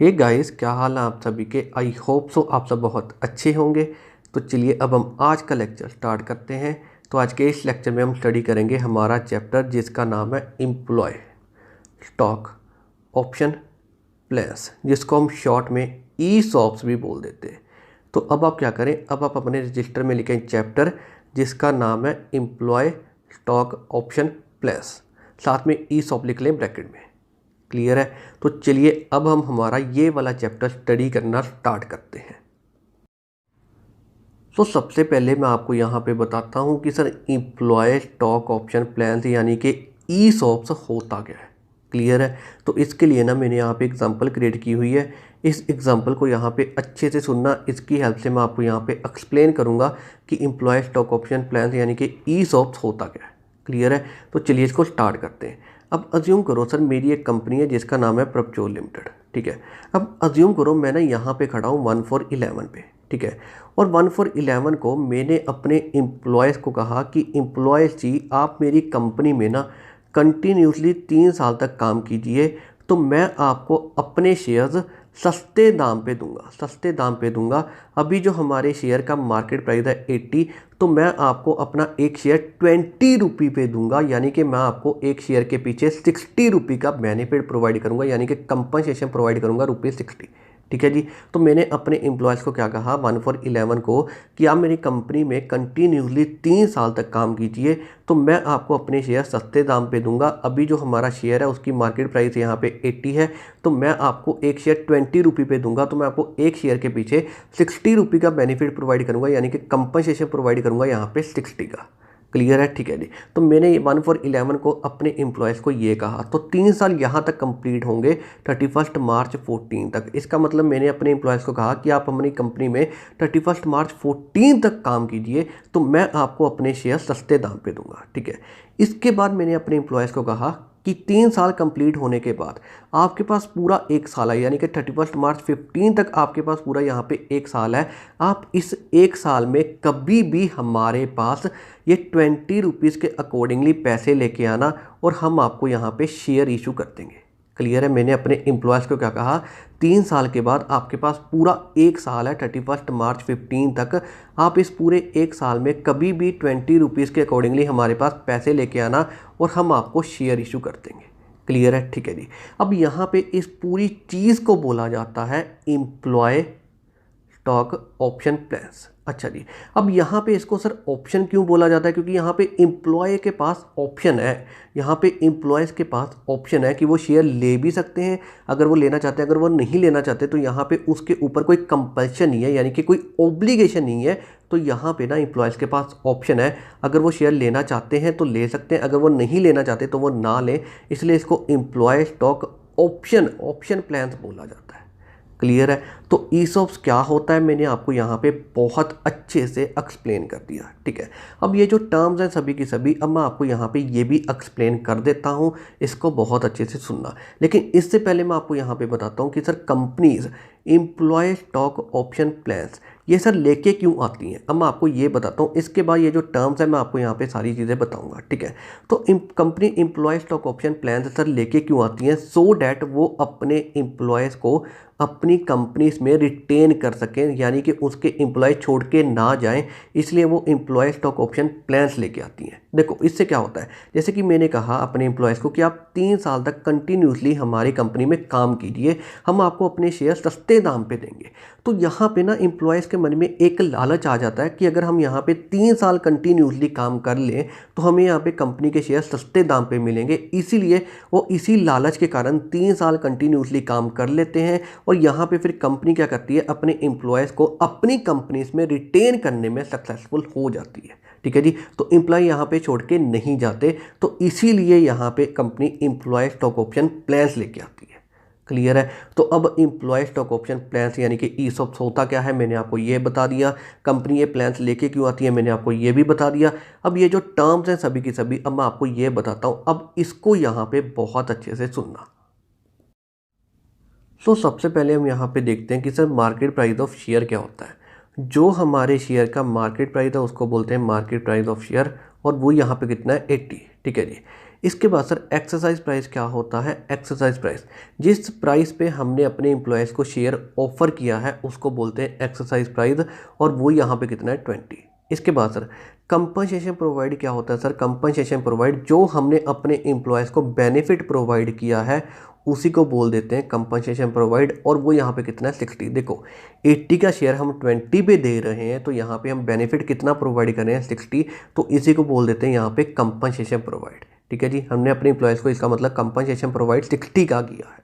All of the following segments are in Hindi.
हे गाइस, क्या हाल है आप सभी के। आई होप सो आप सब बहुत अच्छे होंगे। तो चलिए अब हम आज का लेक्चर स्टार्ट करते हैं। तो आज के इस लेक्चर में हम स्टडी करेंगे हमारा चैप्टर जिसका नाम है एम्प्लॉय स्टॉक ऑप्शन प्लान्स, जिसको हम शॉर्ट में ESOPs भी बोल देते हैं। तो अब आप क्या करें, अब आप अपने रजिस्टर में लिखें चैप्टर जिसका नाम है एम्प्लॉय स्टॉक ऑप्शन प्लान्स, साथ में ESOP लिख लें ब्रैकेट में। क्लियर है। तो चलिए अब हम हमारा ये वाला चैप्टर स्टडी करना स्टार्ट करते हैं। तो सबसे पहले मैं आपको यहाँ पे बताता हूँ कि sir employ stock option plan यानी कि ESOPs होता क्या है। क्लियर है। तो इसके लिए ना मैंने यहाँ पे एग्जांपल क्रिएट की हुई है। इस एग्जांपल को यहाँ पे अच्छे से सुनना, इसकी हेल्प से मैं आपको यहाँ पे एक्सप्लेन करूँगा कि एम्प्लॉय स्टॉक ऑप्शन प्लान यानी कि ESOPs होता क्या है। क्लियर है। तो चलिए इसको स्टार्ट करते हैं। अब अज्यूम करो सर मेरी एक कंपनी है जिसका नाम है प्रभजोत लिमिटेड। ठीक है। अब अज्यूम करो मैं ना यहाँ पे खड़ा हूँ 1/4/11 पे। ठीक है। और 1/4/11 को मैंने अपने एम्प्लॉयज़ को कहा कि एम्प्लॉयज़ जी आप मेरी कंपनी में ना कंटिन्यूसली 3 साल तक काम कीजिए, तो मैं आपको अपने शेयर्स सस्ते दाम पे दूंगा, सस्ते दाम पे दूंगा। अभी जो हमारे शेयर का मार्केट प्राइस है 80, तो मैं आपको अपना एक शेयर 20 रुपये पे दूंगा, यानी कि मैं आपको एक शेयर के पीछे 60 रुपये का बेनिफिट प्रोवाइड करूंगा, यानी कि कंपनसेशन प्रोवाइड करूंगा ₹60। ठीक है जी। तो मैंने अपने एम्प्लॉयज़ को क्या कहा 1/4/11 को कि आप मेरी कंपनी में कंटिन्यूसली 3 साल तक काम कीजिए, तो मैं आपको अपने शेयर सस्ते दाम पे दूंगा। अभी जो हमारा शेयर है उसकी मार्केट प्राइस यहाँ पे 80 है, तो मैं आपको एक शेयर 20 रुपये पे दूंगा, तो मैं आपको एक शेयर के पीछे 60 रुपये का बेनिफिट प्रोवाइड करूंगा, यानी कि कंपनसेशन प्रोवाइड करूंगा यहाँ पे 60 का। क्लियर है। ठीक है जी। तो मैंने 1/4/11 को अपने एम्प्लॉयज़ को ये कहा, तो 3 साल यहाँ तक कंप्लीट होंगे 31 मार्च 14 तक। इसका मतलब मैंने अपने एम्प्लॉयज़ को कहा कि आप हमारी कंपनी में 31 मार्च 14 तक काम कीजिए, तो मैं आपको अपने शेयर सस्ते दाम पे दूंगा। ठीक है। इसके बाद मैंने अपने एम्प्लॉयज़ को कहा कि 3 साल कंप्लीट होने के बाद आपके पास पूरा एक साल है, यानी कि 31 मार्च 15 तक आपके पास पूरा यहाँ पे एक साल है। आप इस एक साल में कभी भी हमारे पास ये 20 रुपीज़ के अकॉर्डिंगली पैसे लेके आना, और हम आपको यहाँ पे शेयर इशू कर देंगे। क्लियर है। मैंने अपने एम्प्लॉयज़ को क्या कहा, 3 साल के बाद आपके पास पूरा एक साल है 31 मार्च 15 तक। आप इस पूरे एक साल में कभी भी 20 रुपीज़ के अकॉर्डिंगली हमारे पास पैसे लेके आना, और हम आपको शेयर इशू कर देंगे। क्लियर है। ठीक है जी। अब यहाँ पे इस पूरी चीज़ को बोला जाता है एम्प्लॉय स्टॉक ऑप्शन प्लान्स। अच्छा जी। अब यहाँ पे इसको सर ऑप्शन क्यों बोला जाता है, क्योंकि यहाँ पे एम्प्लॉय के पास ऑप्शन है, यहाँ पे एम्प्लॉयज़ के पास ऑप्शन है कि वो शेयर ले भी सकते हैं अगर वो लेना चाहते हैं। अगर वो नहीं लेना चाहते तो यहाँ पे उसके ऊपर कोई कंपल्शन नहीं है, यानी कि कोई ऑब्लिगेशन नहीं है। तो यहाँ पे ना एम्प्लॉयज़ के पास ऑप्शन है, अगर वो शेयर लेना चाहते हैं तो ले सकते हैं, अगर वो नहीं लेना चाहते तो वो ना लें। इसलिए इसको एम्प्लॉय स्टॉक ऑप्शन प्लान्स बोला जाता है। क्लियर है। तो ESOPs क्या होता है मैंने आपको यहाँ पे बहुत अच्छे से एक्सप्लेन कर दिया। ठीक है। अब ये जो टर्म्स हैं सभी की सभी, अब मैं आपको यहाँ पे ये भी एक्सप्लेन कर देता हूँ, इसको बहुत अच्छे से सुनना। लेकिन इससे पहले मैं आपको यहाँ पे बताता हूँ कि sir companies employ stock option plans ये सर लेके क्यों आती हैं। अब मैं आपको ये बताता हूँ, इसके बाद ये जो टर्म्स है मैं आपको यहाँ पे सारी चीज़ें बताऊँगा। ठीक है। तो company employ stock option plans sir लेके क्यों आती हैं, सो डैट वो अपने एम्प्लॉयज़ को अपनी कंपनीज में रिटेन कर सकें, यानी कि उसके एम्प्लॉय छोड़ के ना जाएं। इसलिए वो एम्प्लॉय स्टॉक ऑप्शन प्लान्स लेके आती हैं। देखो इससे क्या होता है, जैसे कि मैंने कहा अपने एम्प्लॉयज़ को कि आप 3 साल तक कंटिन्यूसली हमारी कंपनी में काम कीजिए, हम आपको अपने शेयर सस्ते दाम पे देंगे। तो यहाँ पे ना एम्प्लॉयज़ के मन में एक लालच आ जाता है कि अगर हम यहाँ पे 3 साल कंटिन्यूसली काम कर लें तो हमें यहाँ पे कंपनी के शेयर सस्ते दाम पे मिलेंगे। इसीलिए वो इसी लालच के कारण 3 साल कंटिन्यूसली काम कर लेते हैं, और यहाँ पे फिर कंपनी क्या करती है, अपने एम्प्लॉयज़ को अपनी कंपनीज में रिटेन करने में सक्सेसफुल हो जाती है। ठीक है जी। तो एम्प्लॉय यहाँ पे छोड़ के नहीं जाते, तो इसीलिए यहाँ पे company employ stock option plans लेके आती है। क्लियर है। तो अब एम्प्लॉय स्टॉक ऑप्शन प्लान्स यानी कि ESOPs होता क्या है मैंने आपको ये बता दिया। कंपनी ये प्लान्स लेके क्यों आती है मैंने आपको ये भी बता दिया। अब ये जो टर्म्स हैं सभी की सभी, अब मैं आपको ये बताता हूँ, अब इसको यहाँ पे बहुत अच्छे से सुनना। तो सबसे पहले हम यहाँ पे देखते हैं कि sir market price of share क्या होता है। जो हमारे शेयर का मार्केट प्राइस है उसको बोलते हैं मार्केट प्राइस ऑफ शेयर, और वो यहाँ पे कितना है 80। ठीक है जी। इसके बाद सर एक्सरसाइज प्राइस क्या होता है? एक्सरसाइज प्राइस, जिस प्राइस पे हमने अपने एम्प्लॉयज़ को शेयर ऑफर किया है उसको बोलते हैं एक्सरसाइज प्राइस, और वो यहाँ पे कितना है 20। इसके बाद सर कंपनसेशन प्रोवाइड क्या होता है? सर कंपनसेशन प्रोवाइड, जो हमने अपने एम्प्लॉयज़ को बेनिफिट प्रोवाइड किया है उसी को बोल देते हैं कंपनसेशन प्रोवाइड, और वो यहाँ पे कितना है 60। देखो 80 का शेयर हम 20 पे दे रहे हैं, तो यहाँ पे हम बेनिफिट कितना प्रोवाइड कर रहे हैं 60, तो इसी को बोल देते हैं यहाँ पे कंपनसेशन प्रोवाइड। ठीक है जी, हमने अपने एम्प्लॉयज़ को इसका मतलब कंपनसेशन प्रोवाइड 60 का किया है।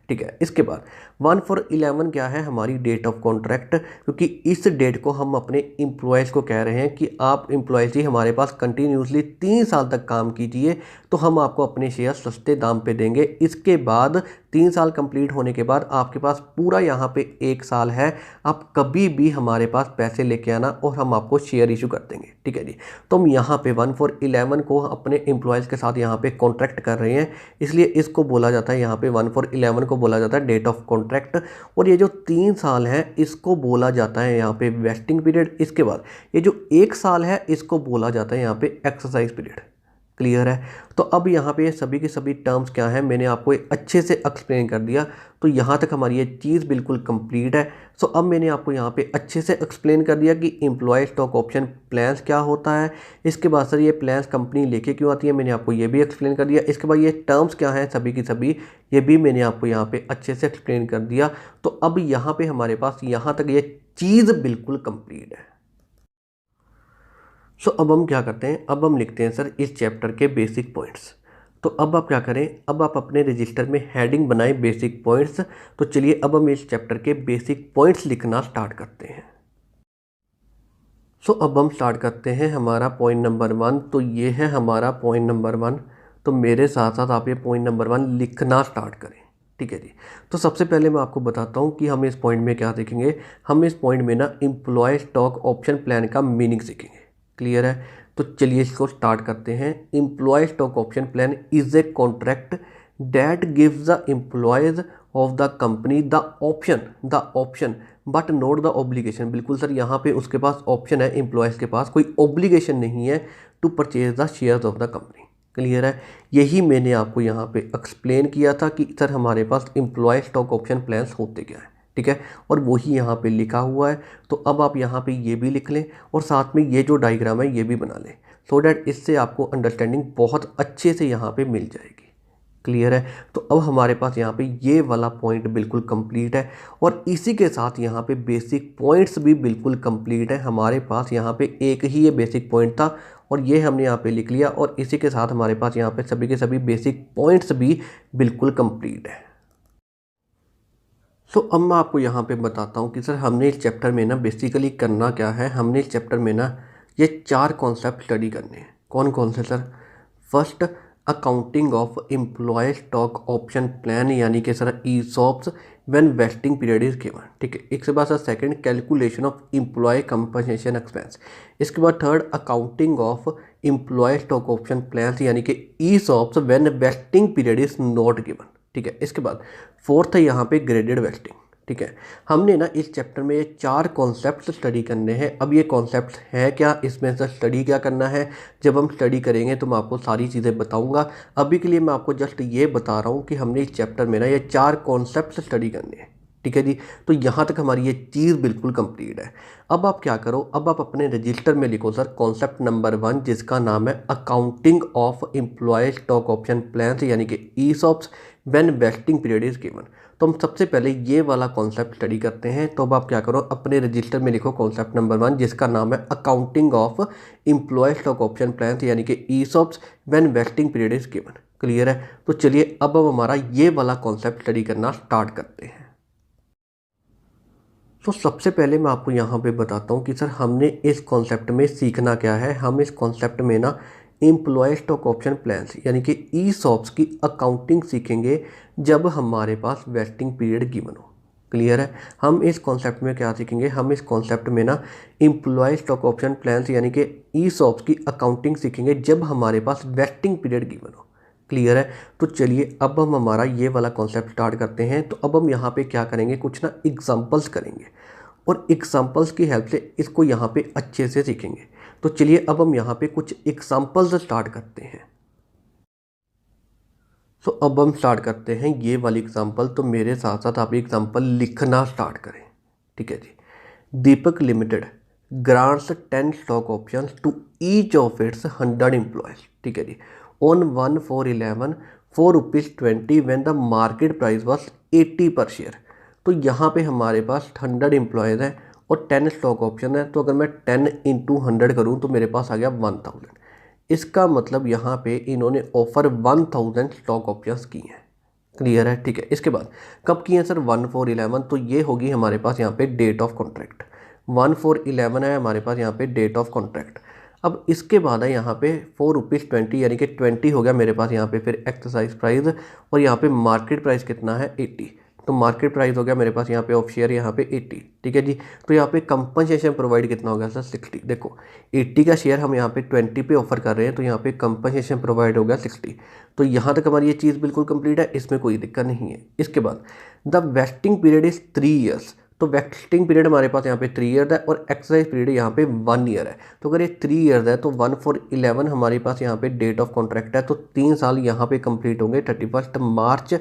ठीक है, इसके बाद 1/4/11 क्या है? हमारी डेट ऑफ कॉन्ट्रैक्ट, क्योंकि इस डेट को हम अपने एम्प्लॉयज़ को कह रहे हैं कि आप एम्प्लॉयज़ ही हमारे पास कंटिन्यूसली 3 साल तक काम कीजिए तो हम आपको अपने शेयर सस्ते दाम पे देंगे। इसके बाद 3 साल कंप्लीट होने के बाद आपके पास पूरा यहाँ पे 1 साल है, आप कभी भी हमारे पास पैसे लेके आना और हम आपको शेयर इशू कर देंगे। ठीक है जी, तो हम यहाँ पे 1/4/11 को अपने एम्प्लॉयज़ के साथ यहाँ पे कॉन्ट्रैक्ट कर रहे हैं, इसलिए इसको बोला जाता है यहाँ पे 1/4/11 को बोला जाता है डेट ऑफ कॉन्ट्रैक्ट। और ये जो 3 साल है इसको बोला जाता है यहाँ पे वेस्टिंग पीरियड। इसके बाद ये जो 1 साल है इसको बोला जाता है यहाँ पे एक्सरसाइज पीरियड। क्लियर है? तो अब यहाँ पे ये सभी के सभी टर्म्स क्या हैं मैंने आपको अच्छे से एक्सप्लेन कर दिया, तो यहाँ तक हमारी ये चीज़ बिल्कुल कंप्लीट है। सो अब मैंने आपको यहाँ पे अच्छे से एक्सप्लेन कर दिया कि एम्प्लॉय स्टॉक ऑप्शन प्लान्स क्या होता है। इसके बाद सर ये प्लान्स कंपनी लेके क्यों आती है, मैंने आपको ये भी एक्सप्लेन कर दिया। इसके बाद ये टर्म्स क्या हैं सभी की सभी, ये भी मैंने आपको यहाँ पे अच्छे से एक्सप्लेन कर दिया। तो अब यहाँ पे हमारे पास यहाँ तक ये चीज़ बिल्कुल कंप्लीट है। सो अब हम क्या करते हैं, अब हम लिखते हैं सर इस चैप्टर के बेसिक पॉइंट्स। तो अब आप क्या करें, अब आप अपने रजिस्टर में हेडिंग बनाएं बेसिक पॉइंट्स। तो चलिए अब हम इस चैप्टर के बेसिक पॉइंट्स लिखना स्टार्ट करते हैं। सो अब हम स्टार्ट करते हैं हमारा पॉइंट नंबर 1। तो ये है हमारा पॉइंट नंबर 1। तो मेरे साथ साथ आप ये पॉइंट नंबर 1 लिखना स्टार्ट करें। ठीक है जी, तो सबसे पहले मैं आपको बताता हूँ कि हम इस पॉइंट में क्या सीखेंगे। हम इस पॉइंट में ना एम्प्लॉय स्टॉक ऑप्शन प्लान का मीनिंग सीखेंगे। क्लियर है? तो चलिए इसको स्टार्ट करते हैं। Employ stock option plan is a contract that gives the employees of the company the option but not the obligation. बिल्कुल सर, यहाँ पे उसके पास ऑप्शन है, एम्प्लॉयज़ के पास कोई ऑब्लिगेशन नहीं है to purchase the shares of the company. Clear है? यही मैंने आपको यहाँ पे एक्सप्लेन किया था कि सर हमारे पास एम्प्लॉय स्टॉक ऑप्शन प्लान्स होते क्या है। ठीक है, और वही यहाँ पे लिखा हुआ है। तो अब आप यहाँ पे ये भी लिख लें और साथ में ये जो डायग्राम है ये भी बना लें, सो डैट इससे आपको अंडरस्टैंडिंग बहुत अच्छे से यहाँ पे मिल जाएगी। क्लियर है? तो अब हमारे पास यहाँ पे ये वाला पॉइंट बिल्कुल कंप्लीट है, और इसी के साथ यहाँ पे बेसिक पॉइंट्स भी बिल्कुल कंप्लीट है। हमारे पास यहाँ पे एक ही ये बेसिक पॉइंट था और ये हमने यहाँ पे लिख लिया, और इसी के साथ हमारे पास यहाँ पे सभी के सभी बेसिक पॉइंट्स भी बिल्कुल कंप्लीट है। सो अब मैं आपको यहाँ पे बताता हूँ कि सर हमने इस चैप्टर में ना बेसिकली करना क्या है। हमने इस चैप्टर में ना ये 4 कॉन्सेप्ट स्टडी करने हैं। कौन कौन से sir? First, accounting of employ stock option plan, यानी कि sir ESOPs when vesting period is given. ठीक है, इसके बाद sir second, calculation of employ compensation expense. इसके बाद third, accounting of employ stock option plan, यानी कि ESOPs when vesting period is not given. ठीक है, इसके बाद फोर्थ है यहाँ पे ग्रेडेड वेस्टिंग। ठीक है, हमने ना इस चैप्टर में ये 4 कॉन्सेप्ट स्टडी करने हैं। अब ये कॉन्सेप्ट है क्या, इसमें से स्टडी क्या करना है, जब हम स्टडी करेंगे तो मैं आपको सारी चीज़ें बताऊंगा। अभी के लिए मैं आपको जस्ट ये बता रहा हूँ कि हमने इस चैप्टर में ना ये 4 कॉन्सेप्ट स्टडी करने हैं। ठीक है जी, तो यहाँ तक हमारी ये चीज़ बिल्कुल कंप्लीट है। अब आप क्या करो, अब आप अपने रजिस्टर में लिखो सर कॉन्सेप्ट नंबर 1, जिसका नाम है accounting of employ stock option plan, यानी कि ESOPs when vesting period is given. तो हम सबसे पहले ये वाला कॉन्सेप्ट स्टडी करते हैं। तो अब आप क्या करो, अपने रजिस्टर में लिखो कॉन्सेप्ट नंबर 1, जिसका नाम है accounting of employ stock option plan, यानी कि ESOPs when vesting period is given. Clear है? तो चलिए अब हम हमारा ये वाला कॉन्सेप्ट स्टडी करना स्टार्ट करते हैं। तो सबसे पहले मैं आपको यहाँ पे बताता हूँ कि सर हमने इस कॉन्सेप्ट में सीखना क्या है। हम इस कॉन्सेप्ट में ना एम्प्लॉय स्टॉक ऑप्शन प्लान्स, यानी कि ईसॉप्स की अकाउंटिंग सीखेंगे जब हमारे पास वेस्टिंग पीरियड गिवन हो। क्लियर है? हम इस कॉन्सेप्ट में क्या सीखेंगे, हम इस कॉन्सेप्ट में ना एम्प्लॉय स्टॉक ऑप्शन प्लान्स यानी कि ईसॉप्स की अकाउंटिंग सीखेंगे जब हमारे पास वेस्टिंग पीरियड गिवन हो। क्लियर है? तो चलिए अब हम हमारा ये वाला कॉन्सेप्ट स्टार्ट करते हैं। तो अब हम यहाँ पे क्या करेंगे, कुछ ना एग्जांपल्स करेंगे और एग्जांपल्स की हेल्प से इसको यहाँ पे अच्छे से सीखेंगे। तो चलिए अब हम यहाँ पे कुछ एग्जांपल्स स्टार्ट करते हैं। सो अब हम स्टार्ट करते हैं ये वाली एग्जांपल। तो मेरे साथ साथ आप एग्जांपल लिखना स्टार्ट करें, ठीक है जी। Deepak limited grants 10 stock options to each of its 100 employees, ठीक है जी, on 1/4/11 ₹4.20 when the market price was 80 पर शेयर। तो यहाँ पे हमारे पास 100 एम्प्लॉयज़ हैं और 10 स्टॉक ऑप्शन है। तो अगर मैं 10 × 100 करूँ तो मेरे पास आ गया 1000। इसका मतलब यहाँ पे इन्होंने ऑफर 1000 स्टॉक ऑप्शंस की हैं। क्लियर है, ठीक है। इसके बाद कब किए हैं सर? 1/4/11। तो ये होगी हमारे पास यहाँ पे डेट ऑफ कॉन्ट्रैक्ट। 1/4/11 है हमारे पास यहाँ पे डेट ऑफ कॉन्ट्रैक्ट। अब इसके बाद है यहाँ पे ₹4.20 यानी कि 20 हो गया मेरे पास यहाँ पे फिर एक्सरसाइज प्राइस, और यहाँ पे मार्केट प्राइस कितना है? 80। तो मार्केट प्राइस हो गया मेरे पास यहाँ पे ऑफ शेयर यहाँ पे 80, ठीक है जी। तो यहाँ पे कंपनसेशन प्रोवाइड कितना हो गया सर? 60। देखो 80 का शेयर हम यहाँ पे 20 पे ऑफर कर रहे हैं, तो यहाँ पे कंपनसेशन प्रोवाइड हो गया 60। तो यहाँ तक हमारी ये चीज़ बिल्कुल कंप्लीट है, इसमें कोई दिक्कत नहीं है। इसके बाद the vesting period is 3 years. तो वेस्टिंग पीरियड हमारे पास यहाँ पे 3 ईयर्स है और एक्सरसाइज पीरियड यहाँ पे 1 ईयर है। तो अगर ये 3 ईयर्स है तो 1/4/11 हमारे पास यहाँ पे डेट ऑफ कॉन्ट्रैक्ट है। तो 3 साल यहाँ पे कंप्लीट होंगे 31 मार्च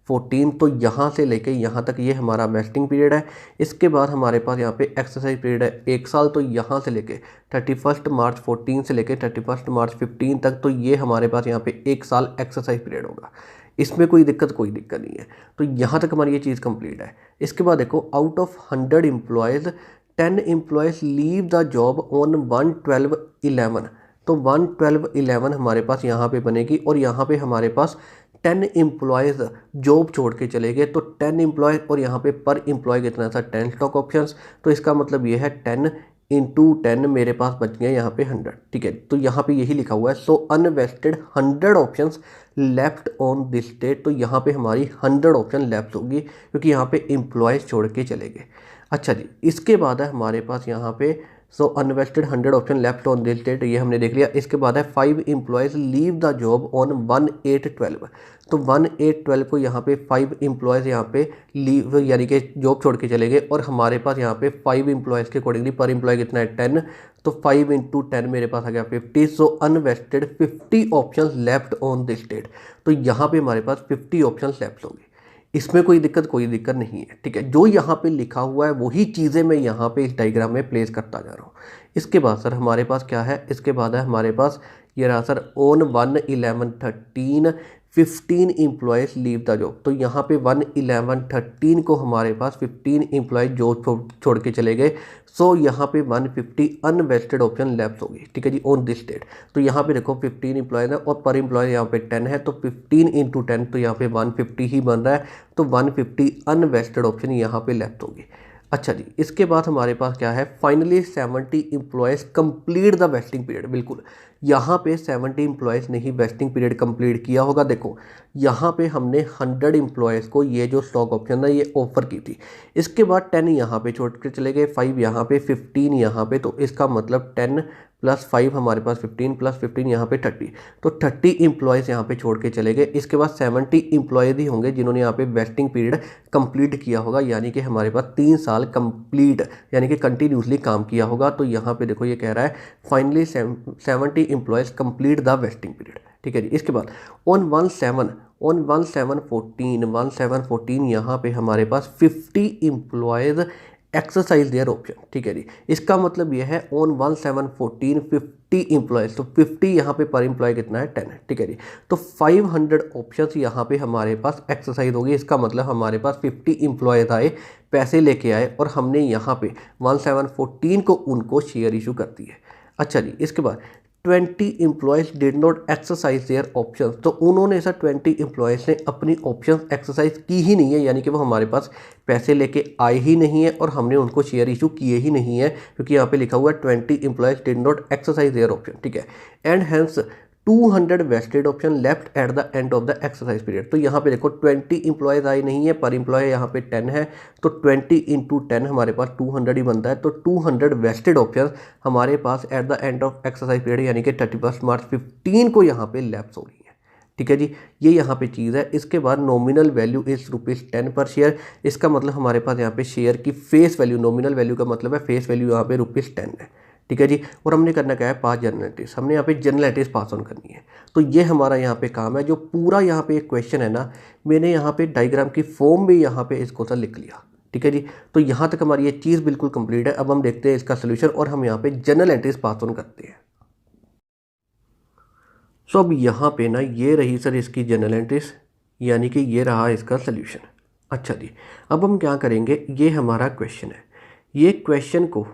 14। तो यहाँ से लेके यहाँ तक ये हमारा वेस्टिंग पीरियड है। इसके बाद हमारे पास यहाँ पे एक्सरसाइज पीरियड है 1 साल। तो यहाँ से लेके 31 मार्च 14 से लेके 31 मार्च 15 तक, तो ये हमारे पास यहाँ पे 1 साल एक्सरसाइज पीरियड होगा। इसमें कोई दिक्कत नहीं है। तो यहाँ तक हमारी ये चीज़ कंप्लीट है। इसके बाद देखो out of 100 employees 10 employees leave the job on 1/12/11। तो 1/12/11 हमारे पास यहाँ पे बनेगी और यहाँ पे हमारे पास 10 एम्प्लॉयज़ जॉब छोड़ के चले गए। तो 10 एम्प्लॉय और यहाँ पे पर एम्प्लॉय कितना था? 10 स्टॉक ऑप्शंस। तो इसका मतलब ये है 10 × 10 मेरे पास बच गए यहाँ पे 100, ठीक है। तो यहाँ पे यही लिखा हुआ है so unvested 100 options left on this date. तो यहाँ पे हमारी 100 ऑप्शन लेफ्ट होगी क्योंकि यहाँ पे एम्प्लॉयज़ छोड़ के चले गए। अच्छा जी, इसके बाद है हमारे पास यहाँ पे so unvested 100 option left on this date, ये हमने देख लिया। इसके बाद है 5 employees leave the job on 1/8/12। तो 1/8/12 को यहाँ पे 5 एम्प्लॉयज़ यहाँ पे लीव यानी कि जॉब छोड़ के चले गए और हमारे पास यहाँ पे 5 एम्प्लॉयज़ के अकॉर्डिंगली पर एम्प्लॉय कितना है? 10। तो 5 × 10 मेरे पास आ गया 50। So unvested 50 option left on this date. तो यहाँ पे हमारे पास 50 ऑप्शन लेफ्ट होंगे। इसमें कोई दिक्कत नहीं है, ठीक है। जो यहाँ पे लिखा हुआ है वही चीज़ें मैं यहाँ पे इस डायग्राम में प्लेस करता जा रहा हूँ। इसके बाद सर हमारे पास क्या है? इसके बाद है हमारे पास ये रहा sir on 1/11/13 15 employees leave the job. तो यहाँ पे 1/11/13 को हमारे पास 15 एम्प्लॉयज़ जॉब छोड़ के चले गए। सो यहाँ पे 150 अनवेस्टेड ऑप्शन लेफ्ट होगी, ठीक है जी, ऑन दिस डेट। तो यहाँ पे देखो 15 एम्प्लॉयज़ है और पर एम्प्लॉय यहाँ पे 10 है। तो 15 × 10 तो यहाँ पे 150 ही बन रहा है। तो 150 अनवेस्टेड ऑप्शन यहाँ पे लेफ्ट होगी। अच्छा जी, इसके बाद हमारे पास क्या है? Finally 70 employees complete the vesting period. बिल्कुल यहाँ पे 70 एम्प्लॉयज़ ने ही वेस्टिंग पीरियड कंप्लीट किया होगा। देखो यहाँ पे हमने 100 एम्प्लॉयज़ को ये जो स्टॉक ऑप्शन है ये ऑफर की थी। इसके बाद 10 यहाँ पे छोड़ के चले गए, 5 यहाँ पे, 15 यहाँ पे। तो इसका मतलब 10 + 5 हमारे पास 15 + 15 यहाँ पे 30। तो 30 एम्प्लॉयज़ यहाँ पे छोड़ के चले गए। इसके बाद 70 एम्प्लॉयज़ ही होंगे जिन्होंने यहाँ पे वेस्टिंग पीरियड कंप्लीट किया होगा, यानी कि हमारे पास 3 साल कंप्लीट यानी कि कंटिन्यूसली काम किया होगा। तो यहाँ पे देखो ये कह रहा है finally 70 employees complete the vesting period, ठीक है जी। इसके बाद ऑन 1714 यहाँ पे हमारे पास 50 एम्प्लॉयज़ एक्सरसाइज देयर ऑप्शन, ठीक है जी। इसका मतलब ये है ऑन 1714 50 एम्प्लॉयज़। तो 50 यहाँ पे पर एम्प्लॉय कितना है? 10 है, ठीक है जी। तो 500 ऑप्शंस यहाँ पे हमारे पास एक्सरसाइज होगी। इसका मतलब हमारे पास 50 एम्प्लॉयज़ आए, पैसे लेके आए और हमने यहाँ पे 1714 को उनको शेयर इशू कर दिए। अच्छा जी, इसके बाद 20 employees did not exercise their option. तो उन्होंने सर 20 एम्प्लॉयज़ ने अपनी ऑप्शन एक्सरसाइज की ही नहीं है, यानी कि वो हमारे पास पैसे लेके आए ही नहीं है और हमने उनको शेयर इशू किए ही नहीं है, क्योंकि यहाँ पे लिखा हुआ है 20 employees did not exercise their option, ठीक है। And hence 200 vested option left at the end of the exercise period. तो यहाँ पे देखो 20 एम्प्लॉयज़ आए नहीं है, पर एम्प्लॉय यहाँ पे 10 है। तो 20 × 10 हमारे पास 200 ही बनता है। तो 200 वेस्टेड ऑप्शन हमारे पास at the end of exercise period यानी कि 31 मार्च 15 को यहाँ पे लैप्स हो रही है, ठीक है जी। ये यहाँ पे चीज़ है। इसके बाद नॉमिनल वैल्यू इज़ ₹10 पर शेयर। इसका मतलब हमारे पास यहाँ पे शेयर की फेस वैल्यू, नॉमिनल वैल्यू का मतलब है फेस वैल्यू यहाँ पे ₹10 है, ठीक है जी। और हमने करना क्या है, पास जर्नल एंट्रीज, हमने यहाँ पे जर्नल एंट्रीज पास ऑन करनी है। तो ये हमारा यहाँ पे काम है। जो पूरा यहाँ पे एक क्वेश्चन है ना, मैंने यहाँ पे डायग्राम की फॉर्म में यहाँ पे इसको सर लिख लिया। ठीक है जी। तो यहाँ तक हमारी ये चीज़ बिल्कुल कंप्लीट है। अब हम देखते हैं इसका सोल्यूशन और हम यहाँ पे जर्नल एंट्रीज पास ऑन करते हैं। सो अब यहाँ पे ना ये रही सर इसकी जर्नल एंट्रीज, यानी कि ये रहा इसका सोल्यूशन। अच्छा जी, अब हम क्या करेंगे, ये हमारा क्वेश्चन है, ये क्वेश्चन को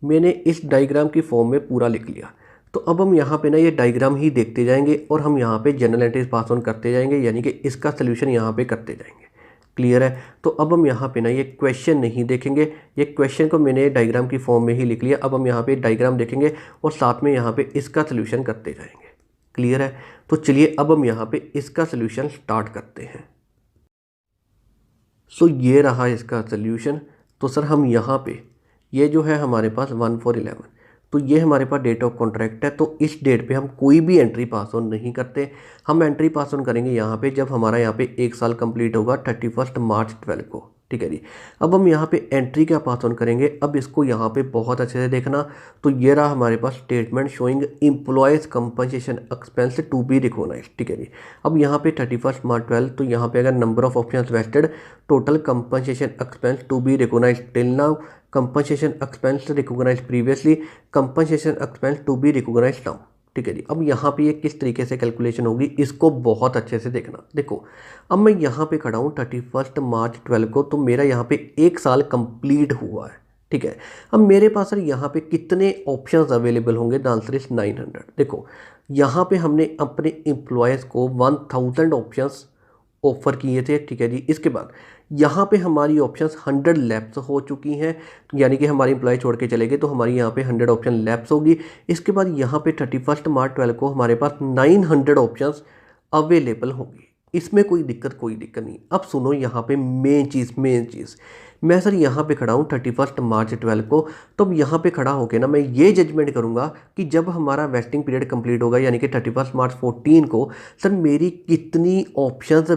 मैंने इस डायग्राम की फॉर्म में पूरा लिख लिया। तो अब हम यहाँ पे ना ये डायग्राम ही देखते जाएंगे और हम यहाँ पे जनरल एंट्रीज पास ऑन करते जाएंगे, यानी कि इसका सोल्यूशन यहाँ पे करते जाएंगे। क्लियर है। तो अब हम यहाँ पे ना ये क्वेश्चन नहीं देखेंगे, ये क्वेश्चन को मैंने डायग्राम की फॉर्म में ही लिख लिया। अब हम यहाँ पे डायग्राम देखेंगे और साथ में यहाँ पे इसका सोल्यूशन करते जाएंगे। क्लियर है। तो चलिए अब हम यहाँ पे इसका सोल्यूशन स्टार्ट करते हैं। सो ये रहा इसका सोल्यूशन। तो सर हम यहाँ पे ये जो है हमारे पास 1/4/11, तो ये हमारे पास डेट ऑफ कॉन्ट्रैक्ट है। तो इस डेट पे हम कोई भी एंट्री पास ऑन नहीं करते। हम एंट्री पास ऑन करेंगे यहाँ पे जब हमारा यहाँ पे 1 साल कंप्लीट होगा 31 मार्च 12 को। ठीक है जी। अब हम यहाँ पे एंट्री क्या पास ऑन करेंगे, अब इसको यहाँ पे बहुत अच्छे से देखना। तो ये रहा हमारे पास statement showing employees compensation expense to be recognised. ठीक है जी। अब यहाँ पे 31 मार्च 12, तो यहाँ पे अगर number of options vested, total compensation expense to be recognised till now, compensation expense recognised previously, compensation expense to be recognised now. ठीक है जी। अब यहाँ पे ये किस तरीके से कैलकुलेशन होगी, इसको बहुत अच्छे से देखना। देखो अब मैं यहाँ पे खड़ा हूँ 31 मार्च 12 को, तो मेरा यहाँ पे 1 साल कंप्लीट हुआ है। ठीक है। अब मेरे पास सर यहाँ पे कितने ऑप्शंस अवेलेबल होंगे, द आंसर इज 900। देखो यहाँ पे हमने अपने एम्प्लॉयज़ को 1000 ऑप्शंस ऑफर किए थे। ठीक है जी। इसके बाद यहाँ पे हमारी ऑप्शंस 100 लैप्स हो चुकी हैं, यानी कि हमारी एम्प्लॉय छोड़ के चले गए, तो हमारी यहाँ पे 100 ऑप्शन लैप्स होगी। इसके बाद यहाँ पे 31 मार्च 12 को हमारे पास 900 ऑप्शंस अवेलेबल होंगी। इसमें कोई दिक्कत नहीं। अब सुनो यहाँ पे मेन चीज़, मैं सर यहाँ पे खड़ा हूँ 31 मार्च 12 को, तो अब यहाँ पे खड़ा होकर ना मैं ये जजमेंट करूँगा कि जब हमारा वेस्टिंग पीरियड कंप्लीट होगा, यानी कि 31 मार्च 14 को, सर मेरी कितनी ऑप्शंस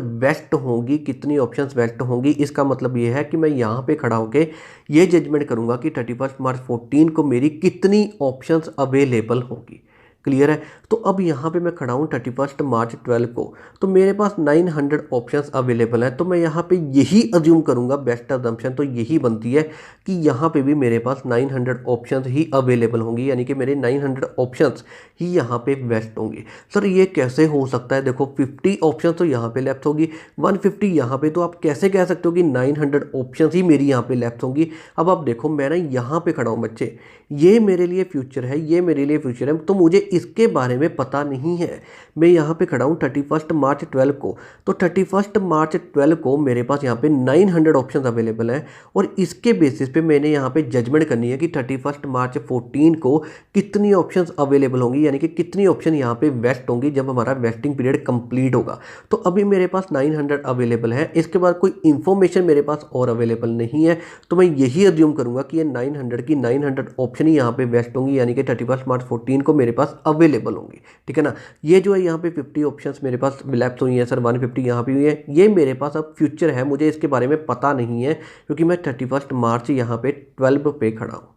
वेस्ट होंगी। इसका मतलब ये है कि मैं यहाँ पे खड़ा होकर ये जजमेंट करूँगा कि 31 मार्च 14 को मेरी कितनी ऑप्शंस अवेलेबल होंगी। क्लियर है। तो अब यहाँ पे मैं खड़ा हूँ 31 मार्च 12 को, तो मेरे पास 900 ऑप्शंस अवेलेबल हैं। तो मैं यहाँ पे यही अज्यूम करूँगा, बेस्ट अजम्पशन तो यही बनती है कि यहाँ पे भी मेरे पास 900 ऑप्शंस ही अवेलेबल होंगी, यानी कि मेरे 900 ऑप्शंस ही यहाँ पे बेस्ट होंगी। सर ये कैसे हो सकता है, देखो 50 ऑप्शन तो यहाँ पे लेफ्ट होगी, 150 यहाँ पे, तो आप कैसे कह सकते हो कि 900 ऑप्शंस ही मेरी यहाँ पे लेफ्ट होंगी। अब आप देखो मैं ना यहाँ पे खड़ा हूँ बच्चे, ये मेरे लिए फ्यूचर है, तो मुझे इसके बारे में पता नहीं है। मैं यहाँ पे खड़ा हूँ 31 मार्च 12 को, तो 31 मार्च 12 को मेरे पास यहाँ पे 900 ऑप्शंस अवेलेबल हैं, और इसके बेसिस पे मैंने यहाँ पे जजमेंट करनी है कि 31 मार्च 14 को कितनी ऑप्शंस अवेलेबल होंगी, यानी कि कितनी ऑप्शन यहाँ पे वेस्ट होंगी जब हमारा वेस्टिंग पीरियड कंप्लीट होगा। तो अभी मेरे पास 900 अवेलेबल है, इसके बाद कोई इन्फॉर्मेशन मेरे पास और अवेलेबल नहीं है, तो मैं यही अज्यूम करूँगा कि ये 900 की 900 ऑप्शन ही यहाँ पे वेस्ट होंगी, यानी कि 31 मार्च 14 को मेरे पास अवेलेबल होंगी। ठीक है ना। ये जो है यहाँ पे 50 ऑप्शंस मेरे पास लैप्स हुई हैं सर, 150 यहाँ पे हुई है, ये मेरे पास अब फ्यूचर है, मुझे इसके बारे में पता नहीं है, क्योंकि मैं 31 मार्च यहाँ पे 12 पे खड़ा हूँ।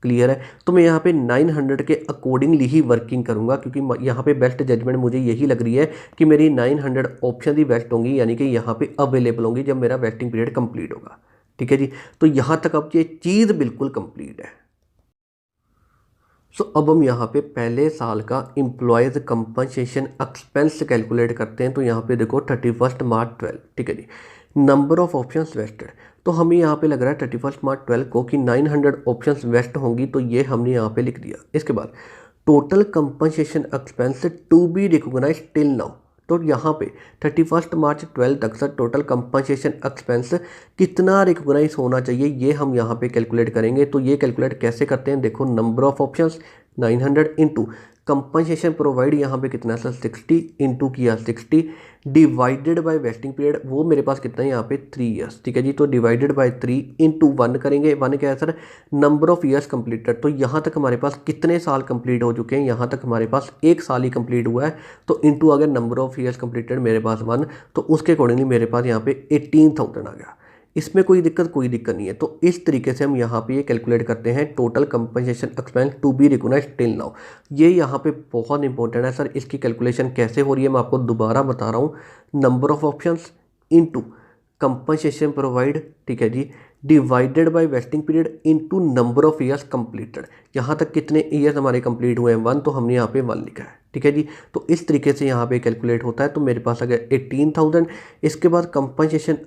क्लियर है। तो मैं यहाँ पे 900 के अकॉर्डिंगली ही वर्किंग करूँगा, क्योंकि यहाँ पे बेस्ट जजमेंट मुझे यही लग रही है कि मेरी 900 ऑप्शन ही बेस्ट होंगी, यानी कि यहाँ पे अवेलेबल होंगी जब मेरा वेस्टिंग पीरियड कंप्लीट होगा। ठीक है जी। तो यहाँ तक अब ये चीज़ बिल्कुल कंप्लीट है। सो अब हम यहाँ पे पहले साल का एम्प्लॉयज़ कंपनसेशन एक्सपेंस कैलकुलेट करते हैं। तो यहाँ पे देखो 31 मार्च 12, ठीक है जी। नंबर ऑफ ऑप्शंस वेस्टेड, तो हमें यहाँ पे लग रहा है 31 मार्च 12 को कि 900 ऑप्शंस वेस्ट होंगी, तो ये हमने यहाँ पे लिख दिया। इसके बाद total compensation expense to be recognised till now, तो यहाँ पे 31 मार्च 12 तक सर टोटल कंपनसेशन एक्सपेंस कितना रिकॉग्नाइज होना चाहिए, ये हम यहाँ पे कैलकुलेट करेंगे। तो ये कैलकुलेट कैसे करते हैं, देखो number of options 900 into compensation provide यहाँ पे कितना है सर 60 इंटू किया 60 डिवाइडेड बाय वेस्टिंग पीरियड, वो मेरे पास कितना है यहाँ पे 3 ईयर्स। ठीक है जी। तो डिवाइडेड बाय 3 इंटू 1 करेंगे, 1 क्या है sir number of years completed, तो यहाँ तक हमारे पास कितने साल कंप्लीट हो चुके हैं, यहाँ तक हमारे पास 1 साल ही कंप्लीट हुआ है। तो इंटू अगर नंबर ऑफ ईयर्स कंप्लीटेड मेरे पास 1, तो उसके अकॉर्डिंगली मेरे पास यहाँ पे 18,000 आ गया। इसमें कोई दिक्कत नहीं है। तो इस तरीके से हम यहाँ पे ये कैलकुलेट करते हैं total compensation expense to be recognised till now. ये यहाँ पे बहुत इंपॉर्टेंट है सर। इसकी कैलकुलेशन कैसे हो रही है मैं आपको दोबारा बता रहा हूँ। Number of options into compensation provide, ठीक है जी, divided by vesting period into number of years completed. यहाँ तक कितने ईयर्स हमारे कंप्लीट हुए हैं 1, तो हमने यहाँ पे 1 लिखा है, ठीक है जी। तो इस तरीके से यहाँ पे कैलकुलेट होता है। तो मेरे पास आ गया 18,000। इसके बाद कंपनसेशन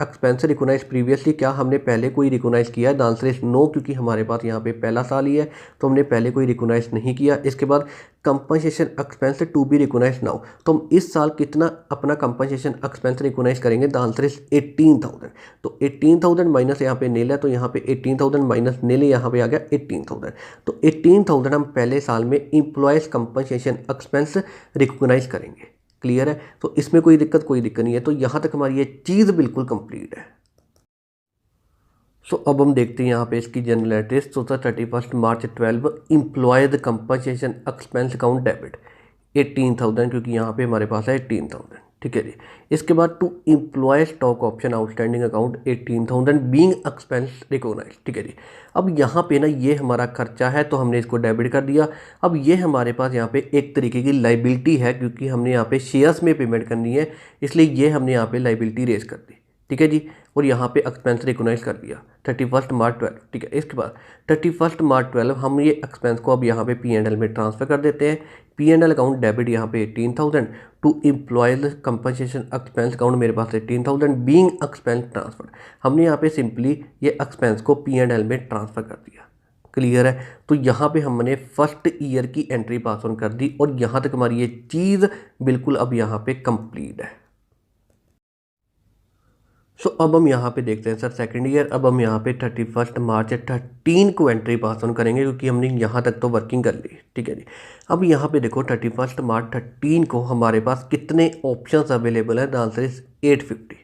एक्सपेंस रिकॉग्नाइज प्रीवियसली, क्या हमने पहले कोई रिकॉग्नाइज किया है? द आंसर इज नो, क्योंकि हमारे पास यहाँ पे पहला साल ही है तो हमने पहले कोई रिकॉग्नाइज नहीं किया। इसके बाद compensation expense to be recognise now, तो हम इस साल कितना अपना कंपनसेशन एक्सपेंस रिकॉग्नाइज करेंगे? The answer is 18,000। तो 18,000 माइनस यहाँ पे नील है, तो यहाँ पे 18,000 माइनस नील, यहाँ पे आ गया 18,000। तो 18,000 हम पहले साल में एम्प्लॉयज़ कंपनसेशन एक्सपेंस रिकॉग्नाइज करेंगे। क्लियर है? तो इसमें कोई दिक्कत नहीं है। तो यहाँ तक हमारी ये चीज़ बिल्कुल कंप्लीट है। अब हम देखते हैं यहाँ पे इसकी जनरलिटीज। तो 31 March 12 employees compensation expense account debit 18,000, क्योंकि यहाँ पे हमारे पास है 18,000, ठीक है जी। इसके बाद to employee stock option outstanding account 18,000 being expense recognised, ठीक है जी। अब यहाँ पे ना ये हमारा खर्चा है तो हमने इसको डेबिट कर दिया। अब ये हमारे पास यहाँ पे एक तरीके की लाइबिलिटी है, क्योंकि हमने यहाँ पे शेयर्स में पेमेंट करनी है, इसलिए ये हमने यहाँ पे लाइबिलिटी रेज कर दी, ठीक है जी। और यहाँ पे एक्सपेंस रिकॉग्नाइज कर दिया 31 मार्च 12, ठीक है। इसके बाद 31 मार्च 12 हम ये एक्सपेंस को अब यहाँ पे P&L में ट्रांसफ़र कर देते हैं। P&L अकाउंट डेबिट यहाँ पे 18,000 to employees compensation expense account मेरे पास 18,000 बीइंग एक्सपेंस ट्रांसफर। हमने यहाँ पे सिंपली ये एक्सपेंस को P&L में ट्रांसफ़र कर दिया। क्लियर है? तो यहाँ पे हमने फर्स्ट ईयर की एंट्री पास ऑन कर दी और यहाँ तक हमारी ये चीज़ बिल्कुल अब यहाँ पे कंप्लीट है। अब हम यहाँ पे देखते हैं सर सेकंड ईयर। अब हम यहाँ पे 31 मार्च 13 को एंट्री पास ऑन करेंगे, क्योंकि हमने यहाँ तक तो वर्किंग कर ली, ठीक है जी। अब यहाँ पे देखो 31 मार्च 13 को हमारे पास कितने ऑप्शंस अवेलेबल है? द आंसर इज 850,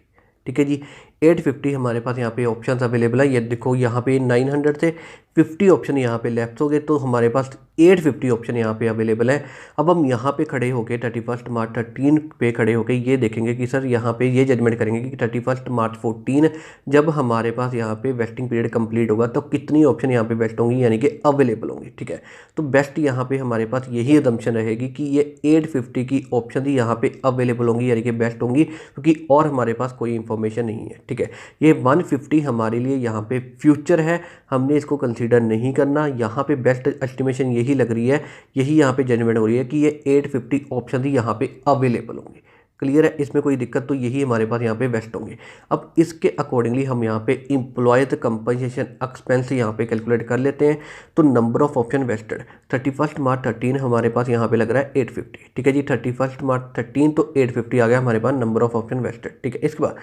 ठीक है जी। 850 हमारे पास यहाँ पे ऑप्शंस अवेलेबल है। ये देखो यहाँ पे 900 से 50 ऑप्शन यहाँ पे लेफ्ट हो गए, तो हमारे पास 850 ऑप्शन यहाँ पे अवेलेबल है। अब हम यहाँ पे खड़े होके 31 मार्च 13 पे खड़े होके ये देखेंगे कि सर यहाँ पे ये जजमेंट करेंगे कि 31 मार्च 14 जब हमारे पास यहाँ पे वेस्टिंग पीरियड कंप्लीट होगा तो कितनी ऑप्शन यहाँ पे बेस्ट होंगी, यानी कि अवेलेबल होंगी, ठीक है। तो बेस्ट यहाँ पे हमारे पास यही असम्पशन रहेगी कि ये 850 की ऑप्शन ही यहाँ पे अवेलेबल होंगी, यानी कि बेस्ट होंगी, क्योंकि और हमारे पास कोई इंफॉर्मेशन नहीं है, ठीक है। ये 150 हमारे लिए यहाँ पे फ्यूचर है, हमने इसको कंसीडर नहीं करना। यहाँ पे बेस्ट एस्टिमेशन यही लग रही है, यही यहाँ पे जजमेंट हो रही है कि ये 850 ऑप्शन ही यहाँ पे अवेलेबल होंगे। क्लियर है? इसमें कोई दिक्कत, तो यही हमारे पास यहाँ पे बेस्ट होंगे। अब इसके अकॉर्डिंगली हम यहाँ पे एम्प्लॉयज कंपनसेशन एक्सपेंस यहाँ पे कैलकुलेट कर लेते हैं। तो नंबर ऑफ ऑप्शन वेस्टेड 31 मार्च 13 हमारे पास यहाँ पे लग रहा है 850, ठीक है जी। 31 मार्च 13 तो 850 आ गया हमारे पास नंबर ऑफ ऑप्शन वेस्टेड, ठीक है। इसके बाद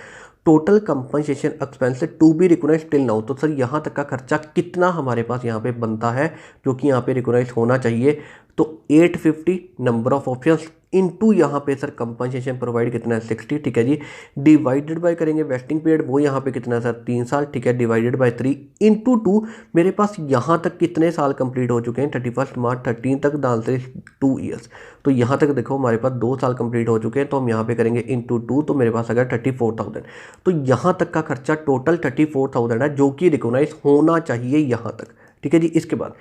total compensation expense to be recognised till now, तो सर यहाँ तक का खर्चा कितना हमारे पास यहाँ पे बनता है जो कि यहाँ पे रिकॉग्नाइज होना चाहिए? तो 850 नंबर ऑफ ऑप्शंस इनटू यहाँ पे सर कंपनसेशन प्रोवाइड कितना है 60, ठीक है जी। डिवाइडेड बाय करेंगे वेस्टिंग पीरियड, वो यहाँ पे कितना है सर 3 साल, ठीक है। डिवाइडेड बाय 3 इनटू 2, मेरे पास यहाँ तक कितने साल कंप्लीट हो चुके हैं 31 मार्च 13 तक? The answer is 2 years. तो यहाँ तक देखो हमारे पास 2 साल कंप्लीट हो चुके हैं, तो हम यहाँ पे करेंगे इनटू 2, तो मेरे पास आ गया 34,000। तो यहाँ तक का खर्चा टोटल 34,000 है जो कि रिकॉग्नाइज होना चाहिए यहाँ तक, ठीक है जी। इसके बाद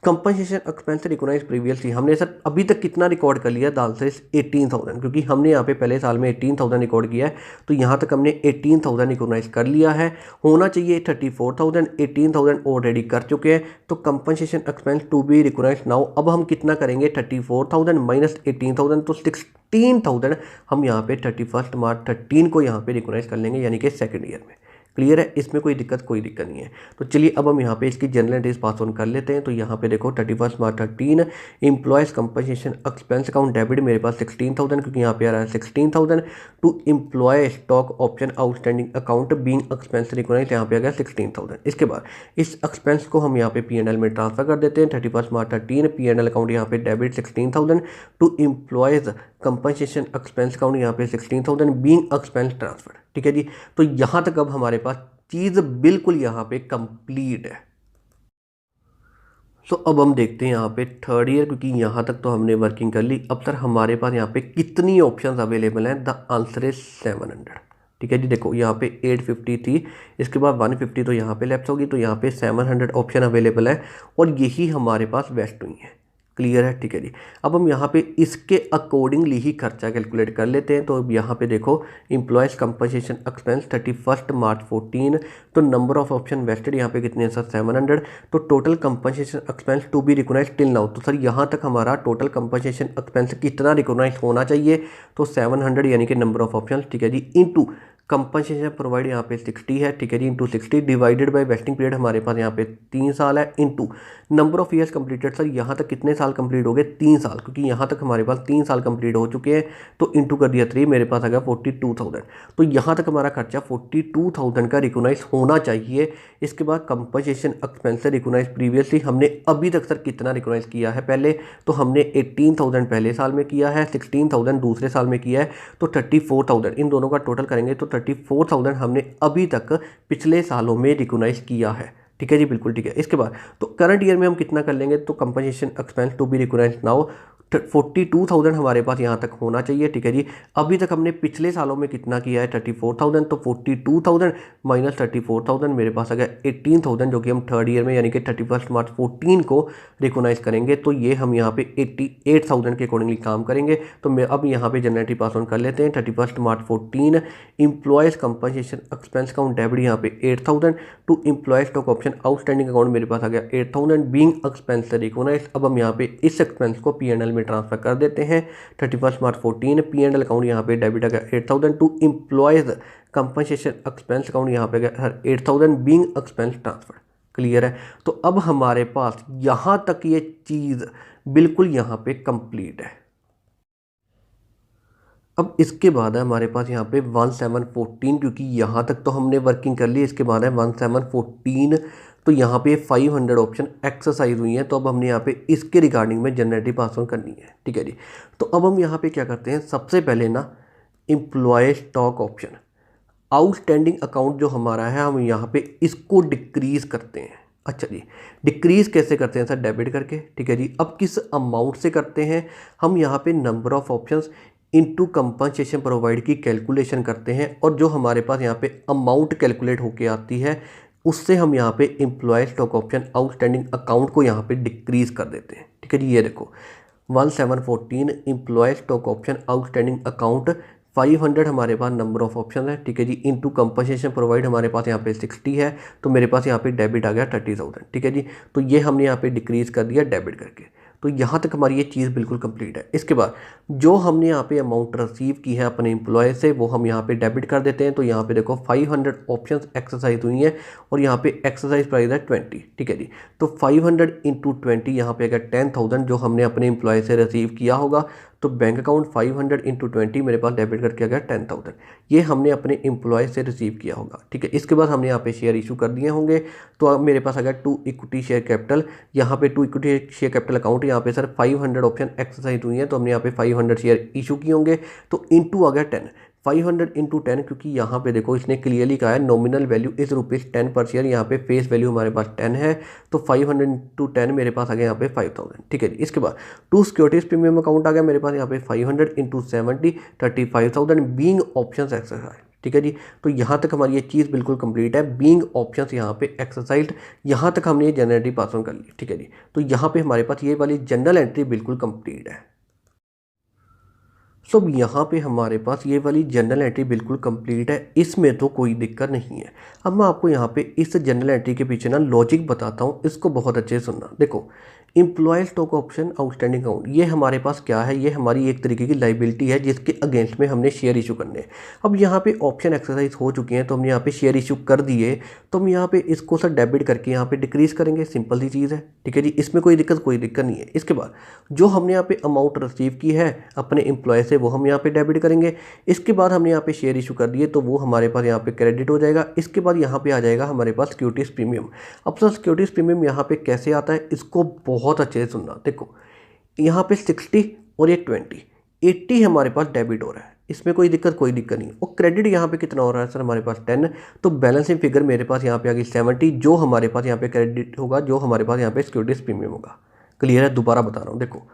कंपनसेशन एक्सपेंस रिकॉग्नाइज प्रीवियसली हमने सर अभी तक कितना रिकॉर्ड कर लिया? द आंसर इज 18,000, क्योंकि हमने यहाँ पे पहले साल में 18,000 रिकॉर्ड किया है, तो यहाँ तक हमने 18,000 रिकॉग्नाइज कर लिया है। होना चाहिए 34,000, 18,000 ऑलरेडी कर चुके हैं। तो compensation expense to be recognise now, अब हम कितना करेंगे 34,000 माइनस 18,000, तो 16,000 हम यहाँ पे 31 मार्च 13 को यहाँ पे रिकॉग्नाइज कर लेंगे, यानी कि सेकेंड ईयर में। क्लियर है? इसमें कोई दिक्कत नहीं है। तो चलिए अब हम यहाँ पे इसकी जनरल एंट्रीज पास ऑन कर लेते हैं। तो यहाँ पे देखो 31 मार्च 13 employees compensation expense account debit मेरे पास 16,000, क्योंकि यहाँ पे आ रहा है 16,000 to employee stock option outstanding account being expense recognise, यहाँ पे आ गया 16,000। इसके बाद इस एक्सपेंस को हम यहाँ पे P&L में ट्रांसफर कर देते हैं। 31 मार्च 13 P&L अकाउंट यहाँ पे debit 16,000 to employees compensation expense account यहाँ पे 16,000 बीइंग एक्सपेंस ट्रांसफर, ठीक है जी। तो यहाँ तक अब हमारे पास चीज़ बिल्कुल यहाँ पे कंप्लीट है। अब हम देखते हैं यहाँ पे थर्ड ईयर, क्योंकि यहाँ तक तो हमने वर्किंग कर ली। अब सर हमारे पास यहाँ पे कितनी ऑप्शंस अवेलेबल हैं? द आंसर इज 700, ठीक है जी। देखो यहाँ पे 850 थी, इसके बाद 150 तो यहाँ पे लैप्स होगी, तो यहाँ पे 700 ऑप्शन अवेलेबल है और यही हमारे पास वेस्ट हुई है। क्लियर है, ठीक है जी। अब हम यहाँ पे इसके अकॉर्डिंगली ही खर्चा कैलकुलेट कर लेते हैं। तो अब यहाँ पे देखो एम्प्लॉयज़ कंपनसेशन एक्सपेंस 31 मार्च 14, तो नंबर ऑफ ऑप्शन वेस्टेड यहाँ पे कितने हैं सर 700, तो total compensation expense to be recognised till now, तो सर यहाँ तक हमारा टोटल कंपनसेशन एक्सपेंस कितना रिकॉग्नाइज होना चाहिए, तो 700 यानी कि नंबर ऑफ ऑप्शन, ठीक है जी, इनटू कंपनसेशन प्रोवाइड यहाँ पे 60 है, ठीक है जी, into 60 divided by vesting period हमारे पास यहाँ पे 3 साल है, into number of years completed, sir यहाँ तक कितने साल कंप्लीट हो गए 3 साल, क्योंकि यहाँ तक हमारे पास 3 साल कंप्लीट हो चुके हैं, तो इंटू कर दिया 3, मेरे पास आ गया 42,000। तो यहाँ तक हमारा खर्चा 42,000 का रिकॉग्नाइज होना चाहिए। इसके बाद कंपनसेशन एक्सपेंस रिकॉग्नाइज प्रीवियसली हमने अभी तक सर कितना रिकॉग्नाइज किया है पहले, तो हमने 18,000 पहले साल में किया है, 16,000 दूसरे साल में किया है, तो 34,000 इन दोनों का टोटल करेंगे तो 34,000 हमने अभी तक पिछले सालों में रिकॉग्नाइज किया है। ठीक है जी, बिल्कुल ठीक है। इसके बाद तो करंट ईयर में हम कितना कर लेंगे, तो compensation expense to be recognise now 42,000 हमारे पास यहाँ तक होना चाहिए। ठीक है जी, अभी तक हमने पिछले सालों में कितना किया है 34,000, तो 42,000 माइनस 34,000 मेरे पास आ गया 18,000, जो कि हम थर्ड ईयर में यानी कि 31 मार्च 14 को रिकॉग्नाइज करेंगे। तो ये हम यहाँ पे 88,000 के अकॉर्डिंगली काम करेंगे। तो मैं अब यहाँ पे जनरेटरी पास ऑन कर लेते हैं। 31 March 14 employees compensation expense account debit यहाँ पे 8,000 to employees stock option outstanding account मेरे पास आ गया 8,000 बीइंग एक्सपेंस रिकॉग्नाइज। अब हम यहाँ पे इस एक्सपेंस को P&L में ट्रांसफर कर देते हैं। 31 मार्च 14 P&L अकाउंट यहाँ पे डेबिट आ गया 8,000 to employees compensation expense account यहाँ पे गया 8,000 बीइंग एक्सपेंस ट्रांसफर। क्लियर है। तो अब हमारे पास यहाँ तक ये चीज़ बिल्कुल यहाँ पे कंप्लीट है। अब इसके बाद है हमारे पास यहाँ पे 1714, क्योंकि यहाँ तक तो हमने वर्किंग कर ली। इसके बाद है 1714, तो यहाँ पे 500 ऑप्शन एक्सरसाइज हुई हैं। तो अब हमने यहाँ पे इसके रिगार्डिंग में जनरेटिव पास ऑन करनी है। ठीक है जी। तो अब हम यहाँ पे क्या करते हैं, सबसे पहले ना employ stock option outstanding account जो हमारा है, हम यहाँ पे इसको डिक्रीज करते हैं। अच्छा जी, डिक्रीज कैसे करते हैं सर, डेबिट करके। ठीक है जी। अब किस अमाउंट से करते हैं, हम यहाँ पे number of options into compensation provide की कैलकुलेशन करते हैं, और जो हमारे पास यहाँ पे अमाउंट कैलकुलेट होके आती है उससे हम यहाँ पे employee stock option outstanding account को यहाँ पे डिक्रीज कर देते हैं। ठीक है जी, ये देखो 1714 employee stock option outstanding account 500 हमारे पास नंबर ऑफ ऑप्शन है। ठीक है जी, इनटू कंपनसेशन प्रोवाइड हमारे पास यहाँ पे 60 है, तो मेरे पास यहाँ पे डेबिट आ गया 30,000। ठीक है जी, तो ये हमने यहाँ पे डिक्रीज कर दिया डेबिट करके। तो यहाँ तक हमारी ये चीज़ बिल्कुल कंप्लीट है। इसके बाद जो हमने यहाँ पे अमाउंट रिसीव की है अपने एम्प्लॉय से, वो हम यहाँ पे डेबिट कर देते हैं। तो यहाँ पे देखो 500 ऑप्शंस एक्सरसाइज हुई हैं और यहाँ पे एक्सरसाइज प्राइस है 20। ठीक है जी, तो 500 इंटू 20 यहाँ पे अगर 10,000 जो हमने अपने एम्प्लॉय से रिसीव किया होगा, तो बैंक अकाउंट 500 इंटू 20 मेरे पास डेबिट करके आ गया 10,000। ये हमने अपने एम्प्लॉय से रिसीव किया होगा। ठीक है, इसके बाद हमने यहाँ पे शेयर इशू कर दिए होंगे। तो अब मेरे पास आ गया टू इक्विटी शेयर कैपिटल, यहाँ पे to equity share capital account, यहाँ पे सर 500 ऑप्शन एक्सरसाइज हुई है, तो हमने यहाँ पे 500 शेयर इशू किए होंगे। तो इंटू आ गया 10, 500 इंटू 10, क्योंकि यहाँ पे देखो इसने क्लियरली कहा है नॉमिनल वैल्यू इज ₹10 पर शेयर, यहाँ पे फेस वैल्यू हमारे पास 10 है, तो 500 इंटू 10 मेरे पास आ गया यहाँ पे 5,000। ठीक है जी। इसके बाद टू सिक्योरिटीज प्रीमियम अकाउंट आ गया मेरे पास यहाँ पे 500 इंटू 70 35,000 बीइंग ऑप्शंस एक्सरसाइज। ठीक है जी, तो यहाँ तक हमारी ये चीज़ बिल्कुल कंप्लीट है। बीइंग ऑप्शंस यहाँ पे एक्सरसाइज, यहाँ तक हमने ये जनरल पास ऑन कर ली। ठीक है जी, तो यहाँ पे हमारे पास ये वाली जनरल एंट्री बिल्कुल कंप्लीट है। सो यहाँ पे हमारे पास ये वाली जनरल एंट्री बिल्कुल कंप्लीट है, इसमें तो कोई दिक्कत नहीं है। अब मैं आपको यहाँ पे इस जनरल एंट्री के पीछे ना लॉजिक बताता हूँ, इसको बहुत अच्छे से सुनना। देखो employee stock option outstanding account, ये हमारे पास क्या है, ये हमारी एक तरीके की लाइबिलिटी है जिसके अगेंस्ट में हमने शेयर इशू करने हैं। अब यहाँ पे ऑप्शन एक्सरसाइज हो चुके हैं, तो हमने यहाँ पे शेयर इशू कर दिए, तो हम यहाँ पे इसको सर डेबिट करके यहाँ पे डिक्रीज करेंगे, सिंपल सी चीज़ है। ठीक है जी, इसमें कोई दिक्कत नहीं है। इसके बाद जो हमने यहाँ पे अमाउंट रिसीव की है अपने एम्प्लॉय से, वो हम यहाँ पे डेबिट करेंगे। इसके बाद हमने यहाँ पे शेयर इशू कर दिए, तो वो हमारे पास यहाँ पे क्रेडिट हो जाएगा। इसके बाद यहाँ पे आ जाएगा हमारे पास सिक्योरिटीज़ प्रीमियम। अब सर सिक्योरिटीज़ प्रीमियम यहाँ पे कैसे आता है, इसको बहुत अच्छे से सुनना। देखो यहाँ पे 60 और ये 80 हमारे पास डेबिट हो रहा है, इसमें कोई दिक्कत नहीं। और क्रेडिट यहाँ पे कितना हो रहा है सर हमारे पास 10, तो बैलेंसिंग फिगर मेरे पास यहाँ पे आ गई 70, जो हमारे पास यहाँ पे क्रेडिट होगा, जो हमारे पास यहाँ पे सिक्योरिटीज़ प्रीमियम होगा। क्लियर है, दोबारा बता रहा हूँ। देखो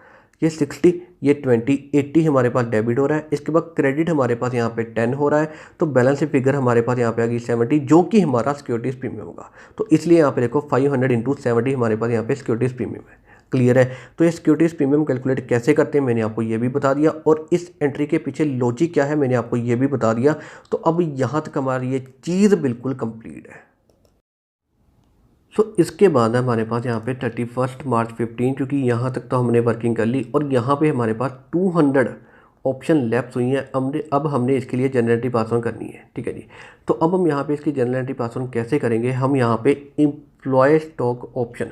ये 60, ये 20, 80 हमारे पास डेबिट हो रहा है। इसके बाद क्रेडिट हमारे पास यहाँ पे 10 हो रहा है, तो बैलेंस फिगर हमारे पास यहाँ पे आ गई 70, जो कि हमारा सिक्योरिटीज़ प्रीमियम होगा। तो इसलिए यहाँ पे देखो 500 इंटू 70 हमारे पास यहाँ पे सिक्योरिटीज़ प्रीमियम है। क्लियर है। तो ये सिक्योरिटीज़ प्रीमियम कैलकुलेट कैसे करते हैं मैंने आपको ये भी बता दिया, और इस एंट्री के पीछे लॉजिक क्या है मैंने आपको ये भी बता दिया। तो अब यहाँ तक हमारी ये चीज़ बिल्कुल कंप्लीट है। इसके बाद हमारे पास यहाँ पे 31 मार्च 15, क्योंकि यहाँ तक तो हमने वर्किंग कर ली और यहाँ पे हमारे पास 200 ऑप्शन लैप्स हुई हैं। अब हमने इसके लिए जनरल पास ऑन करनी है, ठीक है जी। तो अब हम यहाँ पे इसकी जनरल पास ऑन कैसे करेंगे, हम यहाँ पे employee stock option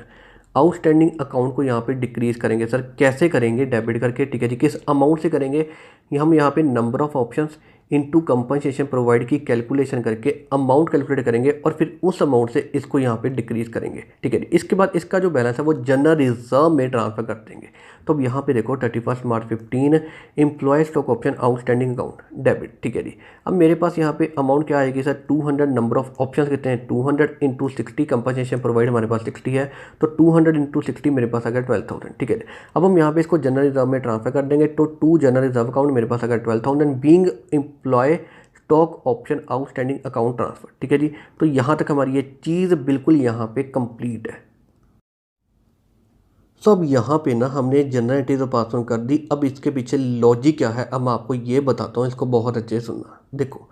outstanding account को यहाँ पे डिक्रीज़ करेंगे। सर कैसे करेंगे, डेबिट करके, ठीक है जी। किस अमाउंट से करेंगे, हम यहाँ पे number of options into compensation provide की कैलकुलेशन करके अमाउंट कैलकुलेट करेंगे और फिर उस अमाउंट से इसको यहाँ पे डिक्रीज़ करेंगे, ठीक है जी। इसके बाद इसका जो बैलेंस है वो जनरल रिजर्व में ट्रांसफ़र कर देंगे। तो अब यहाँ पे देखो 31 March 15 employee stock option outstanding account debit, ठीक है जी। अब मेरे पास यहाँ पे अमाउंट क्या आएगी सर, 200, नंबर ऑफ ऑप्शन कितने हैं 200 इंटू 60, कंपनसेशन प्रोवाइड हमारे पास 60 है, तो 200 इंटू 60 मेरे पास आ गया 12,000, ठीक है। अब हम यहाँ पे इसको जनरल रिजर्व में ट्रांसफर कर देंगे, तो टू जनरल रिजर्व अकाउंट मेरे पास आ गया 12,000 being employee stock option outstanding account transfer, ठीक है जी। तो यहाँ तक हमारी ये चीज़ बिल्कुल यहाँ पे कंप्लीट है। अब यहाँ पे ना हमने जनरल एंट्री तो पास ऑन कर दी। अब इसके पीछे लॉजिक क्या है, अब मैं आपको ये बताता हूँ, इसको बहुत अच्छे से सुनना। देखो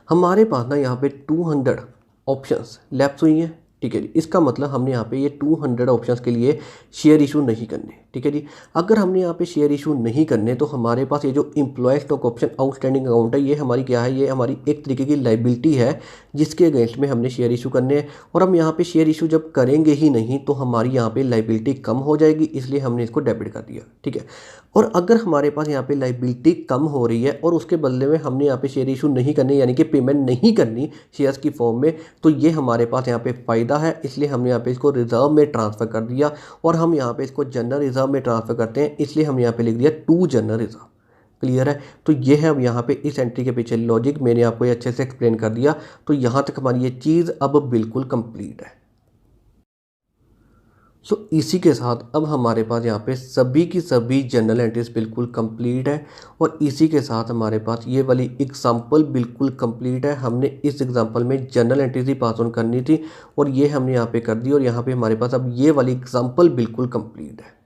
हमारे पास ना यहाँ पे 200 ऑप्शंस लैप्स हुई हैं, ठीक है जी। इसका मतलब हमने यहाँ पे ये 200 ऑप्शंस के लिए शेयर इशू नहीं करने, ठीक है जी। अगर हमने यहाँ पे शेयर इशू नहीं करने तो हमारे पास ये जो employee stock option outstanding account है, ये हमारी क्या है, ये हमारी एक तरीके की लाइबिलिटी है जिसके अगेंस्ट में हमने शेयर इशू करने हैं। और हम यहाँ पे शेयर इशू जब करेंगे ही नहीं तो हमारी यहाँ पे लाइबिलिटी कम हो जाएगी, इसलिए हमने इसको डेबिट कर दिया, ठीक है। और अगर हमारे पास यहाँ पे लाइबिलिटी कम हो रही है और उसके बदले में हमने यहाँ पे शेयर इशू नहीं करनी, यानी कि पेमेंट नहीं करनी शेयर्स की फॉर्म में, तो ये हमारे पास यहाँ पे फ़ायदा है, इसलिए हमने यहाँ पे इसको रिजर्व में ट्रांसफ़र कर दिया। और हम यहाँ पे इसको जनरल रिजर्व में ट्रांसफ़र करते हैं, इसलिए हम यहाँ पे लिख दिया टू जनरल रिजर्व। क्लियर है। तो ये है अब यहाँ पे इस एंट्री के पीछे लॉजिक, मैंने आपको ये अच्छे से एक्सप्लेन कर दिया। तो यहाँ तक हमारी ये चीज़ अब बिल्कुल कंप्लीट है। इसी के साथ अब हमारे पास यहाँ पे सभी की सभी जनरल एंट्रीज बिल्कुल कंप्लीट है। और इसी के साथ हमारे पास ये वाली एग्जांपल बिल्कुल कंप्लीट है। हमने इस एग्जांपल में general entries he pass on करनी थी और ये हमने यहाँ पे कर दी, और यहाँ पे हमारे पास अब ये वाली एग्जांपल बिल्कुल कंप्लीट है।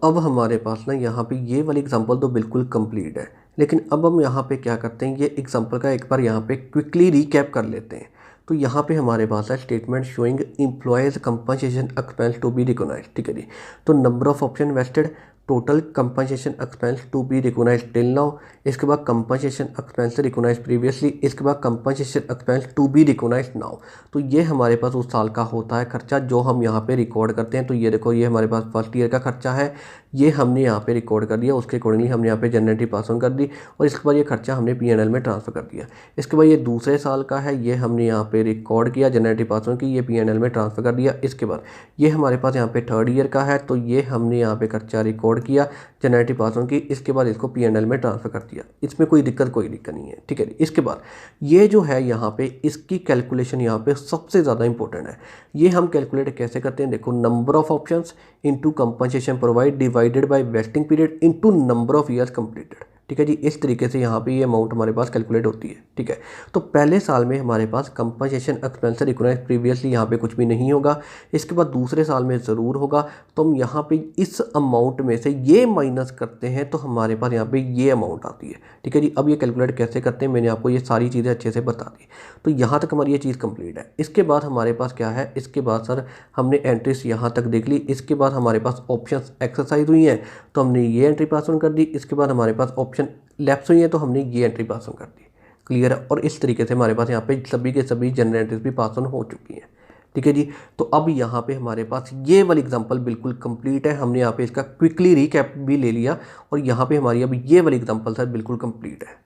अब हमारे पास ना यहाँ पे ये वाली एग्जांपल तो बिल्कुल कंप्लीट है, लेकिन अब हम यहाँ पे क्या करते हैं, ये एग्जांपल का एक बार यहाँ पे क्विकली रिकैप कर लेते हैं। तो यहाँ पे हमारे पास है statement showing employees compensation expense to be recognised, ठीक है जी। तो number of option vested, total compensation expense to be recognised till now, इसके बाद कंपनसेशन एक्सपेंस रिकॉग्नाइज्ड प्रीवियसली, इसके बाद compensation expense to be recognised now. तो ये हमारे पास उस साल का होता है खर्चा जो हम यहाँ पे रिकॉर्ड करते हैं। तो ये देखो ये हमारे पास फर्स्ट ईयर का खर्चा है, ये हमने यहाँ पे रिकॉर्ड कर दिया, उसके अकॉर्डिंगली हमने यहाँ पे जनरल पास ऑन कर दी, और इसके बाद ये खर्चा हमने P&L में ट्रांसफ़र कर दिया। इसके बाद ये दूसरे साल का है, ये हमने यहाँ पे रिकॉर्ड किया, जनरल पास ऑन की, ये P&L में ट्रांसफ़र कर दिया। इसके बाद ये हमारे पास यहाँ पे थर्ड ईयर का है, तो ये हमने यहाँ पे खर्चा रिकॉर्ड किया, जनरल पास ऑन की, इसके बाद इसको P&L में ट्रांसफ़र कर दिया। इसमें कोई दिक्कत नहीं है, ठीक है। इसके बाद ये जो है यहाँ पे इसकी कैलकुलेशन यहाँ पे सबसे ज़्यादा इंपॉर्टेंट है। ये हम कैलकुलेट कैसे करते हैं, देखो number of options into compensation provide divided by vesting period into number of years completed, ठीक है जी। इस तरीके से यहाँ पे ये अमाउंट हमारे पास कैलकुलेट होती है, ठीक है। तो पहले साल में हमारे पास कंपनसेशन एक्सपेंस रिकॉग्नाइज्ड प्रीवियसली यहाँ पे कुछ भी नहीं होगा, इसके बाद दूसरे साल में ज़रूर होगा। तो हम यहाँ पे इस अमाउंट में से ये माइनस करते हैं तो हमारे पास यहाँ पे ये अमाउंट आती है, ठीक है जी। अब ये कैलकुलेट कैसे करते हैं मैंने आपको ये सारी चीज़ें अच्छे से बता दी। तो यहाँ तक हमारी ये चीज़ कंप्लीट है। इसके बाद हमारे पास क्या है, इसके बाद सर हमने एंट्रीज यहाँ तक देख ली। इसके बाद हमारे पास ऑप्शंस एक्सरसाइज हुई हैं तो हमने ये एंट्री पास ऑन कर दी। इसके बाद हमारे पास ऑप्शन लैप्स हुई है तो हमने ये एंट्री पास ऑन कर दी। क्लियर है। और इस तरीके से हमारे पास यहाँ पे सभी के सभी जनरल एंट्रीज भी पास ऑन हो चुकी हैं, ठीक है जी। तो अब यहाँ पे हमारे पास ये वाली एग्जांपल बिल्कुल कंप्लीट है। हमने यहाँ पे इसका क्विकली रिकैप भी ले लिया और यहाँ पे हमारी अब ये वाली एग्जांपल सर बिल्कुल कंप्लीट है।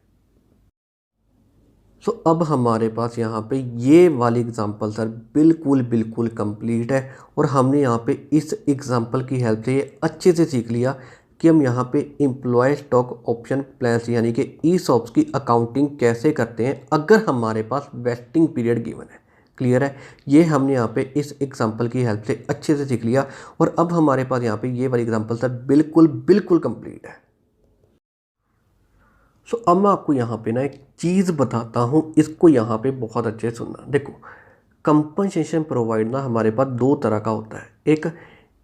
अब हमारे पास यहाँ पे ये वाली एग्जांपल सर बिल्कुल कंप्लीट है। और हमने यहाँ पे इस एग्जांपल की हेल्प से ये अच्छे से सीख लिया कि हम यहाँ पे एम्प्लॉय स्टॉक ऑप्शन प्लान्स यानी कि ESOPs की अकाउंटिंग कैसे करते हैं अगर हमारे पास वेस्टिंग पीरियड गिवन है। क्लियर है, ये हमने यहाँ पे इस एग्जांपल की हेल्प से अच्छे से सीख लिया और अब हमारे पास यहाँ पे ये वाली एग्जांपल सर बिल्कुल बिल्कुल कंप्लीट है। सो अब मैं आपको यहाँ पे ना एक चीज़ बताता हूँ, इसको यहाँ पे बहुत अच्छे से सुनना। देखो, कंपनसेशन प्रोवाइड ना हमारे पास दो तरह का होता है, एक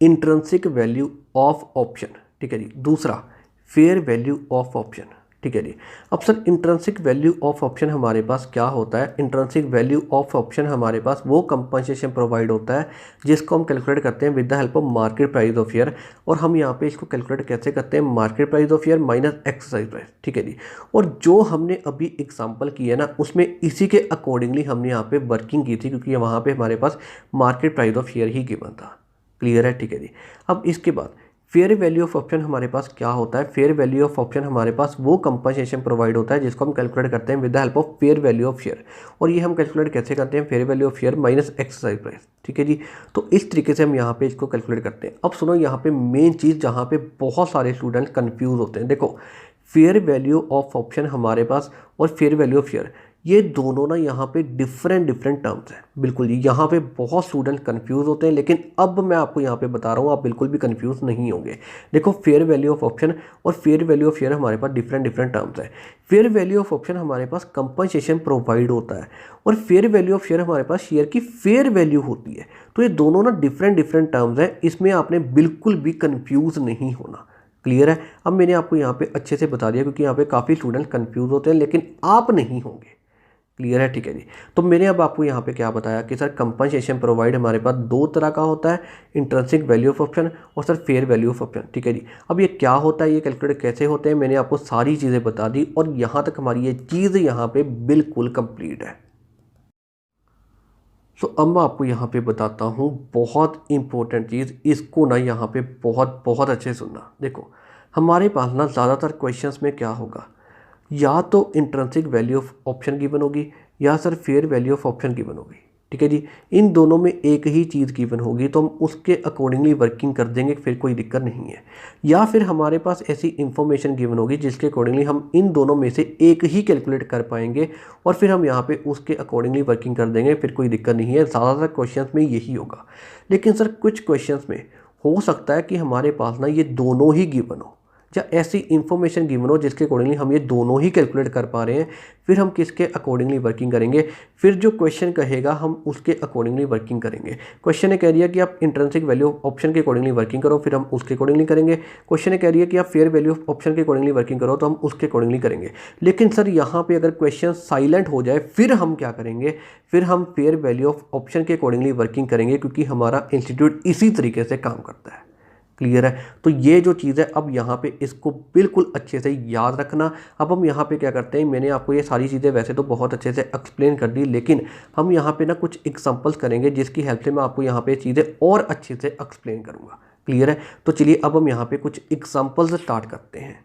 इंट्रिंसिक वैल्यू ऑफ ऑप्शन, ठीक है जी, दूसरा फेयर वैल्यू ऑफ ऑप्शन, ठीक है जी। अब sir intrinsic value of option हमारे पास क्या होता है? इंट्रिंसिक वैल्यू ऑफ ऑप्शन हमारे पास वो कंपनसेशन प्रोवाइड होता है जिसको हम कैलकुलेट करते हैं with the help of market price of share, और हम यहाँ पे इसको कैलकुलेट कैसे करते हैं? Market price of share minus exercise price, ठीक है जी। और जो हमने अभी एग्जाम्पल की है ना, उसमें इसी के अकॉर्डिंगली हमने यहाँ पे वर्किंग की थी, क्योंकि वहाँ पे हमारे पास मार्केट प्राइस ऑफ शेयर ही गिवन था। क्लियर है, ठीक है जी। अब इसके बाद फेयर वैल्यू ऑफ ऑप्शन हमारे पास क्या होता है? फेयर वैल्यू ऑफ ऑप्शन हमारे पास वो कंपनसेशन प्रोवाइड होता है जिसको हम कैलकुलेट करते हैं with the help of fair value of share, और ये हम कैलकुलेट कैसे करते हैं? Fair value of share minus exercise price, ठीक है जी। तो इस तरीके से हम यहाँ पे इसको कैलकुलेट करते हैं। अब सुनो, यहाँ पे मेन चीज़ जहाँ पे बहुत सारे स्टूडेंट्स कन्फ्यूज होते हैं, देखो फेयर वैल्यू ऑफ ऑप्शन हमारे पास और फेयर वैल्यू ऑफ शेयर, ये दोनों ना यहाँ पे डिफरेंट टर्म्स हैं। बिल्कुल जी, यहाँ पे बहुत स्टूडेंट कंफ्यूज होते हैं, लेकिन अब मैं आपको यहाँ पे बता रहा हूँ, आप बिल्कुल भी कंफ्यूज नहीं होंगे। देखो, फेयर वैल्यू ऑफ ऑप्शन और फेयर वैल्यू ऑफ शेयर हमारे पास डिफरेंट टर्म्स है। फेयर वैल्यू ऑफ ऑप्शन हमारे पास कंपनसेशन प्रोवाइड होता है और फेयर वैल्यू ऑफ शेयर हमारे पास शेयर की फेयर वैल्यू होती है। तो ये दोनों ना डिफरेंट टर्म्स हैं, इसमें आपने बिल्कुल भी कन्फ्यूज़ नहीं होना। क्लियर है? अब मैंने आपको यहाँ पे अच्छे से बता दिया, क्योंकि यहाँ पे काफ़ी स्टूडेंट कंफ्यूज होते हैं, लेकिन आप नहीं होंगे। क्लियर है, ठीक है जी। तो मैंने अब आपको यहाँ पे क्या बताया कि सर कंपनसेशन प्रोवाइड हमारे पास दो तरह का होता है, इंट्रिंसिक वैल्यू ऑफ ऑप्शन और sir fair value of option, ठीक है जी। अब ये क्या होता है, ये कैलकुलेट कैसे होते हैं, मैंने आपको सारी चीज़ें बता दी और यहाँ तक हमारी ये चीज़ यहाँ पे बिल्कुल कंप्लीट है। सो अब मैं आपको यहाँ पे बताता हूँ बहुत इंपॉर्टेंट चीज़, इसको ना यहाँ पे बहुत अच्छे से सुनना। देखो, हमारे पास ना ज़्यादातर क्वेश्चंस में क्या होगा, या तो intrinsic value of option given होगी या sir fair value of option given होगी, ठीक है जी। इन दोनों में एक ही चीज़ गिवन होगी तो हम उसके अकॉर्डिंगली वर्किंग कर देंगे, फिर कोई दिक्कत नहीं है। या फिर हमारे पास ऐसी इंफॉर्मेशन गिवन होगी जिसके अकॉर्डिंगली हम इन दोनों में से एक ही कैलकुलेट कर पाएंगे और फिर हम यहाँ पे उसके अकॉर्डिंगली वर्किंग कर देंगे, फिर कोई दिक्कत नहीं है। ज़्यादातर क्वेश्चन में यही होगा, लेकिन सर कुछ क्वेश्चन में हो सकता है कि हमारे पास ना ये दोनों ही गिवन हो या ऐसी इंफॉर्मेशन गिवन हो जिसके अकॉर्डिंगली हम ये दोनों ही कैलकुलेट कर पा रहे हैं, फिर हम किसके अकॉर्डिंगली वर्किंग करेंगे? फिर जो क्वेश्चन कहेगा हम उसके अकॉर्डिंगली वर्किंग करेंगे। क्वेश्चन ने कह दिया कि आप इंट्रिंसिक वैल्यू ऑफ ऑप्शन के अकॉर्डिंगली वर्किंग करो, फिर हम उसके अकॉर्डिंगली करेंगे। क्वेश्चन ने कह दिया कि आप फेयर वैल्यू ऑफ ऑप्शन के अकॉर्डिंगली वर्किंग करो, तो हम उसके अकॉर्डिंगली करेंगे। लेकिन सर यहाँ पे अगर क्वेश्चन साइलेंट हो जाए, फिर हम क्या करेंगे? फिर हम फेयर वैल्यू ऑफ ऑप्शन के अकॉर्डिंगली वर्किंग करेंगे, क्योंकि हमारा इंस्टीट्यूट इसी तरीके से काम करता है। क्लियर है? तो ये जो चीज़ है, अब यहाँ पे इसको बिल्कुल अच्छे से याद रखना। अब हम यहाँ पे क्या करते हैं, मैंने आपको ये सारी चीज़ें वैसे तो बहुत अच्छे से एक्सप्लेन कर दी, लेकिन हम यहाँ पे ना कुछ एग्जांपल्स करेंगे जिसकी हेल्प से मैं आपको यहाँ पे चीज़ें और अच्छे से एक्सप्लेन करूँगा। क्लियर है? तो चलिए अब हम यहाँ पे कुछ एग्जाम्पल्स स्टार्ट करते हैं।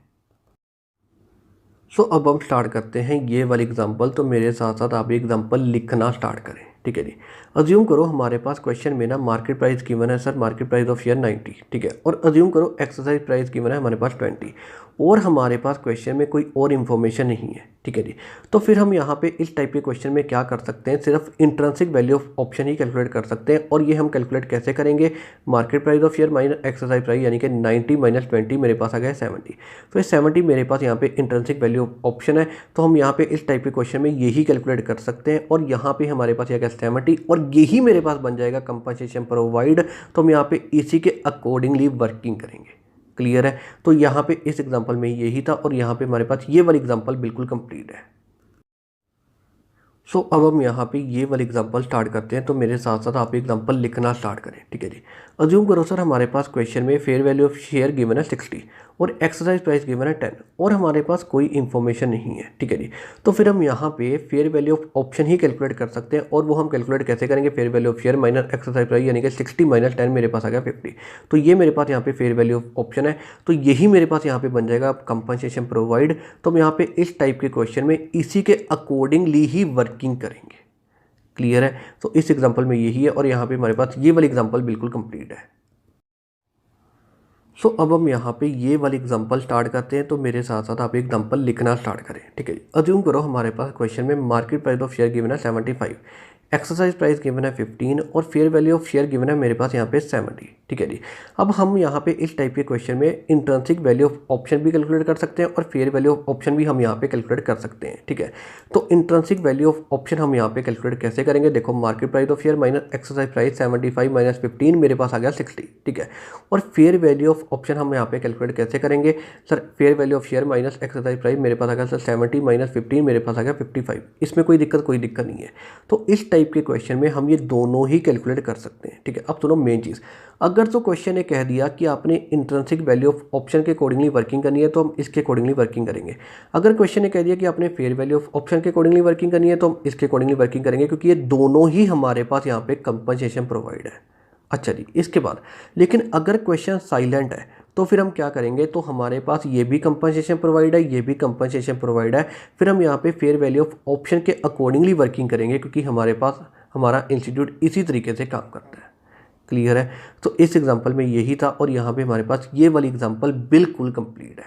सो अब हम स्टार्ट करते हैं ये वाली एग्जांपल। तो मेरे साथ साथ आप एग्जांपल लिखना स्टार्ट करें, ठीक है जी। अज्यूम करो हमारे पास क्वेश्चन में ना मार्केट प्राइस गिवन है sir, market price of share 90, ठीक है, और अज्यूम करो एक्सरसाइज प्राइस गिवन है हमारे पास 20, और हमारे पास क्वेश्चन में कोई और इन्फॉर्मेशन नहीं है, ठीक है जी। तो फिर हम यहाँ पे इस टाइप के क्वेश्चन में क्या कर सकते हैं, सिर्फ intrinsic value of option he calculate कर सकते हैं। और ये हम कैलकुलेट कैसे करेंगे? Market price of share minus exercise price, यानी कि 90 माइनस 20 मेरे पास आ गया 70। तो ये 70 मेरे पास यहाँ पे इंट्रिंसिक वैल्यू ऑफ ऑप्शन है, तो हम यहाँ पे इस टाइप के क्वेश्चन में यही कैलकुलेट कर सकते हैं। और यहाँ पे हमारे पास यह 70 और यही मेरे पास बन जाएगा कंपनसेशन प्रोवाइड। तो हम यहाँ पे इसी के अकॉर्डिंगली वर्किंग करेंगे। क्लियर है? तो यहाँ पे इस एग्जांपल में यही था और यहाँ पे हमारे पास ये वाली एग्जांपल बिल्कुल कंप्लीट है। सो अब हम यहाँ पे ये वाली एग्जांपल स्टार्ट करते हैं। तो मेरे साथ साथ आप एग्जांपल लिखना स्टार्ट करें, ठीक है जी। अज्यूम करो सर हमारे पास क्वेश्चन में fair value of share given है 60 और एक्सरसाइज प्राइस गिवन है 10 और हमारे पास कोई इन्फॉर्मेशन नहीं है, ठीक है जी। तो फिर हम यहाँ पे fair value of option he calculate कर सकते हैं, और वो हम कैलकुलेट कैसे करेंगे? Fair value of share minus exercise price, यानी कि 60 माइनस 10 मेरे पास आ गया 50। तो ये मेरे पास यहाँ पे फेयर वैल्यू ऑफ ऑप्शन है, तो यही मेरे पास यहाँ पे बन जाएगा कंपनसेशन प्रोवाइड। तो हम यहाँ पे इस टाइप के क्वेश्चन में इसी के अकॉर्डिंगली ही वर्किंग करेंगे। क्लियर है? तो इस एग्जांपल में यही है और यहाँ पे हमारे पास ये वाली एग्जांपल बिल्कुल कंप्लीट है। सो अब हम यहाँ पे ये वाली एग्जांपल स्टार्ट करते हैं। तो मेरे साथ साथ आप एग्जांपल लिखना स्टार्ट करें, ठीक है जी। अज्यूम करो हमारे पास क्वेश्चन में market price of share given है 75, एक्सरसाइज प्राइस गिवन है 15 और fair value of share given है मेरे पास यहाँ पे 70। ठीक है जी। अब हम यहाँ पे इस टाइप के क्वेश्चन में इंट्रिंसिक वैल्यू ऑफ ऑप्शन भी कैलकुलेट कर सकते हैं और फेयर वैल्यू ऑफ ऑप्शन भी हम यहाँ पे कैलकुलेट कर सकते हैं। ठीक है, तो इंट्रिंसिक वैल्यू ऑफ ऑप्शन हम यहाँ पे कैलकुलेट कैसे करेंगे, देखो market price of share minus exercise price 75 minus 15 मेरे पास आ गया 60। ठीक है, और फेयर वैल्यू ऑफ ऑप्शन हम यहाँ पे कैलकुलेट कैसे करेंगे sir, fair value of share minus exercise price मेरे पास आ गया सर 70 माइनस 15 मेरे पास आ गया 55। इसमें कोई दिक्कत नहीं है। तो इस टाइप के क्वेश्चन में हम ये दोनों ही कैलकुलेट कर सकते हैं। ठीक है, अब सुनो मेन चीज़, अगर तो क्वेश्चन ने कह दिया कि आपने इंट्रिंसिक वैल्यू ऑफ ऑप्शन के अकॉर्डिंगली वर्किंग करनी है तो हम इसके अकॉर्डिंगली वर्किंग करेंगे। अगर क्वेश्चन ने कह दिया कि आपने फेयर वैल्यू ऑफ ऑप्शन के अकॉर्डिंगली वर्किंग करनी है तो हम इसके अकॉर्डिंगली वर्किंग करेंगे, क्योंकि ये दोनों ही हमारे पास यहाँ पे कंपनसेशन प्रोवाइड है। अच्छा जी, इसके बाद लेकिन अगर क्वेश्चन साइलेंट है तो फिर हम क्या करेंगे, तो हमारे पास ये भी कंपनसेशन प्रोवाइड है, ये भी कंपनसेशन प्रोवाइड है, फिर हम यहाँ पे फेयर वैल्यू ऑफ ऑप्शन के अकॉर्डिंगली वर्किंग करेंगे, क्योंकि हमारे पास हमारा इंस्टीट्यूट इसी तरीके से काम करता है। क्लियर है, तो इस एग्जांपल में यही था और यहाँ पे हमारे पास ये वाली एग्जांपल बिल्कुल कंप्लीट है।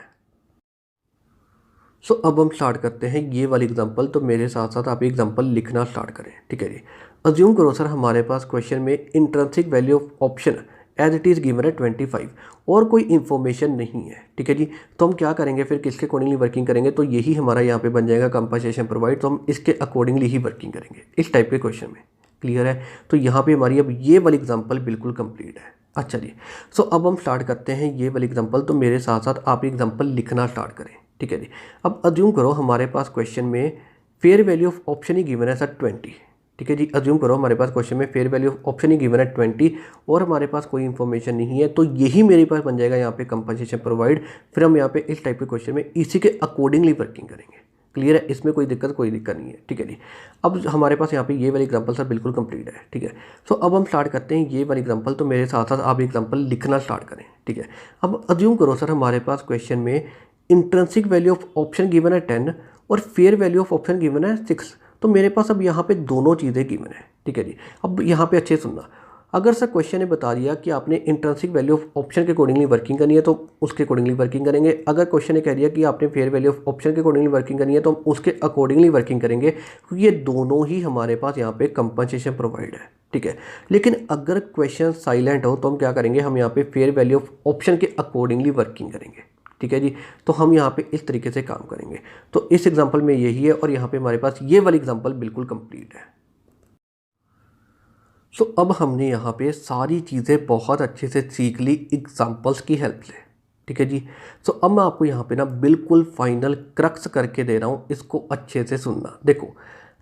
सो अब हम स्टार्ट करते हैं ये वाली एग्जांपल, तो मेरे साथ साथ आप एग्जांपल लिखना स्टार्ट करें। ठीक है जी, अज्यूम करो सर हमारे पास क्वेश्चन में intrinsic value of option as it is given है 25 और कोई इन्फॉर्मेशन नहीं है। ठीक है जी, तो हम क्या करेंगे फिर, किसके अकॉर्डिंगली वर्किंग करेंगे, तो यही हमारा यहाँ पे बन जाएगा कंपनसेशन प्रोवाइड, तो हम इसके अकॉर्डिंगली ही वर्किंग करेंगे इस टाइप के क्वेश्चन में। क्लियर है, तो यहाँ पे हमारी अब ये वाली एग्जांपल बिल्कुल कंप्लीट है। अच्छा जी, सो अब हम स्टार्ट करते हैं ये वाली एग्जांपल, तो मेरे साथ साथ आप एग्जांपल लिखना स्टार्ट करें। ठीक है जी, अब अज्यूम करो हमारे पास क्वेश्चन में fair value of option he given है सर 20। ठीक है जी, अज्यूम करो हमारे पास क्वेश्चन में fair value of option he given है 20 और हमारे पास कोई इन्फॉर्मेशन नहीं है, तो यही मेरे पास बन जाएगा यहाँ पे कंपनसेशन प्रोवाइड। फिर हम यहाँ पे इस टाइप के क्वेश्चन में इसी के अकॉर्डिंगली वर्किंग करेंगे। क्लियर है, इसमें कोई दिक्कत नहीं है। ठीक है जी, अब हमारे पास यहाँ पे ये वाली एग्जांपल सर बिल्कुल कंप्लीट है। ठीक है, सो अब हम स्टार्ट करते हैं ये वाली एग्जांपल, तो मेरे साथ साथ आप एग्जांपल लिखना स्टार्ट करें। ठीक है, अब अज्यूम करो सर हमारे पास क्वेश्चन में intrinsic value of option given है 10 और fair value of option given है 6, तो मेरे पास अब यहाँ पे दोनों चीज़ें गिवन है। ठीक है जी, अब यहाँ पे अच्छे सुनना, अगर सर क्वेश्चन ने बता दिया कि आपने इंट्रिंसिक वैल्यू ऑफ ऑप्शन के अकॉर्डिंगली वर्किंग करनी है तो उसके अकॉर्डिंगली वर्किंग करेंगे। अगर क्वेश्चन ने कह दिया कि आपने फेयर वैल्यू ऑफ ऑप्शन के अकॉर्डिंगली वर्किंग करनी है तो हम उसके अकॉर्डिंगली वर्किंग करेंगे, क्योंकि ये दोनों ही हमारे पास यहाँ पे कंपनसेशन प्रोवाइड है। ठीक है, लेकिन अगर क्वेश्चन साइलेंट हो तो हम क्या करेंगे, हम यहाँ पे फेयर वैल्यू ऑफ ऑप्शन के अकॉर्डिंगली वर्किंग करेंगे। ठीक है जी, तो हम यहाँ पे इस तरीके से काम करेंगे। तो इस एग्जाम्पल में यही है और यहाँ पे हमारे पास ये वाली एग्जाम्पल बिल्कुल कंप्लीट है। सो अब हमने यहाँ पे सारी चीज़ें बहुत अच्छे से सीख ली एग्जाम्पल्स की हेल्प से। ठीक है जी, सो अब मैं आपको यहाँ पे ना बिल्कुल फाइनल क्रक्स करके दे रहा हूँ, इसको अच्छे से सुनना। देखो,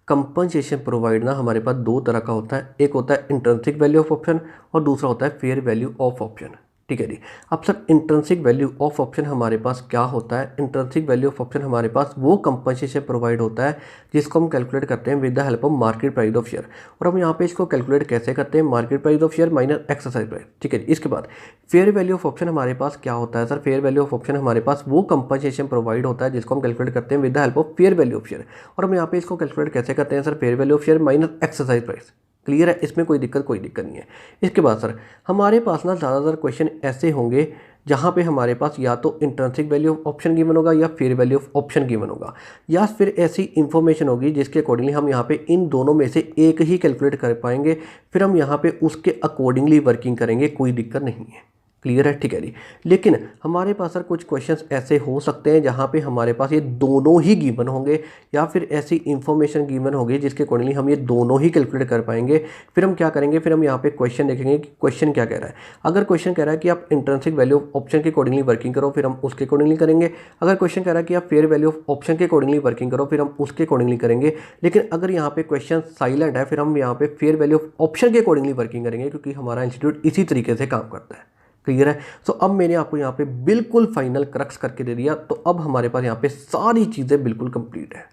कंपनसेशन प्रोवाइड ना हमारे पास दो तरह का होता है, एक होता है इंट्रिंसिक वैल्यू ऑफ ऑप्शन और दूसरा होता है फेयर वैल्यू ऑफ ऑप्शन। ठीक है जी, अब sir intrinsic value of option हमारे पास क्या होता है, इंट्रिंसिक वैल्यू ऑफ ऑप्शन हमारे पास वो कंपनसेशन प्रोवाइड होता है जिसको हम कैलकुलेट करते हैं with the help of market price of share. और हम यहाँ पे इसको कैलकुलेट कैसे करते हैं, market price of share minus exercise price. ठीक है, इसके बाद फेयर वैल्यू ऑफ ऑप्शन हमारे पास क्या होता है sir, fair value of option हमारे पास वो कंपनसेशन प्रोवाइड होता है जिसको हम कैलकुलेट करते हैं with the help of fair value of share. और हम यहाँ पे इसको कैलकुलेट कैसे करते हैं sir, fair value of share minus exercise price. Clear है, इसमें कोई दिक्कत नहीं है। इसके बाद सर हमारे पास ना ज़्यादातर क्वेश्चन ऐसे होंगे जहाँ पे हमारे पास या तो intrinsic value of option given होगा या fair value of option given होगा, या फिर ऐसी इंफॉर्मेशन होगी जिसके अकॉर्डिंगली हम यहाँ पे इन दोनों में से एक ही कैलकुलेट कर पाएंगे, फिर हम यहाँ पे उसके अकॉर्डिंगली वर्किंग करेंगे, कोई दिक्कत नहीं है। क्लियर है, ठीक है जी। लेकिन हमारे पास सर कुछ क्वेश्चंस ऐसे हो सकते हैं जहाँ पे हमारे पास ये दोनों ही गिवन होंगे या फिर ऐसी इंफॉर्मेशन गिवन होगी जिसके अकॉर्डिंगली हम ये दोनों ही कैलकुलेट कर पाएंगे। फिर हम क्या करेंगे, फिर हम यहाँ पे क्वेश्चन देखेंगे कि क्वेश्चन क्या कह रहा है। अगर क्वेश्चन कह रहा है कि आप इंट्रिंसिक वैल्यू ऑफ ऑप्शन के अकॉर्डिंगली वर्किंग करो, फिर हम उसके अकॉर्डिंगली करेंगे। अगर क्वेश्चन कह रहा है कि आप फेयर वैल्यू ऑफ ऑप्शन के अकॉर्डिंगली वर्किंग करो, फिर हम उसके अकॉर्डिंगली करेंगे। लेकिन अगर यहाँ पे क्वेश्चन साइलेंट है, फिर हम यहाँ पे फेयर वैल्यू ऑफ ऑप्शन के अकॉर्डिंगली वर्किंग करेंगे, क्योंकि हमारा इंस्टीट्यूट इसी तरीके से काम करता है। क्लियर है, तो अब मैंने आपको यहाँ पे बिल्कुल फाइनल क्रक्स करके दे दिया, तो अब हमारे पास यहाँ पे सारी चीज़ें बिल्कुल कंप्लीट है।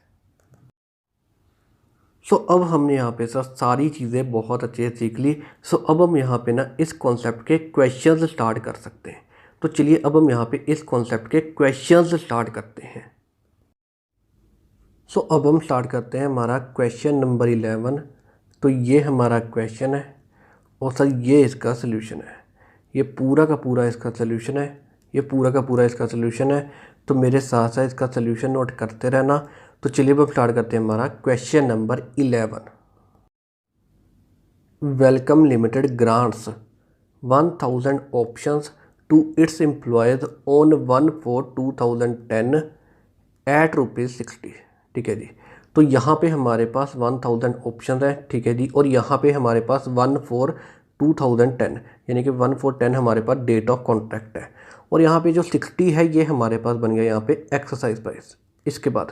सो अब हमने यहाँ पे सर सारी चीज़ें बहुत अच्छे से सीख ली। सो अब हम यहाँ पे ना इस कॉन्सेप्ट के क्वेश्चंस स्टार्ट कर सकते हैं। तो चलिए अब हम यहाँ पे इस कॉन्सेप्ट के क्वेश्चंस स्टार्ट करते हैं। सो अब हम स्टार्ट करते हैं हमारा क्वेश्चन नंबर 11। तो ये हमारा क्वेश्चन है और सर ये इसका सोल्यूशन है, ये पूरा का पूरा इसका सोल्यूशन है, ये पूरा का पूरा इसका सोल्यूशन है। तो मेरे साथ साथ इसका सोल्यूशन नोट करते रहना। तो चलिए अब स्टार्ट करते हैं हमारा question number 11। Welcome limited grants 1000 options to its employees on 1/4/2010 at ₹60। ठीक है जी। तो यहाँ पे हमारे पास 1000 ऑप्शन है। ठीक है जी। और यहाँ पे हमारे पास 1/4/2010 यानी कि 1/4/10 हमारे पास डेट ऑफ कॉन्ट्रैक्ट है। और यहाँ पे जो 60 है ये हमारे पास बन गया यहाँ पे एक्सरसाइज प्राइस। इसके बाद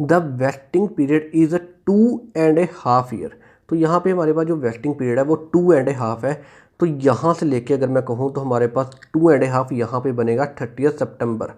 the vesting period is 2.5 year. तो यहाँ पे हमारे पास जो वेस्टिंग पीरियड है वो 2.5 है। तो यहाँ से लेके अगर मैं कहूँ तो हमारे पास 2.5 यहाँ पे बनेगा 30 सितंबर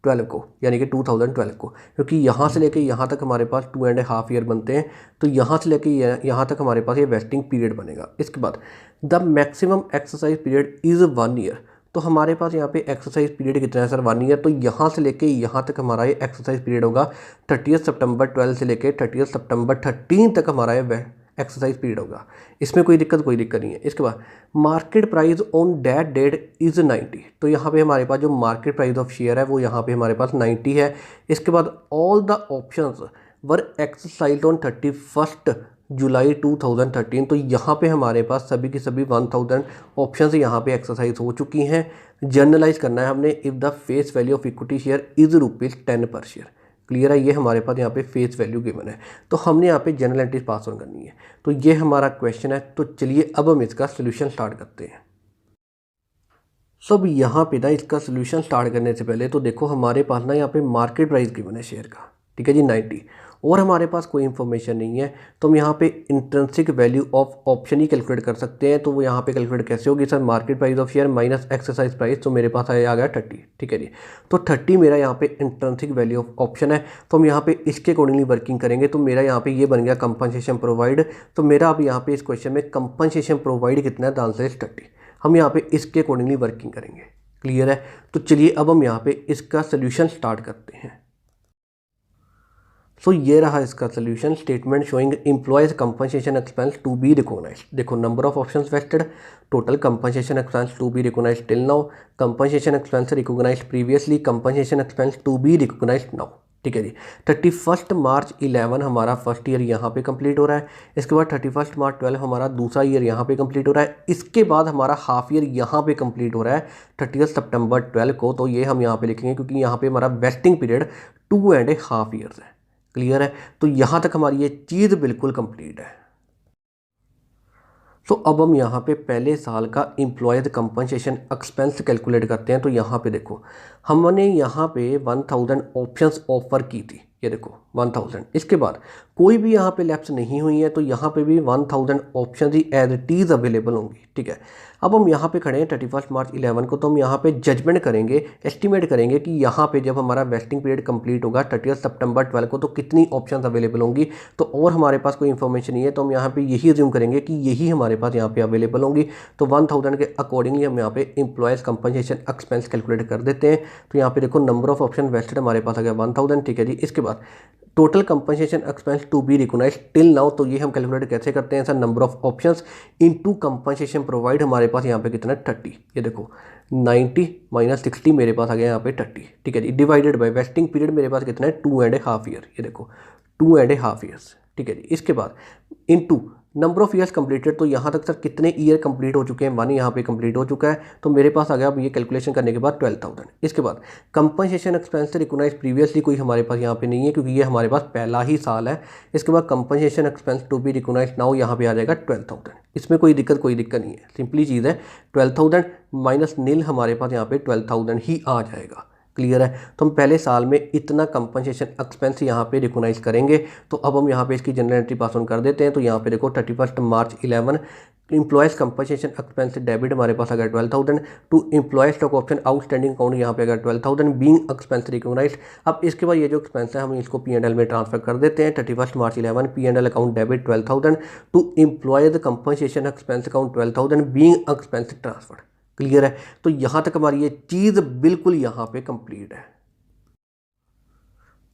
12 को, यानी कि 2012 को, क्योंकि यहाँ से लेके यहाँ तक हमारे पास 2.5 ईयर बनते हैं। तो यहाँ से लेके यहाँ तक हमारे पास ये वेस्टिंग पीरियड बनेगा। इसके बाद the maximum exercise period is 1 year. तो हमारे पास यहाँ पे एक्सरसाइज पीरियड कितना है सर? 1 ईयर। तो यहाँ से लेके यहाँ तक हमारा ये एक्सरसाइज पीरियड होगा 30 सितंबर 12 से लेके 30 सितंबर 13 तक हमारा ये एक्सरसाइज पीरियड होगा। इसमें कोई दिक्कत नहीं है। इसके बाद market price on that that is 90। तो यहाँ पे हमारे पास जो मार्केट प्राइस ऑफ शेयर है वो यहाँ पे हमारे पास 90 है। इसके बाद all the options were exercise on 31 जुलाई 2013। तो यहाँ पे हमारे पास सभी की सभी 1000 ऑप्शंस यहाँ पे एक्सरसाइज हो चुकी हैं। जर्नलाइज करना है हमने। If the face value of equity share is ₹10 पर शेयर। क्लियर है? ये हमारे पास यहाँ पे फेस वैल्यू गिवन है। तो हमने यहाँ पे जनरल एंट्रीज पास ऑन करनी है। तो ये हमारा क्वेश्चन है। तो चलिए अब हम इसका सोल्यूशन स्टार्ट करते हैं। अब यहाँ पे ना इसका सोल्यूशन स्टार्ट करने से पहले तो देखो हमारे पास ना यहाँ पे मार्केट प्राइस गिवन है शेयर का। ठीक है जी, 90, और हमारे पास कोई इन्फॉर्मेशन नहीं है। तो हम यहाँ पे intrinsic value of option he calculate कर सकते हैं। तो वो यहाँ पे कैलकुलेट कैसे होगी sir? Market price of share minus exercise price. तो मेरे पास आ गया 30। ठीक है जी। तो 30 मेरा यहाँ पे इंट्रिंसिक वैल्यू ऑफ ऑप्शन है। तो हम यहाँ पे इसके अकॉर्डिंगली वर्किंग करेंगे। तो मेरा यहाँ पे ये बन गया कंपनसेशन प्रोवाइड। तो मेरा अब यहाँ पे इस क्वेश्चन में कंपनसेशन प्रोवाइड कितना है? The answer is 30। हम यहाँ पे इसके अकॉर्डिंगली वर्किंग करेंगे। क्लियर है? तो चलिए अब हम यहाँ पे इसका सोल्यूशन स्टार्ट करते हैं। सो ये रहा इसका solution. Statement showing employees compensation expense to be recognised. देखो number of options vested, total compensation expense to be recognised till now, compensation expense recognised previously, compensation expense to be recognised now. ठीक है जी। 31 मार्च 11 हमारा फर्स्ट ईयर यहाँ पे कंप्लीट हो रहा है। इसके बाद 31 मार्च 12 हमारा दूसरा ईयर यहाँ पे कंप्लीट हो रहा है। इसके बाद हमारा हाफ ईयर यहाँ पे कंप्लीट हो रहा है 30 सितंबर 12 को। तो ये हम यहाँ पे लिखेंगे क्योंकि यहाँ पे हमारा वेस्टिंग पीरियड 2.5 ईयर्स है। क्लियर है? तो यहाँ तक हमारी ये चीज़ बिल्कुल कंप्लीट है। तो अब हम यहाँ पे पहले साल का एम्प्लॉयज़ कंपनसेशन एक्सपेंस कैलकुलेट करते हैं। तो यहाँ पे देखो हमने यहाँ पे 1000 ऑप्शंस ऑफर की थी। ये देखो 1000। इसके बाद कोई भी यहाँ पे लैप्स नहीं हुई है। तो यहाँ पे भी 1000 ऑप्शन ही एज इट इज़ अवेलेबल होंगी। ठीक है। अब हम यहाँ पे खड़े हैं 31 मार्च 11 को। तो हम यहाँ पे जजमेंट करेंगे, एस्टिमेट करेंगे कि यहाँ पे जब हमारा वेस्टिंग पीरियड कंप्लीट होगा 30 सितंबर 12 को तो कितनी ऑप्शंस अवेलेबल होंगी। तो और हमारे पास कोई इन्फॉर्मेशन नहीं है। तो हम यहाँ पे यही अज्यूम करेंगे कि यही हमारे पास यहाँ पे अवेलेबल होंगी। तो 1000 के अकॉर्डिंगली हम यहाँ पे एम्प्लॉयज़ कंपनसेशन एक्सपेंस कैलकुलेट कर देते हैं। तो यहाँ पे देखो नंबर ऑफ ऑप्शन वेस्टेड हमारे पास आ गया 1000। ठीक है जी। इसके बाद total compensation expense to be recognised till now. तो ये हम कैलकुलेट कैसे करते हैं sir? Number of options into compensation provide. हमारे पास यहाँ पे कितना है? 30। ये देखो 90 माइनस 60 मेरे पास आ गया यहाँ पे 30। ठीक है जी। डिवाइडेड बाय वेस्टिंग पीरियड मेरे पास कितना है? 2.5 ईयर। ये देखो 2.5 ईयर्स। ठीक है जी। इसके बाद into number of years completed. तो यहाँ तक सर कितने ईयर कंप्लीट हो चुके हैं? 1 यहाँ पे कंप्लीट हो चुका है। तो मेरे पास आ गया अब ये कैलकुलेशन करने के बाद 12,000। इसके बाद कंपनसेशन एक्सपेंस रिकॉग्नाइज प्रीवियसली कोई हमारे पास यहाँ पे नहीं है क्योंकि ये हमारे पास पहला ही साल है। इसके बाद compensation expense to be recognise now यहाँ पे आ जाएगा 12,000। इसमें कोई दिक्कत नहीं है। सिंपली चीज़ है 12,000 माइनस नील हमारे पास यहाँ पे 12,000 ही आ जाएगा। क्लियर है? तो हम पहले साल में इतना कंपनसेशन एक्सपेंस यहाँ पे रिकॉग्नाइज करेंगे। तो अब हम यहाँ पे इसकी जनरल एंट्री पास ऑन कर देते हैं। तो यहाँ पे देखो 31 March 11 employees compensation expense debit हमारे पास आ गया 12,000 to employee stock option outstanding account यहाँ पे आ गया 12,000 बीइंग एक्सपेंस रिकॉग्नाइज्ड। अब इसके बाद ये जो एक्सपेंस है हम इसको P&L में ट्रांसफर कर देते हैं। 31 March 11 P&L account debit 12,000 to employees compensation expense account 12,000 being expense transfer. Clear है? तो यहाँ तक हमारी ये चीज़ बिल्कुल यहाँ पे कंप्लीट है।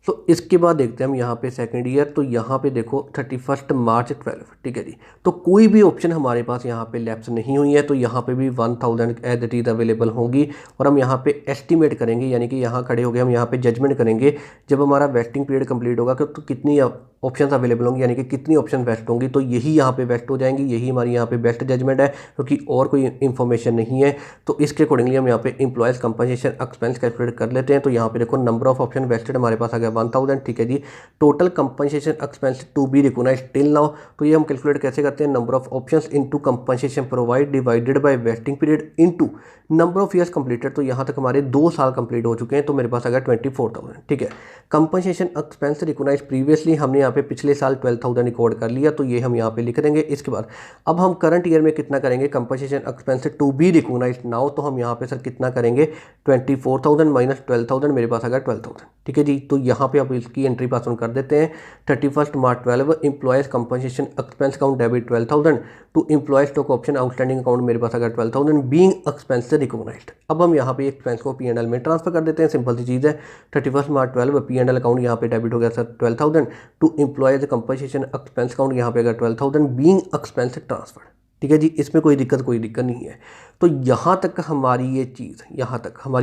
तो इसके बाद देखते हैं हम यहाँ पे सेकंड ईयर। तो यहाँ पे देखो 31 मार्च 12। ठीक है जी। तो कोई भी ऑप्शन हमारे पास यहाँ पे लैप्स नहीं हुई है। तो यहाँ पे भी 1000 एज इट इज़ अवेलेबल होंगी। और हम यहाँ पे एस्टिमेट करेंगे, यानी कि यहाँ खड़े हो गए हम यहाँ पे जजमेंट करेंगे जब हमारा वेस्टिंग पीरियड कंप्लीट होगा तो कितनी ऑप्शंस अवेलेबल होंगी, यानी कि कितनी ऑप्शन वेस्ट होंगी, तो यही यहाँ पे वेस्ट हो जाएंगी। यही हमारी यहाँ पे बेस्ट जजमेंट है, क्योंकि और कोई इन्फॉर्मेशन नहीं है। तो इसके अकॉर्डिंगली हम यहाँ पे एम्प्लॉयज़ कंपनसेशन एक्सपेंस कैलकुलेट कर लेते हैं। तो यहाँ पे देखो नंबर ऑफ ऑप्शन वेस्टेड हमारे पास आ गया 1000, ठीक है जी। Total compensation expense to be recognised till now, तो ये हम कैलकुलेट कैसे करते हैं, number of options into compensation provide divided by vesting period into number of years completed. तो यहाँ तक हमारे 2 साल कंप्लीट हो चुके हैं, तो मेरे पास आ गया 24,000, ठीक है। कंपनसेशन एक्सपेंस रिकॉग्नाइज प्रीवियसली, हमने यहाँ पे पिछले साल 12,000 रिकॉर्ड कर लिया, तो ये हम यहाँ पे लिख देंगे। इसके बाद अब हम करंट ईयर में कितना करेंगे, compensation expense to be recognised now, तो हम यहाँ पे सर कितना करेंगे, 24,000 माइनस 12,000, मेरे पास आ गया 12,000, ठीक है जी। तो यहाँ पे आप इसकी एंट्री पास ऑन कर देते हैं। 31 March 12 employees compensation expense account debit 12,000 to employee stock option outstanding account, मेरे पास आ गया 12,000 बीइंग एक्सपेंस रिकॉग्नाइज्ड। अब हम यहाँ पे एक्सपेंस को P&L में ट्रांसफर कर देते हैं, सिंपल सी चीज़ है। 31 मार्च 12 P&L अकाउंट यहाँ पे डेबिट हो गया sir 12,000 to employees compensation expense account, यहाँ पे अगर 12,000 बीइंग एक्सपेंस ट्रांसफर, ठीक है जी। इसमें कोई दिक्कत नहीं है। तो यहाँ तक हमारी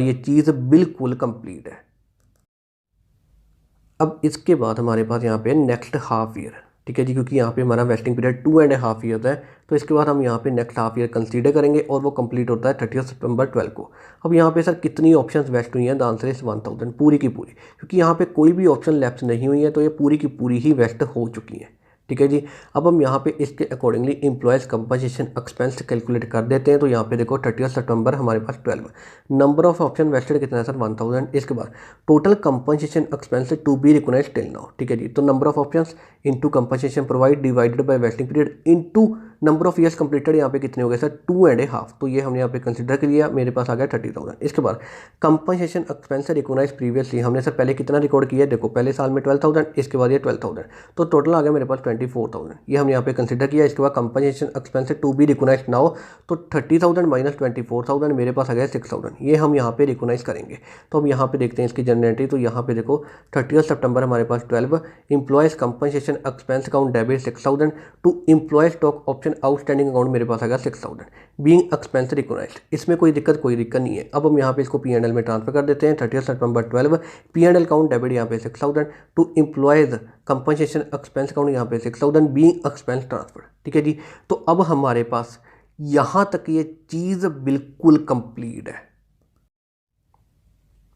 ये चीज़ बिल्कुल कंप्लीट है। अब इसके बाद हमारे पास यहाँ पे नेक्स्ट हाफ ईयर, ठीक है जी, क्योंकि यहाँ पे हमारा वेस्टिंग पीरियड 2.5 ईयर है। तो इसके बाद हम यहाँ पे नेक्स्ट हाफ ईयर कंसीडर करेंगे, और वो कंप्लीट होता है 30 सितंबर 12 को। अब यहाँ पे सर कितनी ऑप्शंस वेस्ट हुई हैं, द आंसर इज 1000, पूरी की पूरी, क्योंकि यहाँ पे कोई भी ऑप्शन लैप्स नहीं हुई है, तो ये पूरी की पूरी ही वेस्ट हो चुकी हैं, ठीक है जी। अब हम यहाँ पे इसके accordingly employees compensation expense calculate कर देते हैं। तो यहाँ पे देखो 30 सितंबर हमारे पास 12, नंबर ऑफ ऑप्शन वेस्टेड कितना है सर 1000। इसके बाद total compensation expense to be recognised till now, ठीक है जी। तो number of options into compensation provide divided by vesting period into number of years completed, यहाँ पे कितने हो गए सर 2.5, तो ये हमने यहाँ पे कंसिडर कर लिया, मेरे पास आ गया 30,000। इसके बाद कंपनसेशन एक्सपेंस रिकॉग्नाइज प्रीवियसली, हमने सर पहले कितना रिकॉर्ड किया है, देखो पहले साल में 12,000, इसके बाद ये 12,000, तो टोटल आ गया मेरे पास 24,000, ये हमने यहाँ पे कंसिडर किया। इसके बाद compensation expense to be recognise now, तो 30,000 माइनस 24,000, मेरे पास आ गया 6,000, ये हम यहाँ पे रिकॉग्नाइज करेंगे। तो हम यहाँ पे देखते हैं इसकी जनरेटिव। तो यहाँ पे देखो 30 सितंबर हमारे पास 12, employees compensation expense account debit 6,000 to employee stock option outstanding account, मेरे पास आ गया 6,000 बीइंग एक्सपेंस रिकॉग्नाइज्ड। इसमें कोई दिक्कत नहीं है। अब हम यहाँ पे इसको P&L में ट्रांसफर कर देते हैं। 30 सितंबर 12 P&L अकाउंट डेबिट यहाँ पे 6,000 to employees compensation expense account, यहाँ पे 6,000 बीइंग एक्सपेंस ट्रांसफर, ठीक है जी। तो अब हमारे पास यहाँ तक ये चीज़ बिल्कुल कंप्लीट है।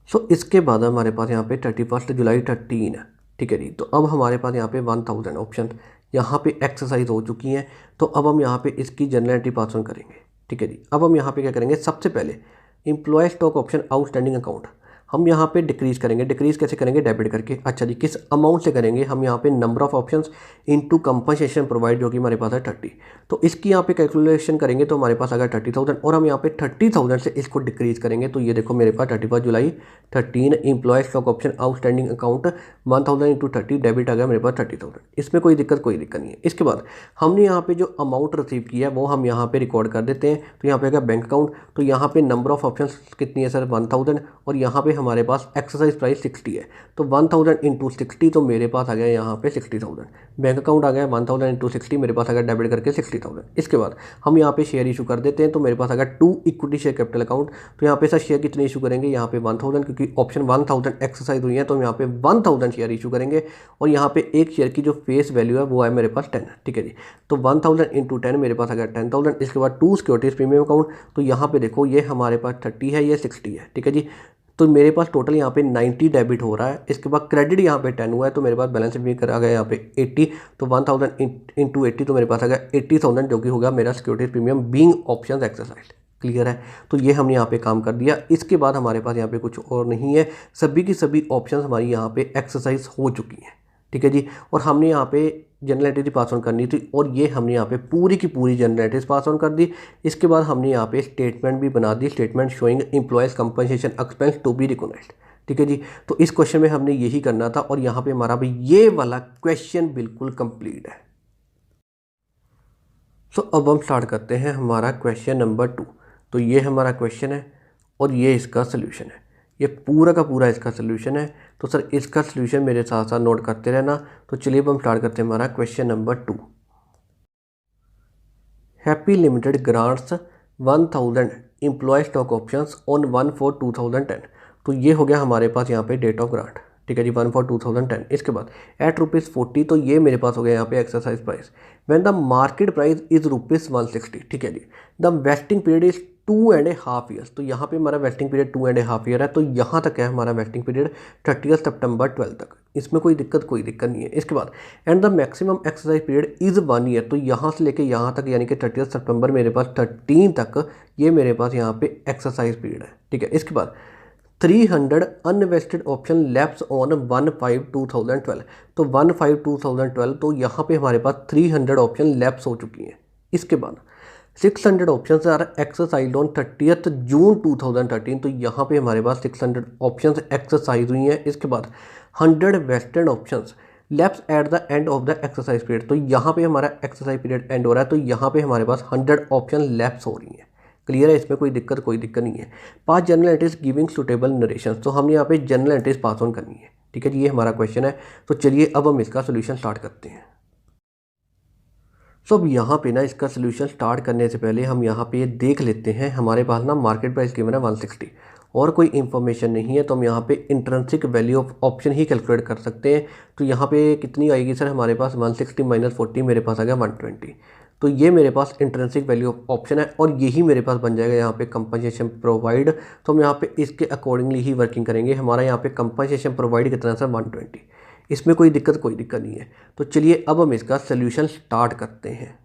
सो इसके बाद हमारे पास यहाँ पे 31 जुलाई 13 है, ठीक है जी। तो अब हमारे पास यहाँ पे 1000 ऑप्शन यहाँ पे एक्सरसाइज हो चुकी हैं। तो अब हम यहाँ पे इसकी जनरल एंट्री पास ऑन करेंगे, ठीक है जी। अब हम यहाँ पे क्या करेंगे, सबसे पहले employee stock option outstanding account हम यहाँ पे डिक्रीज करेंगे। डिक्रीज कैसे करेंगे, डेबिट करके। अच्छा जी, किस अमाउंट से करेंगे, हम यहाँ पे number of options into compensation provide, जो कि हमारे पास है 30। तो इसकी यहाँ पे कैलकुलेशन करेंगे, तो हमारे पास आ गया 30,000, और हम यहाँ पे 30,000 से इसको डिक्रीज करेंगे। तो ये देखो मेरे पास 31 जुलाई 13 employee stock option outstanding account 1000 into 30 debit आ गया मेरे पास 30,000। इसमें कोई दिक्कत नहीं है। इसके बाद हमने यहाँ पे जो अमाउंट रिसीव किया है वो हम यहाँ पे रिकॉर्ड कर देते हैं। तो यहाँ पे आएगा बैंक अकाउंट, तो यहाँ पे नंबर ऑफ ऑप्शंस कितनी है सर 1000, और यहाँ पे हमारे पास एक्सरसाइज प्राइस 60 है। तो 1000 इंटू 60, तो मेरे पास आ गया यहाँ पे 60,000। बैंक अकाउंट आ गया 1000 इंटू 60, मेरे पास आ गया डेबिट करके 60,000। इसके बाद हम यहाँ पे शेयर इशू कर देते हैं। तो मेरे पास आ गया 2 इक्विटी शेयर कैपिटल अकाउंट। तो यहाँ पे सर शेयर कितने इशू करेंगे, यहाँ पे 1000, क्योंकि ऑप्शन 1000 एक्सरसाइज हुई है, तो हम यहाँ पे 1000 शेयर इशू करेंगे। और यहाँ पे एक शेयर की जो फेस वैल्यू है वो है मेरे पास 10, ठीक है जी। तो 1000 इंटू 10 मेरे पास आ गया 10,000। इसके बाद 2 सिक्योरिटीज प्रीमियम अकाउंट, तो यहाँ पे देखो ये हमारे पास 30 है, ये 60 है, ठीक है जी। तो मेरे पास टोटल यहाँ पे 90 डेबिट हो रहा है। इसके बाद क्रेडिट यहाँ पे 10 हुआ है, तो मेरे पास बैलेंस भी करा गया यहाँ पे 80। तो 1000 इंटू 80, तो मेरे पास आ गया 80,000, जो कि होगा मेरा security premium being options exercise. Clear है। तो ये हमने यहाँ पे काम कर दिया। इसके बाद हमारे पास यहाँ पे कुछ और नहीं है, सभी की सभी ऑप्शंस हमारी यहाँ पे एक्सरसाइज हो चुकी हैं, ठीक है जी। और हमने यहाँ पे जनरल एंट्री पास ऑन करनी थी, और ये हमने यहाँ पे पूरी की पूरी जनरल एंट्रीज पास ऑन कर दी। इसके बाद हमने यहाँ पे स्टेटमेंट भी बना दी, statement showing employees compensation expense to be recognised, ठीक है जी। तो इस क्वेश्चन में हमने यही करना था, और यहाँ पे हमारा भी ये वाला क्वेश्चन बिल्कुल कंप्लीट है। सो अब हम स्टार्ट करते हैं हमारा क्वेश्चन नंबर 2। तो ये हमारा क्वेश्चन है, और ये इसका सोल्यूशन है। ये पूरा का पूरा इसका सोल्यूशन है। तो सर इसका सोल्यूशन मेरे साथ साथ नोट करते रहना। तो चलिए अब हम स्टार्ट करते हैं हमारा question number 2। Happy limited grants 1000 employee stock options on 1/4/2010। तो ये हो गया हमारे पास यहाँ पे डेट ऑफ ग्रांट, ठीक है जी, 1 for 2010। इसके बाद एट ₹40, तो ये मेरे पास हो गया यहाँ पे exercise price. When the market price is ₹160, ठीक है जी। The vesting period is 2.5 years, तो यहाँ पे हमारा वेस्टिंग पीरियड 2.5 ईयर है, तो यहाँ तक है हमारा वेस्टिंग पीरियड 30 सितंबर 12 तक। इसमें कोई दिक्कत नहीं है। इसके बाद and the maximum exercise period is 1 year, तो यहाँ से लेके यहाँ तक यानी कि 30 सितंबर मेरे पास 13 तक ये मेरे पास यहाँ पे एक्सरसाइज पीरियड है, ठीक है। इसके बाद 300 अनवेस्टेड ऑप्शन लैप्स ऑन 1/5/2012, तो 1/5/2012, तो यहाँ पे हमारे पास 300 ऑप्शन लैप्स हो चुकी हैं। इसके बाद 600 ऑप्शंस आर एक्सरसाइज ऑन 30 जून 2013, तो यहाँ पे हमारे पास 600 ऑप्शंस एक्सरसाइज हुई हैं। इसके बाद 100 western options lapse eight the end of the exercise period, तो यहाँ पे हमारा एक्सरसाइज पीरियड एंड हो रहा है, तो यहाँ पे हमारे पास 100 ऑप्शन लैप्स हो रही हैं। क्लियर है, इसमें कोई दिक्कत नहीं है। Pass journal entries giving suitable narration, तो हमने यहाँ पे जनरल एंट्रीज पास ऑन करनी है, ठीक है जी, ये हमारा क्वेश्चन है। तो चलिए अब हम इसका सोल्यूशन स्टार्ट करते हैं। अब यहाँ पे ना इसका सोल्यूशन स्टार्ट करने से पहले हम यहाँ पे ये देख लेते हैं, हमारे पास ना मार्केट प्राइस गिवन है 160 और कोई इन्फॉर्मेशन नहीं है, तो हम यहाँ पे intrinsic value of option he calculate कर सकते हैं। तो यहाँ पे कितनी आएगी सर, हमारे पास 160 - 40 मेरे पास आ गया 120, तो ये मेरे पास इंट्रिंसिक वैल्यू ऑफ ऑप्शन है और यही मेरे पास बन जाएगा यहाँ पे कंपनसेशन प्रोवाइड। तो हम यहाँ पे इसके अकॉर्डिंगली ही वर्किंग करेंगे। हमारा यहाँ पे कंपनसेशन प्रोवाइड कितना है सर, 120। इसमें कोई दिक्कत नहीं है। तो चलिए अब हम इसका सोल्यूशन स्टार्ट करते हैं।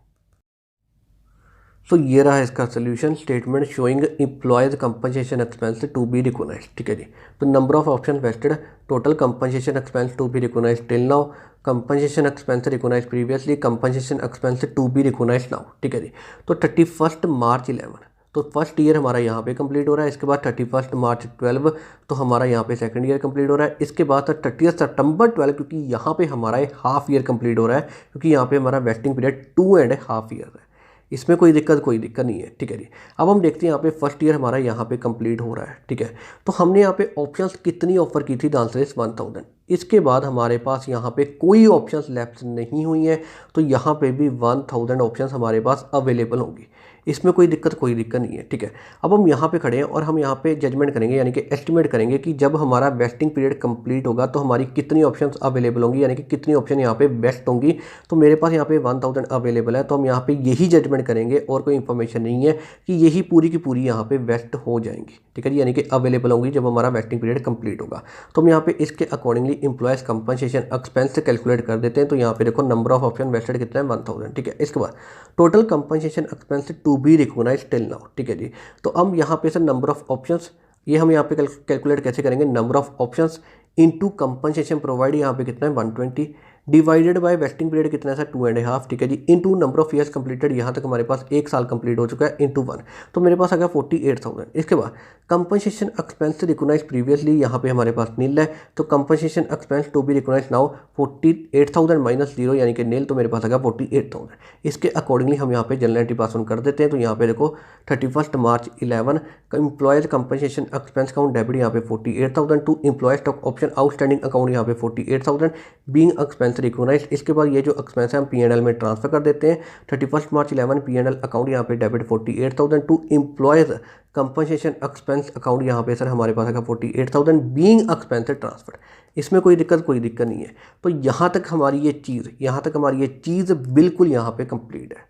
तो ये रहा इसका solution statement showing employees compensation expense to be recognised, ठीक है जी। तो number of option vested, total compensation expense to be recognised till now, compensation expense recognised previously, compensation expense to be recognised now, ठीक है जी। तो 31 मार्च 11, तो फर्स्ट ईयर हमारा यहाँ पे कंप्लीट हो रहा है। इसके बाद 31 मार्च 12, तो हमारा यहाँ पे सेकंड ईयर कंप्लीट हो रहा है। इसके बाद 30 सितंबर 12, क्योंकि यहाँ पे हमारा हाफ ईयर कंप्लीट हो रहा है, क्योंकि यहाँ पे हमारा वेस्टिंग पीरियड 2.5 ईयर है। इसमें कोई दिक्कत नहीं है, ठीक है जी। अब हम देखते हैं यहाँ पे फर्स्ट ईयर हमारा यहाँ पे कंप्लीट हो रहा है, ठीक है। तो हमने यहाँ पे ऑप्शंस कितनी ऑफर की थी, द आंसर इज 1000। इसके बाद हमारे पास यहाँ पे कोई ऑप्शंस लैप्स नहीं हुई हैं, तो यहाँ पे भी 1000 ऑप्शंस हमारे पास अवेलेबल होंगी। इसमें कोई दिक्कत नहीं है, ठीक है। अब हम यहाँ पे खड़े हैं और हम यहाँ पे जजमेंट करेंगे, यानी कि एस्टिमेट करेंगे कि जब हमारा वेस्टिंग पीरियड कंप्लीट होगा तो हमारी कितनी ऑप्शंस अवेलेबल होंगी, यानी कि कितनी ऑप्शन यहाँ पे बेस्ट होंगी। तो मेरे पास यहाँ पे 1000 अवेलेबल है, तो हम यहाँ पे यही जजमेंट करेंगे और कोई इन्फॉर्मेशन नहीं है कि यही पूरी की पूरी यहाँ पे वेस्ट हो जाएंगी, ठीक है जी, यानी कि अवेलेबल होंगी जब हमारा वेस्टिंग पीरियड कंप्लीट होगा। तो हम यहाँ पे इसके accordingly employees compensation expense calculate कर देते हैं। तो यहाँ पे देखो नंबर ऑफ ऑप्शन वेस्टेड कितना है, 1000, ठीक है। इसके बाद total compensation expense to be recognised till now, ठीक है जी। तो हम यहाँ पे सर नंबर ऑफ ऑप्शंस, ये हम यहाँ पे कैलकुलेट कैसे करेंगे, number of options into compensation provide यहाँ पे कितना है 120 डिवाइडेड बाय वेस्टिंग पीरियड कितना है सर 2.5, ठीक है जी, into number of years completed, यहाँ तक हमारे पास 1 साल कंप्लीट हो चुका है, इनटू 1, तो मेरे पास आ गया 48,000। इसके बाद कंपनसेशन एक्सपेंस रिकॉग्नाइज प्रीवियसली यहाँ पे हमारे पास नील है, तो compensation expense to be recognise now 48,000 - 0 यानी कि नील, तो मेरे पास आ गया 48,000। इसके अकॉर्डिंगली हम यहाँ पे जनरल एंट्री पास ऑन कर देते हैं। तो यहाँ पे देखो 31 March 11 employees compensation expense account debit यहाँ पे 48,000 to employee stock option outstanding account यहाँ पे 48,000 बीइंग एक्सपेंस रिकॉग्नाइज्ड। इसके बाद ये जो एक्सपेंस है हम P&L में ट्रांसफर कर देते हैं। 31 मार्च 11 P&L अकाउंट यहाँ पे debit 48,000 to employees compensation expense account यहाँ पे सर हमारे पास आएगा 48,000 बीइंग एक्सपेंस ट्रांसफर। इसमें कोई दिक्कत नहीं है। तो यहाँ तक हमारी ये चीज़ बिल्कुल यहाँ पे कंप्लीट है।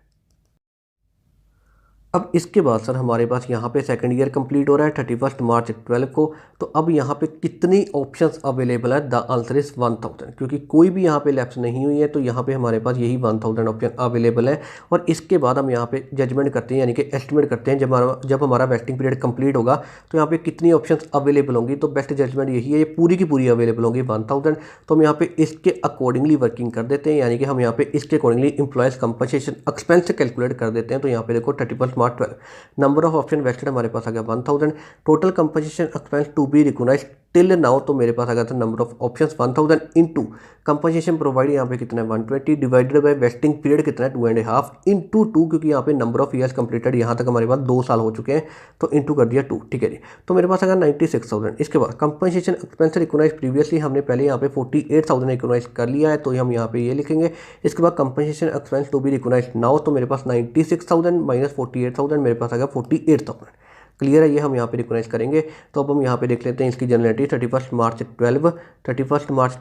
अब इसके बाद सर हमारे पास यहाँ पे सेकंड ईयर कंप्लीट हो रहा है 31 मार्च 12 को। तो अब यहाँ पे कितनी ऑप्शंस अवेलेबल है, द आंसर इज 1000, क्योंकि कोई भी यहाँ पे लैप्स नहीं हुई है, तो यहाँ पे हमारे पास यही 1000 ऑप्शन अवेलेबल है। और इसके बाद हम यहाँ पे जजमेंट करते हैं, यानी कि एस्टिमेट करते हैं जब हमारा वेस्टिंग पीरियड कंप्लीट होगा तो यहाँ पे कितनी ऑप्शंस अवेलेबल होंगी। तो बेस्ट जजमेंट यही है, ये पूरी की पूरी अवेलेबल होंगी 1000। तो हम यहाँ पे इसके अकॉर्डिंगली वर्किंग कर देते हैं, यानी कि हम यहाँ पे इसके accordingly employees compensation expense calculate कर देते हैं। तो यहाँ पे देखो 31 March 12 number of option vested हमारे पास आ गया 1000 total compensation expense to be recognised till now. तो मेरे पास आ गया था number of options 1000 into compensation provide यहाँ पे कितना है 120 डिवाइडेड बाय वेस्टिंग पीरियड कितना है 2.5 इनटू 2, क्योंकि यहाँ पे नंबर ऑफ ईयर्स कंप्लीटेड यहाँ तक हमारे पास 2 साल हो चुके हैं, तो इनटू कर दिया 2, ठीक है जी। तो मेरे पास आ गया 96,000। इसके बाद कंपनसेशन एक्सपेंस रिकॉग्नाइज प्रीवियसली हमने पहले यहाँ पे 48,000 रिकॉग्नाइज कर लिया है, तो हम यहाँ पे ये लिखेंगे। इसके बाद compensation expense to be recognise now, तो मेरे पास 96,000 - 48,000 मेरे पास आ गया 48,000। क्लियर है, ये हम यहाँ पे रिकॉग्नाइज करेंगे। तो अब हम यहाँ पे देख लेते हैं इसकी journal entry 31 March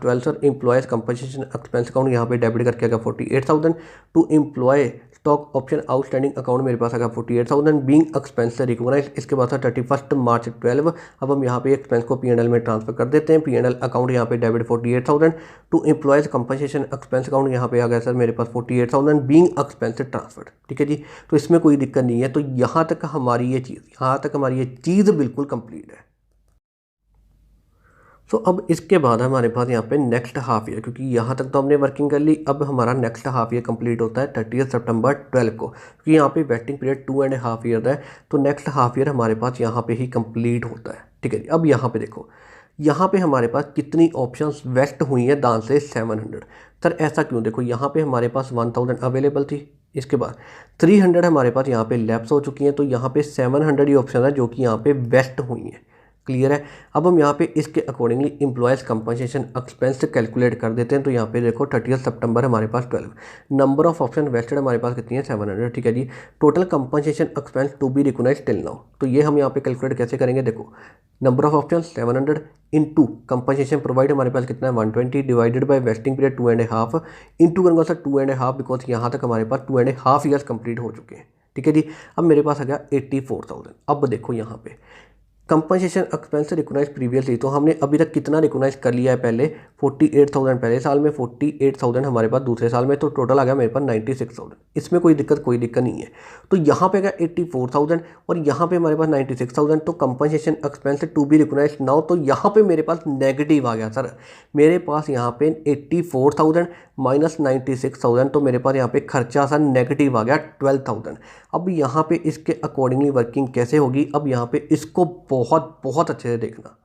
12 sir employees compensation expense account यहाँ पे डेबिट करके आएगा 48,000 to employee stock option outstanding account मेरे पास आएगा 48,000 बीइंग एक्सपेंस से रिकॉग्नाइज। इसके बाद 31 मार्च 12 अब हम यहाँ पे एक्सपेंस को P&L में ट्रांसफर कर देते हैं। P&L अकाउंट यहाँ पे debit 48,000 to employees compensation expense account यहाँ पे आ गया सर मेरे पास 48,000 बीइंग एक्सपेंस ट्रांसफर। ठीक है जी, तो इसमें कोई दिक्कत नहीं है। तो यहाँ तक हमारी ये चीज़ बिल्कुल कंप्लीट है। सो अब इसके बाद हमारे पास यहाँ पे नेक्स्ट हाफ ईयर, क्योंकि यहाँ तक तो हमने वर्किंग कर ली, अब हमारा नेक्स्ट हाफ ईयर कंप्लीट होता है 30 सितंबर 12 को, क्योंकि यहाँ पे वेस्टिंग पीरियड 2.5 ईयर है। तो नेक्स्ट हाफ ईयर हमारे पास यहाँ पे ही कंप्लीट होता है। ठीक है, अब यहाँ पे देखो, यहाँ पे हमारे पास कितनी ऑप्शंस वेस्ट हुई हैं दान से 700। सर ऐसा क्यों? देखो यहाँ पे हमारे पास 1000 अवेलेबल थी, इसके बाद 300 हमारे पास यहाँ पे लैप्स हो चुकी हैं, तो यहाँ पे 700 ही ऑप्शन है जो कि यहाँ पे वेस्ट हुई हैं। क्लियर है। अब हम यहाँ पे इसके accordingly employees compensation expense calculate कर देते हैं। तो यहाँ पे देखो 30 सितंबर हमारे पास 12, नंबर ऑफ ऑप्शन वेस्टेड हमारे पास कितनी है 700। ठीक है जी, total compensation expense to be recognised till now. तो ये हम यहाँ पे कैलकुलेट कैसे करेंगे? देखो number of option 700 into compensation provide हमारे पास कितना है 120 divided by vesting period 2.5 into करूँगा सर 2.5 बिकॉज यहाँ तक हमारे पास 2.5 ईयर्स कंप्लीट हो चुके हैं। ठीक है जी, अब मेरे पास आ गया 84,000। अब देखो यहाँ पे कंपनसेशन एक्सपेंस रिकॉग्नाइज प्रीवियसली, तो हमने अभी तक कितना रिकॉग्नाइज कर लिया है? पहले 48,000 पहले साल में, 48,000 हमारे पास दूसरे साल में, तो टोटल आ गया मेरे पास 96,000। इसमें कोई दिक्कत नहीं है। तो यहाँ पे आ गया 84,000 और यहाँ पे हमारे पास 96,000, तो compensation expense to be recognise now. तो यहाँ पे मेरे पास नेगेटिव आ गया सर, मेरे पास यहाँ पे 84,000 माइनस 96,000, तो मेरे पास यहाँ पे खर्चा सर नेगेटिव आ गया 12,000। अब यहाँ पे इसके अकॉर्डिंगली वर्किंग कैसे होगी? अब यहाँ पे इसको बहुत अच्छे से देखना।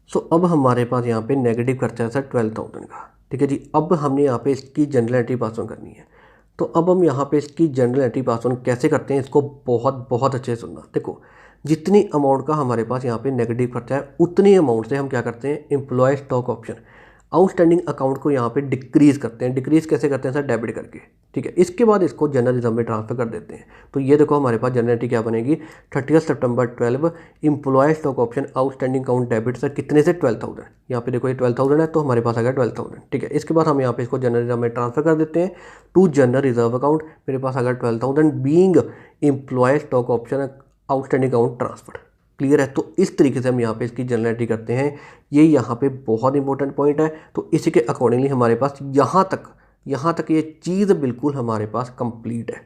सो अब हमारे पास यहाँ पे नेगेटिव खर्चा है सर 12,000 का। ठीक है जी, अब हमने यहाँ पे इसकी जनरल एंट्री पास ऑन करनी है। तो अब हम यहाँ पे इसकी जनरल एंट्री पास ऑन कैसे करते हैं, इसको बहुत अच्छे से सुनना। देखो जितनी अमाउंट का हमारे पास यहाँ पे नेगेटिव खर्चा है, उतनी अमाउंट से हम क्या करते हैं, employ stock option outstanding account को यहाँ पे डिक्रीज़ करते हैं। डिक्रीज़ कैसे करते हैं सर? डेबिट करके। ठीक है, इसके बाद इसको जनरल रिजर्व में ट्रांसफर कर देते हैं। तो ये देखो हमारे पास जनरल एंट्री क्या बनेगी 30 सितंबर 12 employee stock option outstanding account debit sir कितने से 12,000। यहाँ पे देखो ये 12,000 है, तो हमारे पास आ गया 12,000। ठीक है, इसके बाद हम यहाँ पे इसको जनरल रिजर्व में ट्रांसफर कर देते हैं टू जनरल रिजर्व अकाउंट। मेरे पास आ गया 12,000 being employee stock option outstanding account transfer. Clear है। तो इस तरीके से हम यहाँ पे इसकी जनरल एंट्री करते हैं। ये यहाँ पे बहुत इंपॉर्टेंट पॉइंट है। तो इसी के अकॉर्डिंगली हमारे पास यहाँ तक ये चीज़ बिल्कुल हमारे पास कंप्लीट है।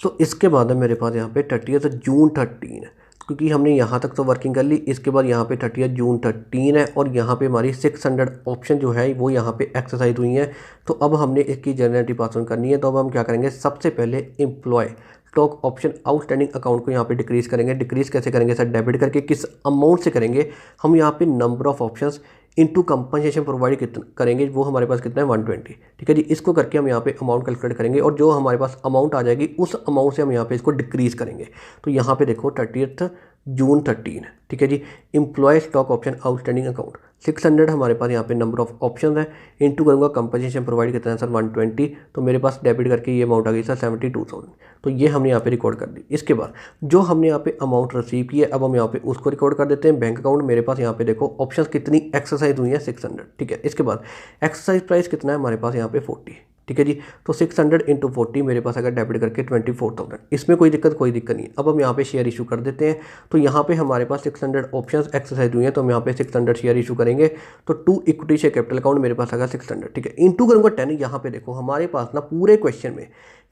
सो इसके बाद है मेरे पास यहाँ पे 30 जून 13, क्योंकि हमने यहाँ तक तो वर्किंग कर ली। इसके बाद यहाँ पे 30 जून 13 है और यहाँ पे हमारी 600 ऑप्शन जो है वो यहाँ पे एक्सरसाइज हुई है। तो अब हमने इसकी जनरल एंट्री पास ऑन करनी है। तो अब हम क्या करेंगे, सबसे पहले employee stock option outstanding account को यहाँ पे डिक्रीज़ करेंगे। डिक्रीज़ कैसे करेंगे सर? डेबिट करके। किस अमाउंट से करेंगे? हम यहाँ पे number of options into compensation provide कितना करेंगे, वो हमारे पास कितना है 120। ठीक है जी, इसको करके हम यहाँ पे अमाउंट कैलकुलेट करेंगे और जो हमारे पास अमाउंट आ जाएगी उस अमाउंट से हम यहाँ पे इसको डिक्रीज़ करेंगे। तो यहाँ पे देखो 30 जून 13, ठीक है जी, employee stock option outstanding account 600 हमारे पास यहाँ पे नंबर ऑफ ऑप्शन है, इनटू करूँगा कंपनसेशन प्रोवाइड कितना है सर 120। तो मेरे पास डेबिट करके ये अमाउंट आ गई सर 72,000। तो ये हमने यहाँ पे रिकॉर्ड कर दी। इसके बाद जो हमने यहाँ पे अमाउंट रिसीव की है, अब हम यहाँ पे उसको रिकॉर्ड कर देते हैं। बैंक अकाउंट मेरे पास यहाँ पे देखो ऑप्शंस कितनी एक्सरसाइज हुई है 600। ठीक है, इसके बाद एक्सरसाइज प्राइस कितना है हमारे पास यहाँ पे 40। ठीक है जी, तो 600 इंटू 40 मेरे पास अगर डेबिट करके 24,000। इसमें कोई दिक्कत नहीं। अब हम यहाँ पे शेयर इशू कर देते हैं। तो यहाँ पे हमारे पास 600 ऑप्शंस एक्सरसाइज हुई हैं, तो हम यहाँ पे 600 शेयर इशू करेंगे। तो to equity share capital account मेरे पास आएगा 600। ठीक है, इंटू करूँगा 10। यहाँ पे देखो हमारे पास ना पूरे क्वेश्चन में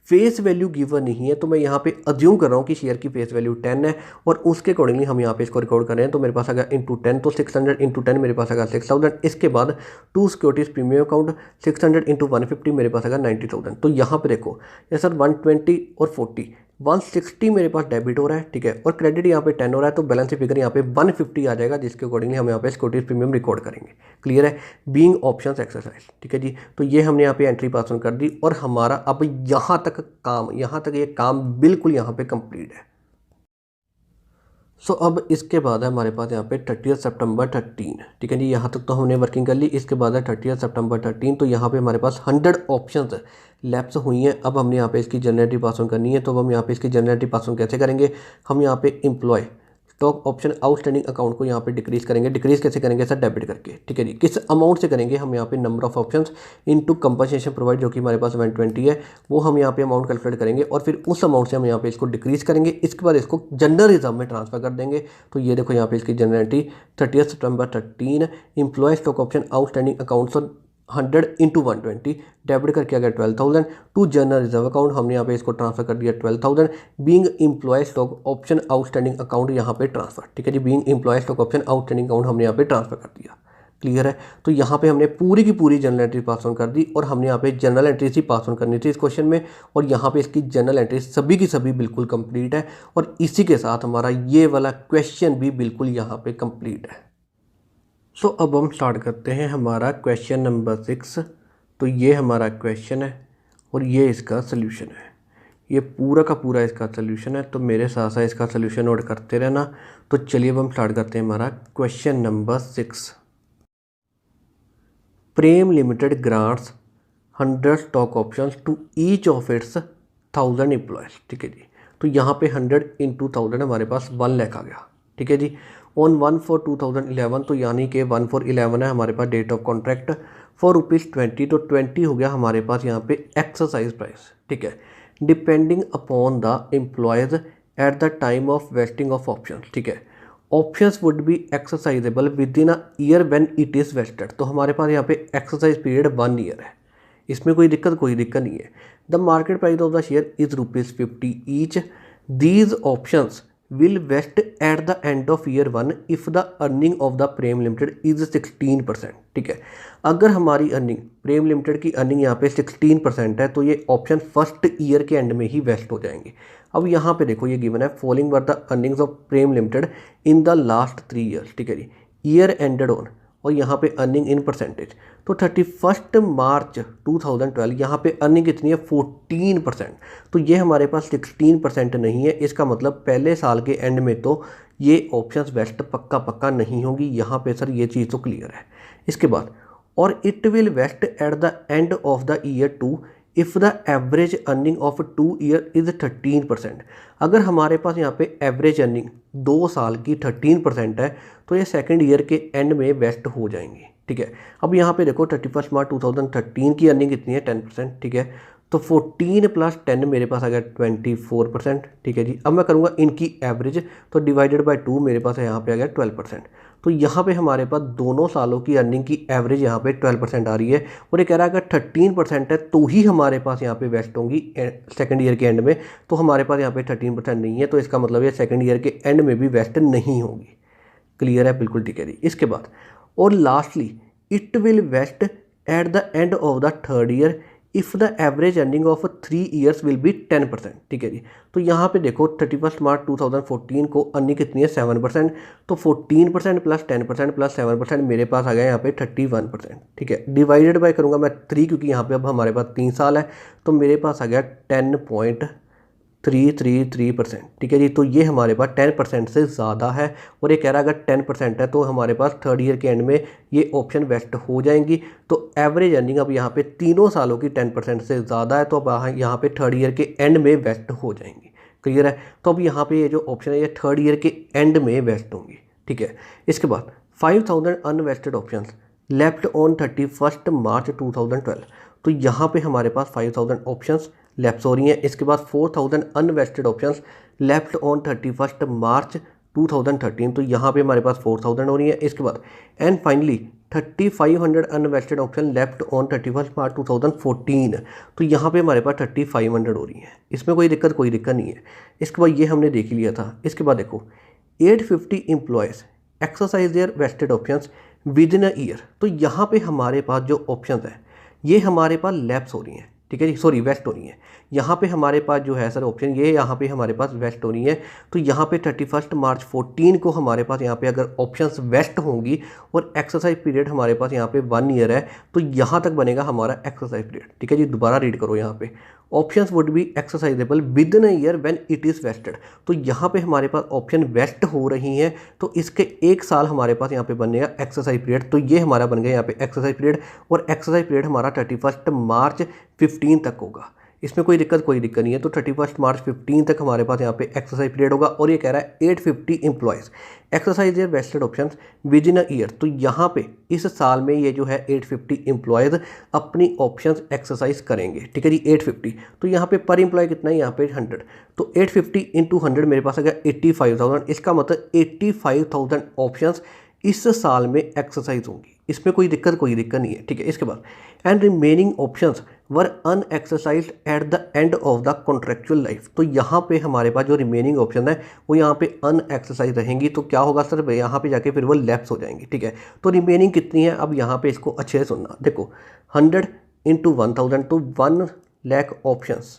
फेस वैल्यू गिवन नहीं है, तो मैं यहाँ पे अज्यूम कर रहा हूँ कि शेयर की फेस वैल्यू 10 है और उसके अकॉर्डिंगली हम यहाँ पे इसको रिकॉर्ड कर रहे हैं। तो मेरे पास आ गया इंटू 10, तो 600 इंटू 10 मेरे पास आ गया 6,000। इसके बाद to securities premium account 600 into 150 मेरे पास आ गया 90,000। तो यहाँ पे देखो ये सर 120 और 40 160 मेरे पास डेबिट हो रहा है। ठीक है, और क्रेडिट यहाँ पे 10 हो रहा है, तो बैलेंस फिगर यहाँ पे 150 आ जाएगा, जिसके अकॉर्डिंगली हम यहाँ पे सिक्योरिटीज प्रीमियम रिकॉर्ड करेंगे। क्लियर है, बीइंग ऑप्शंस एक्सरसाइज। ठीक है जी, तो ये हमने यहाँ पे एंट्री पास ऑन कर दी और हमारा अब यहाँ तक ये काम बिल्कुल यहाँ पे कंप्लीट है। सो अब इसके बाद है हमारे पास यहाँ पे 30 सितंबर 13, ठीक है जी। यहाँ तक तो हमने वर्किंग कर ली। इसके बाद है 30 सितंबर 13, तो यहाँ पे हमारे पास 100 ऑप्शंस लैप्स हुई हैं। अब हमने यहाँ पे इसकी जनरलिटी पास ऑन करनी है। तो हम यहाँ पे इसकी जनरलिटी पास ऑन कैसे करेंगे, हम यहाँ पे employee stock option outstanding account को यहाँ पे डिक्रीज करेंगे। डिक्रीज कैसे करेंगे सर, डेबिट करके, ठीक है जी। किस अमाउंट से करेंगे, हम यहाँ पे number of options into compensation provide, जो कि हमारे पास 120 है, वो हम यहाँ पे अमाउंट कैलकुलेट करेंगे और फिर उस अमाउंट से हम यहाँ पे इसको डिक्रीज करेंगे। इसके बाद इसको जनरल रिजर्व में ट्रांसफर कर देंगे। तो ये देखो यहाँ पे इसकी जनरलिटी 30 सितंबर 13, employee stock option outstanding accounts 100 into 120 debit करके आ गया 12,000 टू जनरल रिजर्व अकाउंट। हमने यहाँ पे इसको ट्रांसफर कर दिया 12,000 being employee stock option outstanding account यहाँ पे ट्रांसफर, ठीक है जी। Being employee stock option outstanding account हमने यहाँ पे ट्रांसफर कर दिया। क्लियर है। तो यहाँ पे हमने पूरी की पूरी जनरल एंट्री पास ऑन कर दी और हमने यहाँ पे general entry he pass on करनी थी इस क्वेश्चन में। और यहाँ पे इसकी जनरल एंट्री सभी की सभी बिल्कुल कंप्लीट है और इसी के साथ हमारा ये वाला क्वेश्चन भी बिल्कुल यहाँ पे कंप्लीट है। सो अब हम स्टार्ट करते हैं हमारा क्वेश्चन नंबर 6। तो ये हमारा क्वेश्चन है और ये इसका सल्यूशन है। ये पूरा का पूरा इसका सल्यूशन है। तो मेरे साथ साथ इसका सल्यूशन नोट करते रहना। तो चलिए अब हम स्टार्ट करते हैं हमारा question number 6। Prem limited grants 100 stock options to each of its 1000 employees, ठीक है जी। तो यहाँ पे 100 इंटू 1000 हमारे पास 1 लाख आ गया, ठीक है जी। ऑन 1/4/2011, तो यानी कि 1/4/11 है हमारे पास डेट ऑफ कॉन्ट्रैक्ट फॉर ₹20, तो 20 हो गया हमारे पास यहाँ पे एक्सरसाइज प्राइस, ठीक है। Depending upon the employees at the time of vesting of option, ठीक है। Options would be exercisable within a year when it is vested. तो हमारे पास यहाँ पे एक्सरसाइज पीरियड 1 ईयर है। इसमें कोई दिक्कत नहीं है। The market price of the share is ₹50 each. These options will vest at the end of year 1 if the earning of the Prem limited is 16%, ठीक है। अगर हमारी अर्निंग, प्रेम लिमिटेड की अर्निंग यहाँ पे 16% है, तो ये ऑप्शन फर्स्ट ईयर के एंड में ही वेस्ट हो जाएंगे। अब यहाँ पे देखो ये गिवन है, following were the earnings of Prem limited in the last 3 years, ठीक है जी। ईयर एंडेड ऑन, और यहाँ पे अर्निंग इन परसेंटेज, तो 31 मार्च 2012 यहाँ पे अर्निंग कितनी है 14%। तो ये हमारे पास 16% नहीं है। इसका मतलब पहले साल के एंड में तो ये ऑप्शंस वेस्ट पक्का नहीं होंगी। यहाँ पे सर ये चीज़ तो क्लियर है। इसके बाद, और it will vest at the end of the year 2 if the average earning of 2 year is 13%। अगर हमारे पास यहाँ पे एवरेज अर्निंग 2 साल की 13% है, तो ये सेकंड ईयर के एंड में वेस्ट हो जाएंगी, ठीक है। अब यहाँ पे देखो 31 मार्च 2013 की अर्निंग कितनी है 10%, ठीक है। तो 14 + 10 मेरे पास आ गया 24%, ठीक है जी। अब मैं करूँगा इनकी एवरेज, तो डिवाइडेड बाय 2 मेरे पास यहाँ पे आ गया 12%। तो यहाँ पे हमारे पास दोनों सालों की अर्निंग की एवरेज यहाँ पे 12% आ रही है। और ये कह रहा है अगर 13% है तो ही हमारे पास यहाँ पे वेस्ट होंगी सेकंड ईयर के एंड में। तो हमारे पास यहाँ पे 13% नहीं है, तो इसका मतलब ये सेकंड ईयर के एंड में भी वेस्ट नहीं होंगी। क्लियर है, बिल्कुल ठीक है जी। इसके बाद, और lastly it will vest at the end of the third year if the average earning of 3 years will be 10%, ठीक है जी। तो यहाँ पे देखो 31 मार्च 2014 को अर्निंग कितनी है 7%। तो 14% + 10% + 7% मेरे पास आ गया यहाँ पे 31%, ठीक है। डिवाइडेड बाय करूँगा मैं 3, क्योंकि यहाँ पे अब हमारे पास 3 साल है, तो मेरे पास आ गया 10.333%, ठीक है जी। तो ये हमारे पास 10% से ज़्यादा है। और ये कह रहा है अगर 10% है तो हमारे पास थर्ड ईयर के एंड में ये ऑप्शन वेस्ट हो जाएंगी। तो एवरेज अर्निंग अब यहाँ पे तीनों सालों की 10% से ज़्यादा है, तो अब यहाँ पे थर्ड ईयर के एंड में वेस्ट हो जाएंगी। क्लियर है। तो अब यहाँ पे ये जो ऑप्शन है ये थर्ड ईयर के एंड में वेस्ट होंगी, ठीक है। इसके बाद 5000 अनवेस्टेड ऑप्शन लेफ्ट ऑन 31 मार्च 2012। तो यहाँ पे हमारे पास 5000 ऑप्शंस लेफ्ट हो रही हैं। इसके बाद 4000 अनवेस्टेड ऑप्शंस लेफ्ट ऑन 31 मार्च 2013। तो यहाँ पे हमारे पास 4000 हो रही है। इसके बाद and finally 3500 unvested option left on 31 March 2014। तो यहाँ पे हमारे पास 3500 हो रही है। इसमें कोई दिक्कत नहीं है। इसके बाद ये हमने देख लिया था। इसके बाद देखो 850 employees exercise their vested options within a year. तो यहाँ पे हमारे पास जो ऑप्शंस है ये हमारे पास लैप्स हो रही हैं, ठीक है जी, सॉरी वेस्ट हो रही है। यहाँ पे हमारे पास जो है सर ऑप्शन ये यहाँ पे हमारे पास वेस्ट हो रही है। तो यहाँ पे 31 मार्च 14 को हमारे पास यहाँ पे अगर ऑप्शंस वेस्ट होंगी और एक्सरसाइज पीरियड हमारे पास यहाँ पे 1 ईयर है, तो यहाँ तक बनेगा हमारा एक्सरसाइज पीरियड, ठीक है जी। दोबारा रीड करो यहाँ पे, options would be exercisable within a year when it is vested. तो यहाँ पे हमारे पास ऑप्शन वेस्ट हो रही हैं, तो इसके 1 साल हमारे पास यहाँ पे बनेगा एक्सरसाइज पीरियड। तो ये हमारा बन गया यहाँ पे एक्सरसाइज पीरियड, और एक्सरसाइज पीरियड हमारा 31 मार्च 15 तक होगा। इसमें कोई दिक्कत नहीं है। तो 31 मार्च 15 तक हमारे पास यहाँ पे एक्सरसाइज पीरियड होगा, और ये कह रहा है 850 employees exercise their vested options within a year. तो यहाँ पे इस साल में ये जो है 850 एम्प्लॉयज़ अपनी ऑप्शंस एक्सरसाइज करेंगे, ठीक है जी। 850, तो यहाँ पे पर एम्प्लॉय कितना है, यहाँ पे 100। तो 850 इंटू 100 मेरे पास आ गया 85,000। इसका मतलब 85,000 ऑप्शंस इस साल में एक्सरसाइज होंगी। इसमें कोई दिक्कत नहीं है, ठीक है। इसके बाद and remaining options were unexercised at the end of the contractual life. तो यहाँ पे हमारे पास जो रिमेनिंग ऑप्शन है वो यहाँ पे अनएक्सरसाइज रहेंगी। तो क्या होगा सर, यहाँ पे जाके फिर वो लैप्स हो जाएंगी, ठीक है। तो रिमेनिंग कितनी है, अब यहाँ पे इसको अच्छे से सुनना। देखो 100 इंटू 1000, तो 1 लाख ऑप्शंस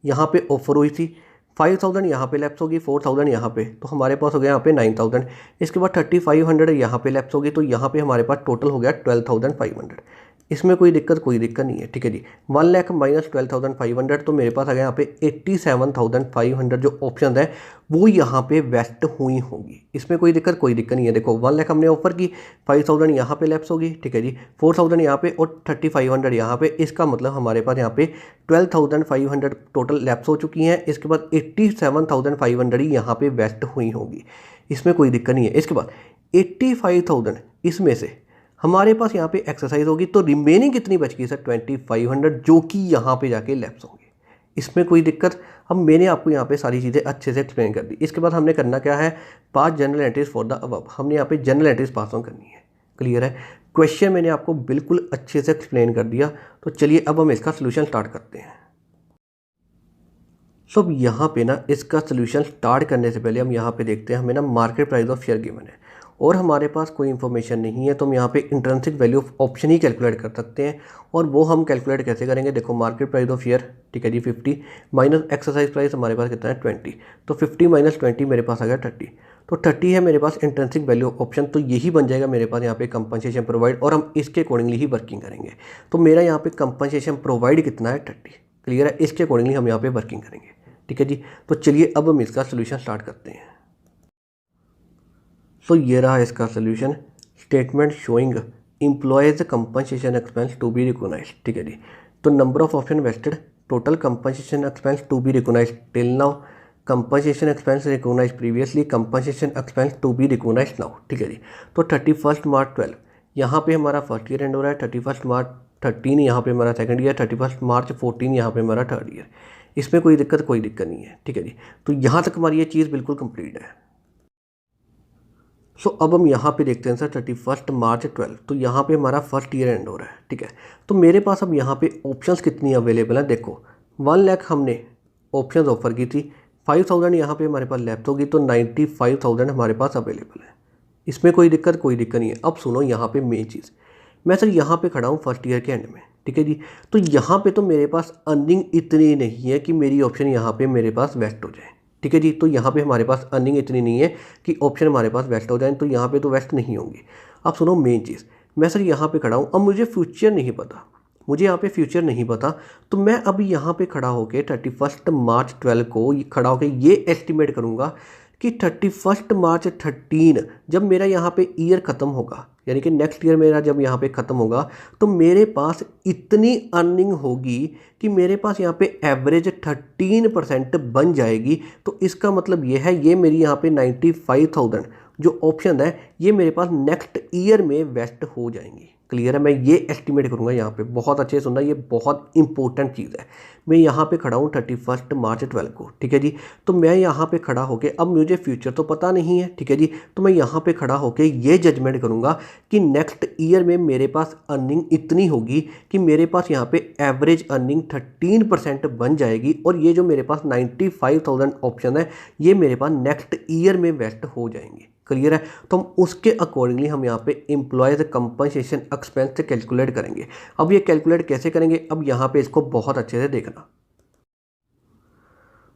यहाँ पे ऑफर हुई थी। 5000 यहाँ पे लैप्स होगी, 4000 यहाँ पे, तो हमारे पास हो गया यहाँ पे 9000। इसके बाद 3500 यहाँ पे लैप्स होगी, तो यहाँ पे हमारे पास टोटल हो गया 12500। इसमें कोई दिक्कत नहीं है, ठीक है जी। 1 लाख माइनस 12500, तो मेरे पास आ गया यहाँ पे 87,500 जो ऑप्शन है वो यहाँ पे वेस्ट हुई होंगी। इसमें कोई दिक्कत नहीं है। देखो 1 लाख हमने ऑफर की, 5000 यहाँ पे लैप्स होगी, ठीक है जी, 4000 यहाँ पे और 3500 यहाँ पे। इसका मतलब हमारे पास यहाँ पे 12,500 टोटल लैप्स हो चुकी हैं। इसके बाद 87,500 ही यहाँ पे वेस्ट हुई होंगी। इसमें कोई दिक्कत नहीं है। इसके बाद 85,000 इसमें से हमारे पास यहाँ पे एक्सरसाइज होगी, तो रिमेनिंग कितनी बच गई सर, 2500, जो कि यहाँ पे जाके लैप्स होंगे। इसमें कोई दिक्कत, अब मैंने आपको यहाँ पे सारी चीज़ें अच्छे से एक्सप्लेन कर दी। इसके बाद हमने करना क्या है, pass journal entries for the above. हमने यहाँ पे जनरल एंट्रीज पास ऑन करनी है। क्लियर है, क्वेश्चन मैंने आपको बिल्कुल अच्छे से एक्सप्लेन कर दिया। तो चलिए अब हम इसका सोल्यूशन स्टार्ट करते हैं। तो अब यहाँ पे ना इसका सोल्यूशन स्टार्ट करने से पहले हम यहाँ पे देखते हैं, हमें ना market price of share given है और हमारे पास कोई इन्फॉर्मेशन नहीं है, तो हम यहाँ पे intrinsic value of option he calculate कर सकते हैं। और वो हम कैलकुलेट कैसे करेंगे, देखो मार्केट प्राइस ऑफ शेयर, ठीक है जी, 50 माइनस एक्सरसाइज प्राइस हमारे पास कितना है 20, तो 50 माइनस 20 मेरे पास आ गया 30। तो 30 है मेरे पास इंट्रिंसिक वैल्यू ऑफ ऑप्शन, तो यही बन जाएगा मेरे पास यहाँ पे कंपनसेशन प्रोवाइड, और हम इसके अकॉर्डिंगली ही वर्किंग करेंगे। तो मेरा यहाँ पे कंपनसेशन प्रोवाइड कितना है 30। क्लियर है, इसके अकॉर्डिंगली हम यहाँ पे वर्किंग करेंगे, ठीक है जी। तो चलिए अब हम इसका सोल्यूशन स्टार्ट करते हैं। तो ये रहा इसका solution, statement showing employees compensation expense to be recognised, ठीक है जी। तो number of option vested, total compensation expense to be recognised till now, compensation expense recognised previously, compensation expense to be recognised now, ठीक है जी। तो 31 मार्च 12 यहाँ पे हमारा फर्स्ट ईयर एंड हो रहा है, 31 मार्च 13 यहाँ पे हमारा सेकंड ईयर, 31 मार्च 14 यहाँ पे हमारा थर्ड ईयर। इसमें कोई दिक्कत नहीं है, ठीक है जी। तो यहाँ तक हमारी ये चीज़ बिल्कुल कंप्लीट है। सो अब हम यहाँ पे देखते हैं सर 31 मार्च 12, तो यहाँ पे हमारा फर्स्ट ईयर एंड हो रहा है, ठीक है। तो मेरे पास अब यहाँ पे ऑप्शंस कितनी अवेलेबल है, देखो 1 लाख हमने ऑप्शंस ऑफर की थी, 5000 यहाँ पे हमारे पास लैप्स होगी, तो 95,000 हमारे पास अवेलेबल है। इसमें कोई दिक्कत नहीं है। अब सुनो यहाँ पे मेन चीज़, मैं सर यहाँ पे खड़ा हूँ फर्स्ट ईयर के एंड में, ठीक है जी। तो यहाँ पे तो मेरे पास अर्निंग इतनी नहीं है कि मेरी ऑप्शन यहाँ पे मेरे पास वेस्ट हो जाए, ठीक है जी। तो यहाँ पे हमारे पास अर्निंग इतनी नहीं है कि ऑप्शन हमारे पास वेस्ट हो जाए, तो यहाँ पे तो वेस्ट नहीं होंगी। अब सुनो मेन चीज़, मैं सर यहाँ पे खड़ा हूँ, अब मुझे फ्यूचर नहीं पता, मुझे यहाँ पे फ्यूचर नहीं पता, तो मैं अभी यहाँ पे खड़ा होके 31 मार्च 12 को खड़ा होके ये एस्टिमेट करूँगा कि 31 मार्च 13 जब मेरा यहाँ पे ईयर ख़त्म होगा, यानी कि नेक्स्ट ईयर मेरा जब यहाँ पे ख़त्म होगा, तो मेरे पास इतनी अर्निंग होगी कि मेरे पास यहाँ पे एवरेज 13% बन जाएगी। तो इसका मतलब ये है, ये मेरी यहाँ पे 95,000 जो ऑप्शन है ये मेरे पास नेक्स्ट ईयर में वेस्ट हो जाएंगी। क्लियर है, मैं ये एस्टिमेट करूँगा यहाँ पे, बहुत अच्छे से सुनना, ये बहुत इंपॉर्टेंट चीज़ है। मैं यहाँ पे खड़ा हूँ 31 मार्च 12 को, ठीक है जी। तो मैं यहाँ पे खड़ा होके, अब मुझे फ्यूचर तो पता नहीं है, ठीक है जी, तो मैं यहाँ पे खड़ा होके ये जजमेंट करूँगा कि नेक्स्ट ईयर में मेरे पास अर्निंग इतनी होगी कि मेरे पास यहाँ पे एवरेज अर्निंग 13% बन जाएगी, और ये जो मेरे पास 95,000 ऑप्शन है ये मेरे पास नेक्स्ट ईयर में वेस्ट हो जाएंगे। क्लियर है, तो हम उसके अकॉर्डिंगली हम यहाँ पे एम्प्लॉयज कंपनसेशन एक्सपेंस से कैलकुलेट करेंगे। अब ये कैलकुलेट कैसे करेंगे, अब यहाँ पे इसको बहुत अच्छे से देखना।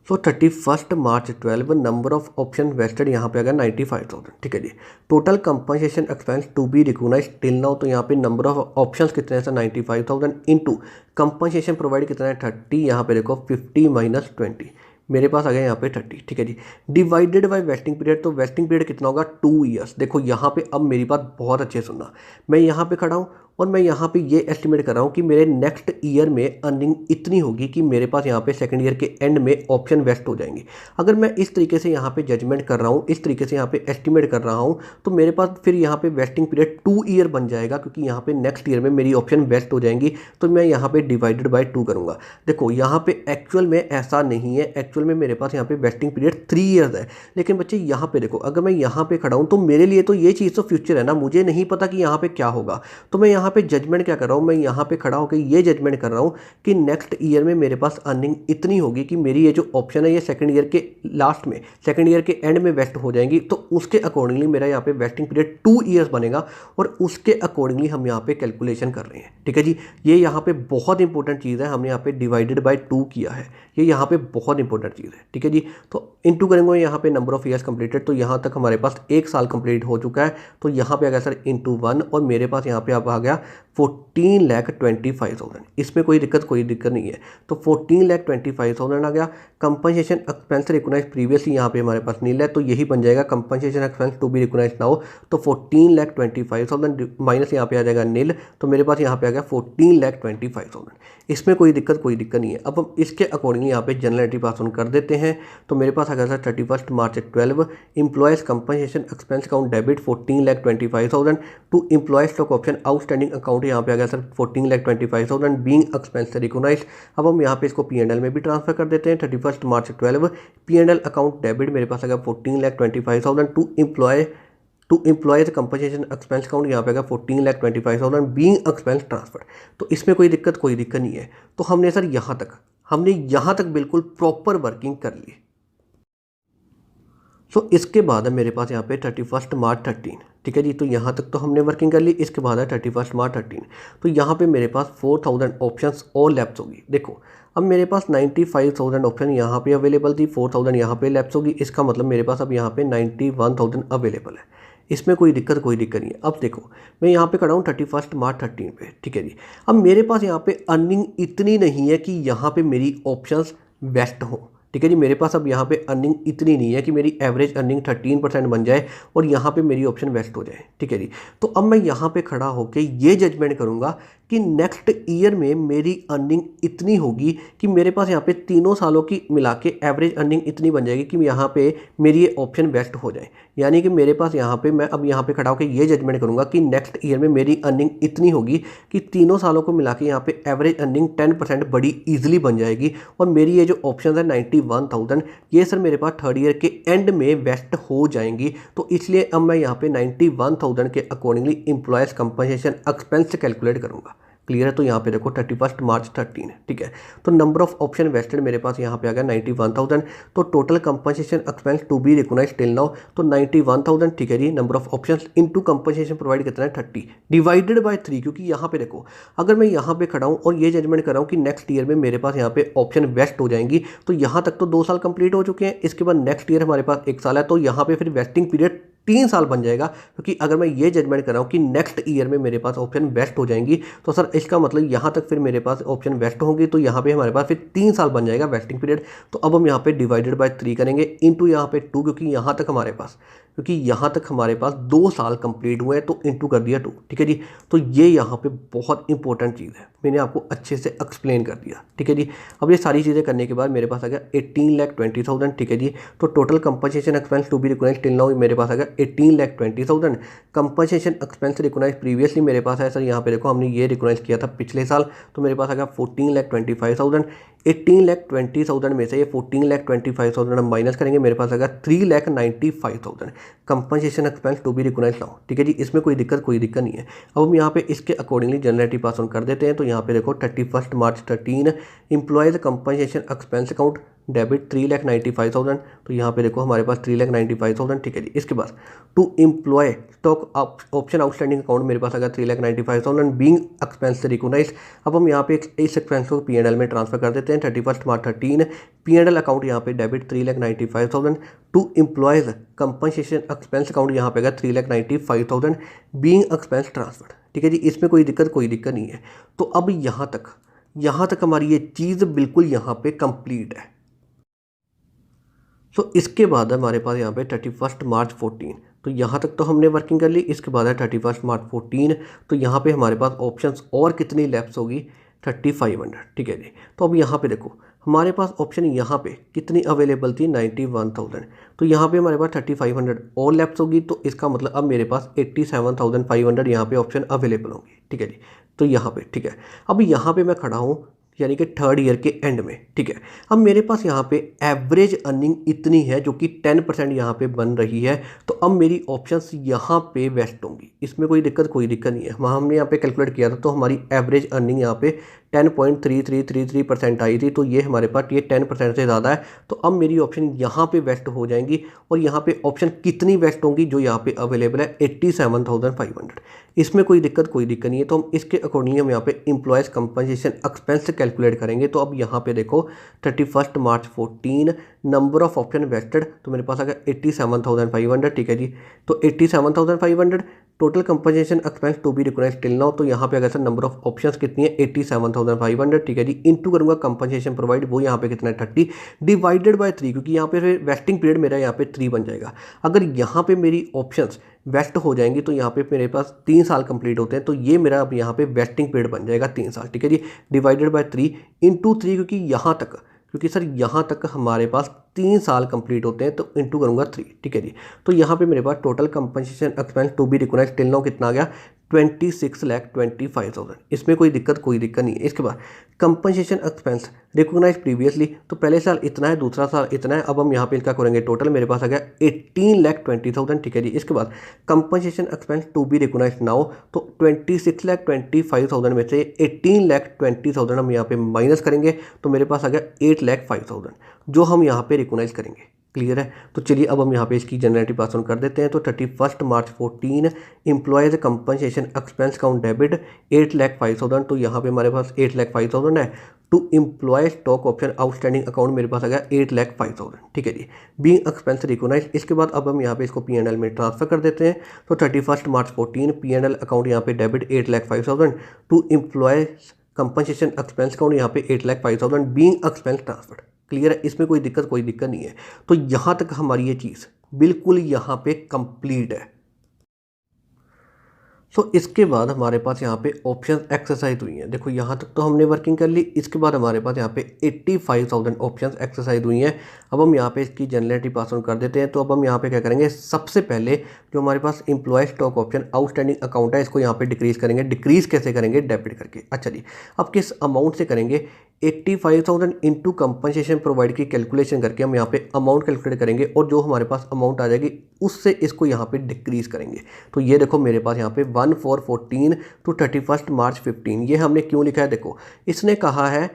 So 31 March 12 number of option vested यहाँ पे आ गया 95,000। ठीक है जी। Total compensation expense to be recognised till now, तो यहाँ पे नंबर ऑफ ऑप्शंस कितने हैं सर 95,000 इंटू कंपनसेशन प्रोवाइड कितना है 30, यहाँ पे देखो 50 माइनस 20, मेरे पास आ गया यहाँ पे 30। ठीक है जी। डिवाइडेड बाय वेस्टिंग पीरियड, तो वेस्टिंग पीरियड कितना होगा 2 ईयर्स। देखो यहाँ पे अब मेरी बात बहुत अच्छे से सुनना, मैं यहाँ पे खड़ा हूँ और मैं यहाँ पे ये एस्टिमेट कर रहा हूँ कि मेरे नेक्स्ट ईयर में अर्निंग इतनी होगी कि मेरे पास यहाँ पे सेकंड ईयर के एंड में ऑप्शन वेस्ट हो जाएंगे। अगर मैं इस तरीके से यहाँ पे जजमेंट कर रहा हूँ, इस तरीके से यहाँ पे एस्टिमेट कर रहा हूँ, तो मेरे पास फिर यहाँ पे वेस्टिंग पीरियड 2 ईयर बन जाएगा, क्योंकि यहाँ पे नेक्स्ट ईयर में मेरी ऑप्शन वेस्ट हो जाएंगी। तो मैं यहाँ पे डिवाइडेड बाई 2 करूँगा। देखो यहाँ पे एक्चुअल में ऐसा नहीं है, एक्चुअल में मेरे पास यहाँ पे वेस्टिंग पीरियड 3 ईयर्स है। लेकिन बच्चे यहाँ पे देखो, अगर मैं यहाँ पे खड़ा हूँ तो मेरे लिए तो ये चीज़ तो फ्यूचर है ना, मुझे नहीं पता कि यहाँ पे क्या होगा। तो मैं यहाँ पे जजमेंट क्या कर रहा हूँ, मैं यहाँ पे खड़ा होकर ये जजमेंट कर रहा हूँ कि नेक्स्ट ईयर में मेरे पास अर्निंग इतनी होगी कि मेरी ये जो ऑप्शन है ये सेकंड ईयर के लास्ट में, सेकंड ईयर के एंड में वेस्ट हो जाएंगी। तो उसके अकॉर्डिंगली मेरा यहाँ पे वेस्टिंग पीरियड 2 ईयर्स बनेगा और उसके अकॉर्डिंगली हम यहाँ पे कैलकुलेशन कर रहे हैं। ठीक है जी। ये यहाँ पे बहुत इंपॉर्टेंट चीज़ है, हमने यहाँ पे डिवाइडेड बाई 2 किया है, ये यहाँ पे बहुत इंपॉर्टेंट चीज़ है। ठीक है जी। तो इंटू करेंगे यहाँ पे नंबर ऑफ ईयर्स कंप्लीटेड, तो यहाँ तक हमारे पास 1 साल कंप्लीट हो चुका है। तो यहाँ पे आ गया सर इंटू 1 और मेरे पास यहाँ पे अब आ गया 14,25,000। इसमें कोई दिक्कत नहीं है। तो 14,25,000 आ गया। कंपनसेशन एक्सपेंस रिकॉग्नाइज प्रीवियसली यहाँ पे हमारे पास नील है, तो यही बन जाएगा compensation expense to be recognise now. तो 14,25,000 माइनस यहाँ पे आ जाएगा नील, तो मेरे पास यहाँ पे आ गया 14,25,000। इसमें कोई दिक्कत नहीं है। अब हम इसके अकॉर्डिंगली यहाँ पे जनरल एंट्री पास ऑन कर देते हैं। तो मेरे पास आ गया sir 31 March 12 employees compensation expense account debit 14,25,000 to employee stock option outstanding account, यहाँ पे आ गया सर 14,25,000 बीइंग एक्सपेंस रिकॉग्नाइज्ड। अब हम यहाँ पे इसको P&L में भी ट्रांसफर कर देते हैं। 31 मार्च 12 P&L अकाउंट डेबिट मेरे पास आ गया 14,25,000 to employees compensation expense account, यहाँ पे आएगा 14,25,000 बीइंग एक्सपेंस ट्रांसफर। तो इसमें कोई दिक्कत नहीं है। तो हमने सर यहाँ तक बिल्कुल प्रॉपर वर्किंग कर ली। सो इसके बाद है मेरे पास यहाँ पे 31 मार्च 13। ठीक है जी। तो यहाँ तक तो हमने वर्किंग कर ली। इसके बाद है 31 मार्च 13। तो यहाँ पे मेरे पास 4,000 ऑप्शंस और लैप्स होगी। देखो अब मेरे पास 95,000 ऑप्शन यहाँ पे अवेलेबल थी, 4,000 यहाँ पे लैप्स होगी। इसका मतलब मेरे पास अब यहाँ पे 91,000 अवेलेबल है। इसमें कोई दिक्कत नहीं है। अब देखो मैं यहाँ पे खड़ा हूँ 31 मार्च 13 पे। ठीक है जी। अब मेरे पास यहाँ पे अर्निंग इतनी नहीं है कि यहाँ पे मेरी ऑप्शंस वेस्ट हो। ठीक है जी। मेरे पास अब यहाँ पे अर्निंग इतनी नहीं है कि मेरी एवरेज अर्निंग 13% बन जाए और यहाँ पे मेरी ऑप्शन वेस्ट हो जाए। ठीक है जी। तो अब मैं यहाँ पे खड़ा होकर ये जजमेंट करूँगा कि नेक्स्ट ईयर में मेरी अर्निंग इतनी होगी कि मेरे पास यहाँ पे तीनों सालों की मिला के एवरेज अर्निंग इतनी बन जाएगी कि यहाँ पे मेरी ये ऑप्शन वेस्ट हो जाए। यानी कि मेरे पास यहाँ पे मैं अब यहाँ पे खड़ा होकर ये जजमेंट करूँगा कि नेक्स्ट ईयर में मेरी अर्निंग इतनी होगी कि तीनों सालों को मिला के यहाँ पे एवरेज अर्निंग 10% बड़ी ईजिली बन जाएगी और मेरी ये जो ऑप्शन है 91,000 ये सर मेरे पास थर्ड ईयर के एंड में वेस्ट हो जाएंगी। तो इसलिए अब मैं यहाँ पे 91,000 के accordingly employees compensation expense calculate करूँगा। क्लियर है। तो यहाँ पे देखो 31 मार्च 13। ठीक है। तो नंबर ऑफ ऑप्शन वेस्टेड मेरे पास यहाँ पे आ गया 91,000। तो total compensation expense to be recognised till now, तो 91,000। ठीक है जी। Number of options into compensation provide कितना है 30 डिवाइडेड बाय 3, क्योंकि यहाँ पे देखो अगर मैं यहाँ पे खड़ा हूँ और ये जजमेंट कर रहा हूँ कि नेक्स्ट ईयर में मेरे पास यहाँ पे ऑप्शन वेस्ट हो जाएंगी, तो यहाँ तक तो 2 साल कंप्लीट हो चुके हैं। इसके बाद नेक्स्ट ईयर हमारे पास 1 साल है, तो यहाँ पे फिर वेस्टिंग पीरियड 3 साल बन जाएगा। क्योंकि अगर मैं ये जजमेंट कर रहा हूँ कि नेक्स्ट ईयर में मेरे पास ऑप्शन वेस्ट हो जाएंगी, तो सर इसका मतलब यहाँ तक फिर मेरे पास ऑप्शन वेस्ट होंगी, तो यहाँ पे हमारे पास फिर 3 साल बन जाएगा वेस्टिंग पीरियड। तो अब हम यहाँ पे डिवाइडेड बाय 3 करेंगे इंटू यहाँ पे 2, क्योंकि यहाँ तक हमारे पास 2 साल कंप्लीट हुए हैं, तो इंटू कर दिया 2। ठीक है जी। तो ये यहाँ पे बहुत इंपॉर्टेंट चीज़ है, मैंने आपको अच्छे से एक्सप्लेन कर दिया। ठीक है जी। अब ये सारी चीज़ें करने के बाद मेरे पास आ गया 18,20,000। ठीक है जी। तो total compensation expense to be recognised till now मेरे पास आ गया 18,20,000। कंपनसेशन एक्सपेंस रिकॉग्नाइज प्रीवियसली मेरे पास है सर, यहाँ पे देखो हमने ये रिकॉग्नाइज किया था पिछले साल, तो मेरे पास आ गया 14,25,000। 18,20,000 में से ये 14,25,000 हम माइनस करेंगे, मेरे पास आ गया 3,95,000 compensation expense to be recognise now. ठीक है जी। इसमें कोई दिक्कत नहीं है। अब हम यहाँ पे इसके अकॉर्डिंगली जनरल पास ऑन कर देते हैं। तो यहाँ पे देखो 31 मार्च 13 employees compensation expense account debit 3,95,000, तो यहाँ पे देखो हमारे पास 3,95,000, ठीक है जी। इसके बाद to employee stock option outstanding account मेरे पास आएगा 3,95,000 बीइंग एक्सपेंस रिकॉग्नाइज्ड। अब हम यहाँ पे इस एक्सपेंस को P&L में ट्रांसफर कर देते हैं। 31 मार्च 13 P&L अकाउंट यहाँ पे debit 3,95,000 to employees compensation expense account यहाँ पे आएगा 3,95,000 बीइंग एक्सपेंस ट्रांसफर, ठीक है जी। इसमें कोई दिक्कत नहीं है। तो अब यहाँ तक हमारी ये चीज़ बिल्कुल यहाँ पे कंप्लीट है। तो इसके बाद हमारे पास यहाँ पे 31 मार्च 14, तो यहाँ तक तो हमने वर्किंग कर ली। इसके बाद है 31 मार्च 14, तो यहाँ पे हमारे पास ऑप्शंस और कितनी लैप्स होगी 3,500, ठीक है जी। तो अब यहाँ पे देखो हमारे पास ऑप्शन यहाँ पे कितनी अवेलेबल थी 91,000, तो यहाँ पे हमारे पास 3,500 और लैप्स होगी। तो इसका मतलब अब मेरे पास 87,500 यहाँ पे ऑप्शन अवेलेबल होंगी, ठीक है जी। तो यहाँ पे ठीक है, अब यहाँ पे मैं खड़ा हूँ यानी कि थर्ड ईयर के एंड में, ठीक है। अब मेरे पास यहाँ पे एवरेज अर्निंग इतनी है जो कि 10% यहाँ पे बन रही है। तो अब मेरी ऑप्शंस यहाँ पे वेस्ट होंगी, इसमें कोई दिक्कत नहीं है। वहाँ हमने यहाँ पे कैलकुलेट किया था तो हमारी एवरेज अर्निंग यहाँ पे 10.3333% आई थी। तो ये हमारे पास ये 10% से ज़्यादा है। तो अब मेरी ऑप्शन यहाँ पे वेस्ट हो जाएंगी और यहाँ पे ऑप्शन कितनी वेस्ट होंगी जो यहाँ पे अवेलेबल है 87,500। इसमें कोई दिक्कत नहीं है। तो हम इसके अकॉर्डिंगली हम यहाँ पे एम्प्लॉयज़ कंपनसेशन एक्सपेंस कैलकुलेट करेंगे। तो अब यहाँ पे देखो 31 March 14 number of option wasted, तो मेरे पास आ गया 87,500, ठीक है जी। तो 87,500 total compensation expense to be recognised till now, तो यहाँ पे अगर सर नंबर ऑफ ऑप्शंस कितनी है 87,500, ठीक है जी। इंटू करूँगा कंपनसेशन प्रोवाइड, वो यहाँ पे कितना है 30 डिवाइडेड बाय 3, क्योंकि यहाँ पे वेस्टिंग पीरियड मेरा यहाँ पे 3 बन जाएगा। अगर यहाँ पे मेरी ऑप्शंस वेस्ट हो जाएंगी तो यहाँ पे मेरे पास 3 साल कंप्लीट होते हैं, तो ये मेरा अब यहाँ पे वेस्टिंग पीरियड बन जाएगा 3 साल, ठीक है जी। डिवाइडेड बाय 3 इंटू 3, क्योंकि सर यहाँ तक हमारे पास 3 साल कंप्लीट होते हैं, तो इंटू करूँगा 3, ठीक है जी। तो यहाँ पे मेरे पास total compensation expense to be recognised till now कितना आ गया 26,25,000। इसमें कोई दिक्कत नहीं है। इसके बाद कंपनसेशन एक्सपेंस रिकॉग्नाइज्ड प्रीवियसली, तो पहले साल इतना है, दूसरा साल इतना है। अब हम यहाँ पे इनका करेंगे टोटल, मेरे पास आ गया 18,20,000, ठीक है जी। इसके बाद compensation expense to be recognised now, तो 26,25,000 में से 18,20,000 हम यहाँ पे माइनस करेंगे, तो मेरे पास आ गया 8,05,000 जो हम यहाँ पे रिकॉग्नाइज करेंगे। क्लियर है। तो चलिए अब हम यहाँ पे इसकी जनरेटिव पास ऑन कर देते हैं। तो 31 March 14 employees compensation expense count debit 8,05,000, तो यहाँ पे हमारे पास 8,05,000 है। To employee stock option outstanding account मेरे पास आ गया 8,05,000, ठीक है जी। बीइंग एक्सपेंस रिकॉग्नाइज्ड, इसके बाद अब हम यहाँ पे इसको P&L में ट्रांसफर कर देते हैं। तो 31 मार्च 14 P&L अकाउंट यहाँ पे debit 8,05,000 to employee compensation expense account यहाँ पे 8,05,000 बीइंग एक्सपेंस ट्रांसफर्ड। क्लियर है, इसमें कोई दिक्कत नहीं है। तो यहाँ तक हमारी ये चीज़ बिल्कुल यहाँ पे कंप्लीट है। तो इसके बाद हमारे पास यहाँ पे ऑप्शन एक्सरसाइज हुई हैं। देखो यहाँ तक तो हमने वर्किंग कर ली। इसके बाद हमारे पास यहाँ पे 85,000 ऑप्शन एक्सरसाइज हुई हैं। अब हम यहाँ पे इसकी जनरेटिव पास ऑन कर देते हैं। तो अब हम यहाँ पे क्या करेंगे, सबसे पहले जो हमारे पास employ stock option outstanding account है इसको यहाँ पे डिक्रीज़ करेंगे। डिक्रीज़ कैसे करेंगे, डेबिट करके। अच्छा जी, अब किस अमाउंट से करेंगे, 85,000 इंटू कंपनसेशन प्रोवाइड की कैलकुलेशन करके हम यहाँ पे अमाउंट कैलकुलेट करेंगे और जो हमारे पास अमाउंट आ जाएगी उससे इसको यहाँ पे डिक्रीज़ करेंगे। तो ये देखो मेरे पास यहाँ पे 1/4/14 टू 31 मार्च 15, ये हमने क्यों लिखा है, देखो इसने कहा है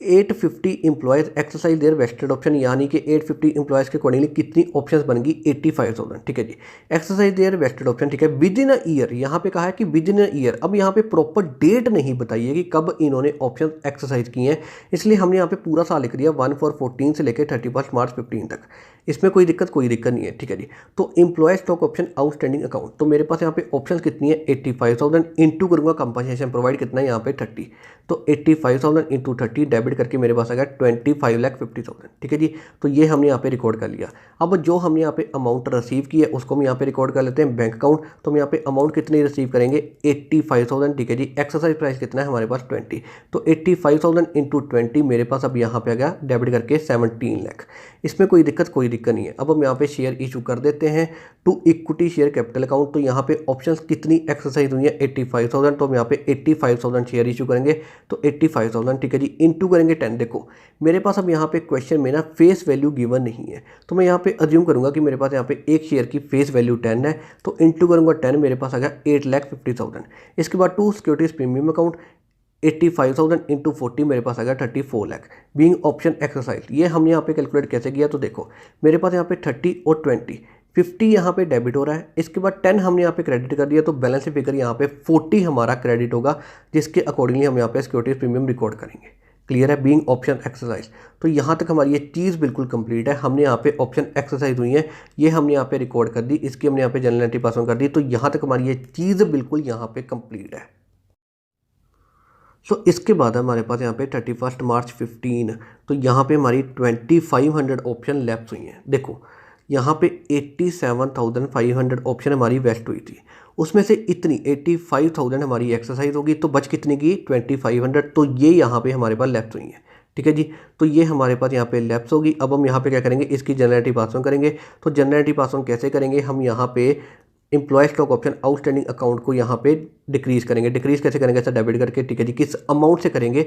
850 employees exercise their vested option, यानी कि 850 एम्प्लॉयज़ के अकॉर्डिंगली कितनी ऑप्शंस बनेगी 85,000, ठीक है जी। एक्सरसाइज देयर वेस्टेड ऑप्शन, ठीक है, विद इन अ ईयर, यहाँ पे कहा है कि विद इन अ ईयर। अब यहाँ पे प्रॉपर डेट नहीं बताई है कि कब इन्होंने ऑप्शन एक्सरसाइज किए हैं, इसलिए हमने यहाँ पे पूरा साल लिख दिया 1/4/14 से लेकर 31 मार्च 15 तक। इसमें कोई दिक्कत नहीं है, ठीक है जी। तो employee stock option outstanding account, तो मेरे पास यहाँ पे ऑप्शन कितनी है 85,000 इंटू करूँगा कंपनसेशन प्रोवाइड कितना है यहाँ पे 30, तो 85,000 इंटू 30 डेबिट करके मेरे पास आ गया 25,50,000, ठीक है जी। तो ये हमने यहाँ पे रिकॉर्ड कर लिया। अब जो हमने यहाँ पे अमाउंट रिसीव की है उसको हम यहाँ पे रिकॉर्ड कर लेते हैं बैंक अकाउंट। तो हम यहाँ पे अमाउंट कितनी रिसीव करेंगे 85,000, ठीक है जी। एक्सरसाइज प्राइस कितना है हमारे पास 20, तो 85,000 इंटू 20 मेरे पास अब यहाँ पे आ गया डेबिट करके 17 लाख। इसमें कोई दिक्कत नहीं है। अब हम यहाँ पे शेयर इशू कर देते हैं to equity share capital account. तो यहाँ पे ऑप्शंस कितनी एक्सरसाइज हुई है 85,000, तो हम यहाँ पे 85,000 शेयर इशू करेंगे, तो 85,000, ठीक है जी, इंटू करेंगे 10। देखो मेरे पास अब यहाँ पे क्वेश्चन में ना फेस वैल्यू गिवन नहीं है, तो मैं यहाँ पे अज्यूम करूँगा कि मेरे पास यहाँ पे एक शेयर की फेस वैल्यू 10 है, तो इंटू करूँगा 10, मेरे पास आ गया 8,50,000। इसके बाद to securities premium account, 85,000 into 40 मेरे पास आ गया 34 लाख बीइंग ऑप्शन एक्सरसाइज। ये हमने यहाँ पे कैलकुलेट कैसे किया, तो देखो मेरे पास यहाँ पे 30 और 20, 50 यहाँ पे डेबिट हो रहा है, इसके बाद 10 हमने यहाँ पे क्रेडिट कर दिया, तो बैलेंस फिगर यहाँ पे 40 हमारा क्रेडिट होगा, जिसके अकॉर्डिंगली हम यहाँ पे सिक्योरिटी प्रीमियम रिकॉर्ड करेंगे। क्लियर है, बीइंग ऑप्शन एक्सरसाइज। तो यहाँ तक हमारी ये चीज़ बिल्कुल कंप्लीट है। हमने यहाँ पे ऑप्शन एक्सरसाइज हुई है, ये हमने यहाँ पे रिकॉर्ड कर दी, इसकी हमने यहाँ पे जनरल एंट्री पास ऑन कर दी। तो यहाँ तक हमारी ये चीज़ बिल्कुल यहाँ पे कंप्लीट है। सो इसके बाद हमारे पास यहाँ पे 31 मार्च 15, तो यहाँ पे हमारी 2500 ऑप्शन लैप्स हुई हैं। देखो यहाँ पे 87,500 ऑप्शन हमारी वेस्ट हुई थी, उसमें से इतनी 85,000 हमारी एक्सरसाइज होगी, तो बच कितनी की 2500, तो ये यहाँ पे हमारे पास लैप्स हुई हैं। ठीक है जी, तो ये हमारे पास यहाँ पे लैप्स होगी। अब हम यहाँ पे क्या करेंगे, इसकी जनरल पास ऑन करेंगे। तो जनरल पास ऑन कैसे करेंगे, हम यहाँ पे employee stock option outstanding account को यहाँ पे डिक्रीज करेंगे। डिक्रीज कैसे करेंगे, ऐसा डेबिट करके। ठीक है जी, किस अमाउंट से करेंगे,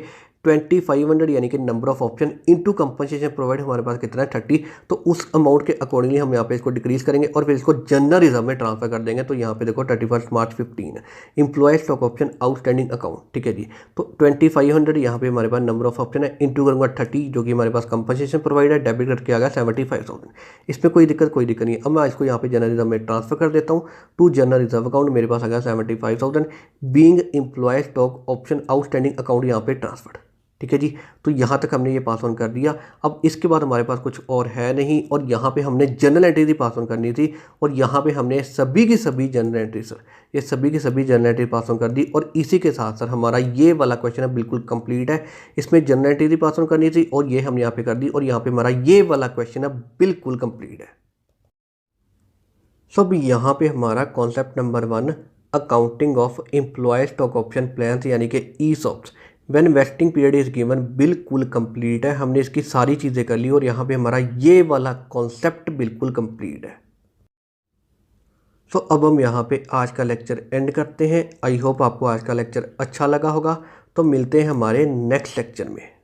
2500 यानी कि number of option into compensation provide हमारे पास कितना है 30, तो उस अमाउंट के अकॉर्डिंगली हम यहाँ पे इसको डिक्रीज करेंगे और फिर इसको जनरल रिजर्व में ट्रांसफर कर देंगे। तो यहाँ पे देखो 31 March 15 employee stock option outstanding account. ठीक है जी, तो 2500 यहाँ पे हमारे पास नंबर ऑफ ऑप्शन है, इंटू करूँगा 30 जो कि हमारे पास कंपनसेशन प्रोवाइड है, डेबिट करके आ गया 75,000। इसमें कोई दिक्कत नहीं है। अब मैं इसको यहाँ पे जनरल रिजर्व में ट्रांसफर कर देता हूँ टू जनरल रिजर्व अकाउंट। मेरे पास आ गया 75,000 being employee stock option outstanding account यहाँ पे ट्रांसफर्ड। ठीक है जी, तो यहाँ तक हमने ये पास ऑन कर दिया। अब इसके बाद हमारे पास कुछ और है नहीं, और यहाँ पे हमने जनरल एंट्री पास ऑन करनी थी, और यहाँ पे हमने सभी की सभी जनरल एंट्री सर, ये सभी की सभी जनरल एंट्री पास ऑन कर दी। और इसी के साथ सर हमारा ये वाला क्वेश्चन है बिल्कुल कंप्लीट है। इसमें जनरल एंट्री पास ऑन करनी थी और ये हमने यहाँ पे कर दी, और यहाँ पे हमारा ये वाला क्वेश्चन है बिल्कुल कंप्लीट है। सो अब यहाँ पे हमारा concept number 1 accounting of employ stock option plan यानी कि ESOPs when vesting period is given बिल्कुल कंप्लीट है। हमने इसकी सारी चीज़ें कर ली और यहाँ पे हमारा ये वाला कॉन्सेप्ट बिल्कुल कंप्लीट है। सो अब हम यहाँ पे आज का लेक्चर एंड करते हैं। आई होप आपको आज का लेक्चर अच्छा लगा होगा। तो मिलते हैं हमारे नेक्स्ट लेक्चर में।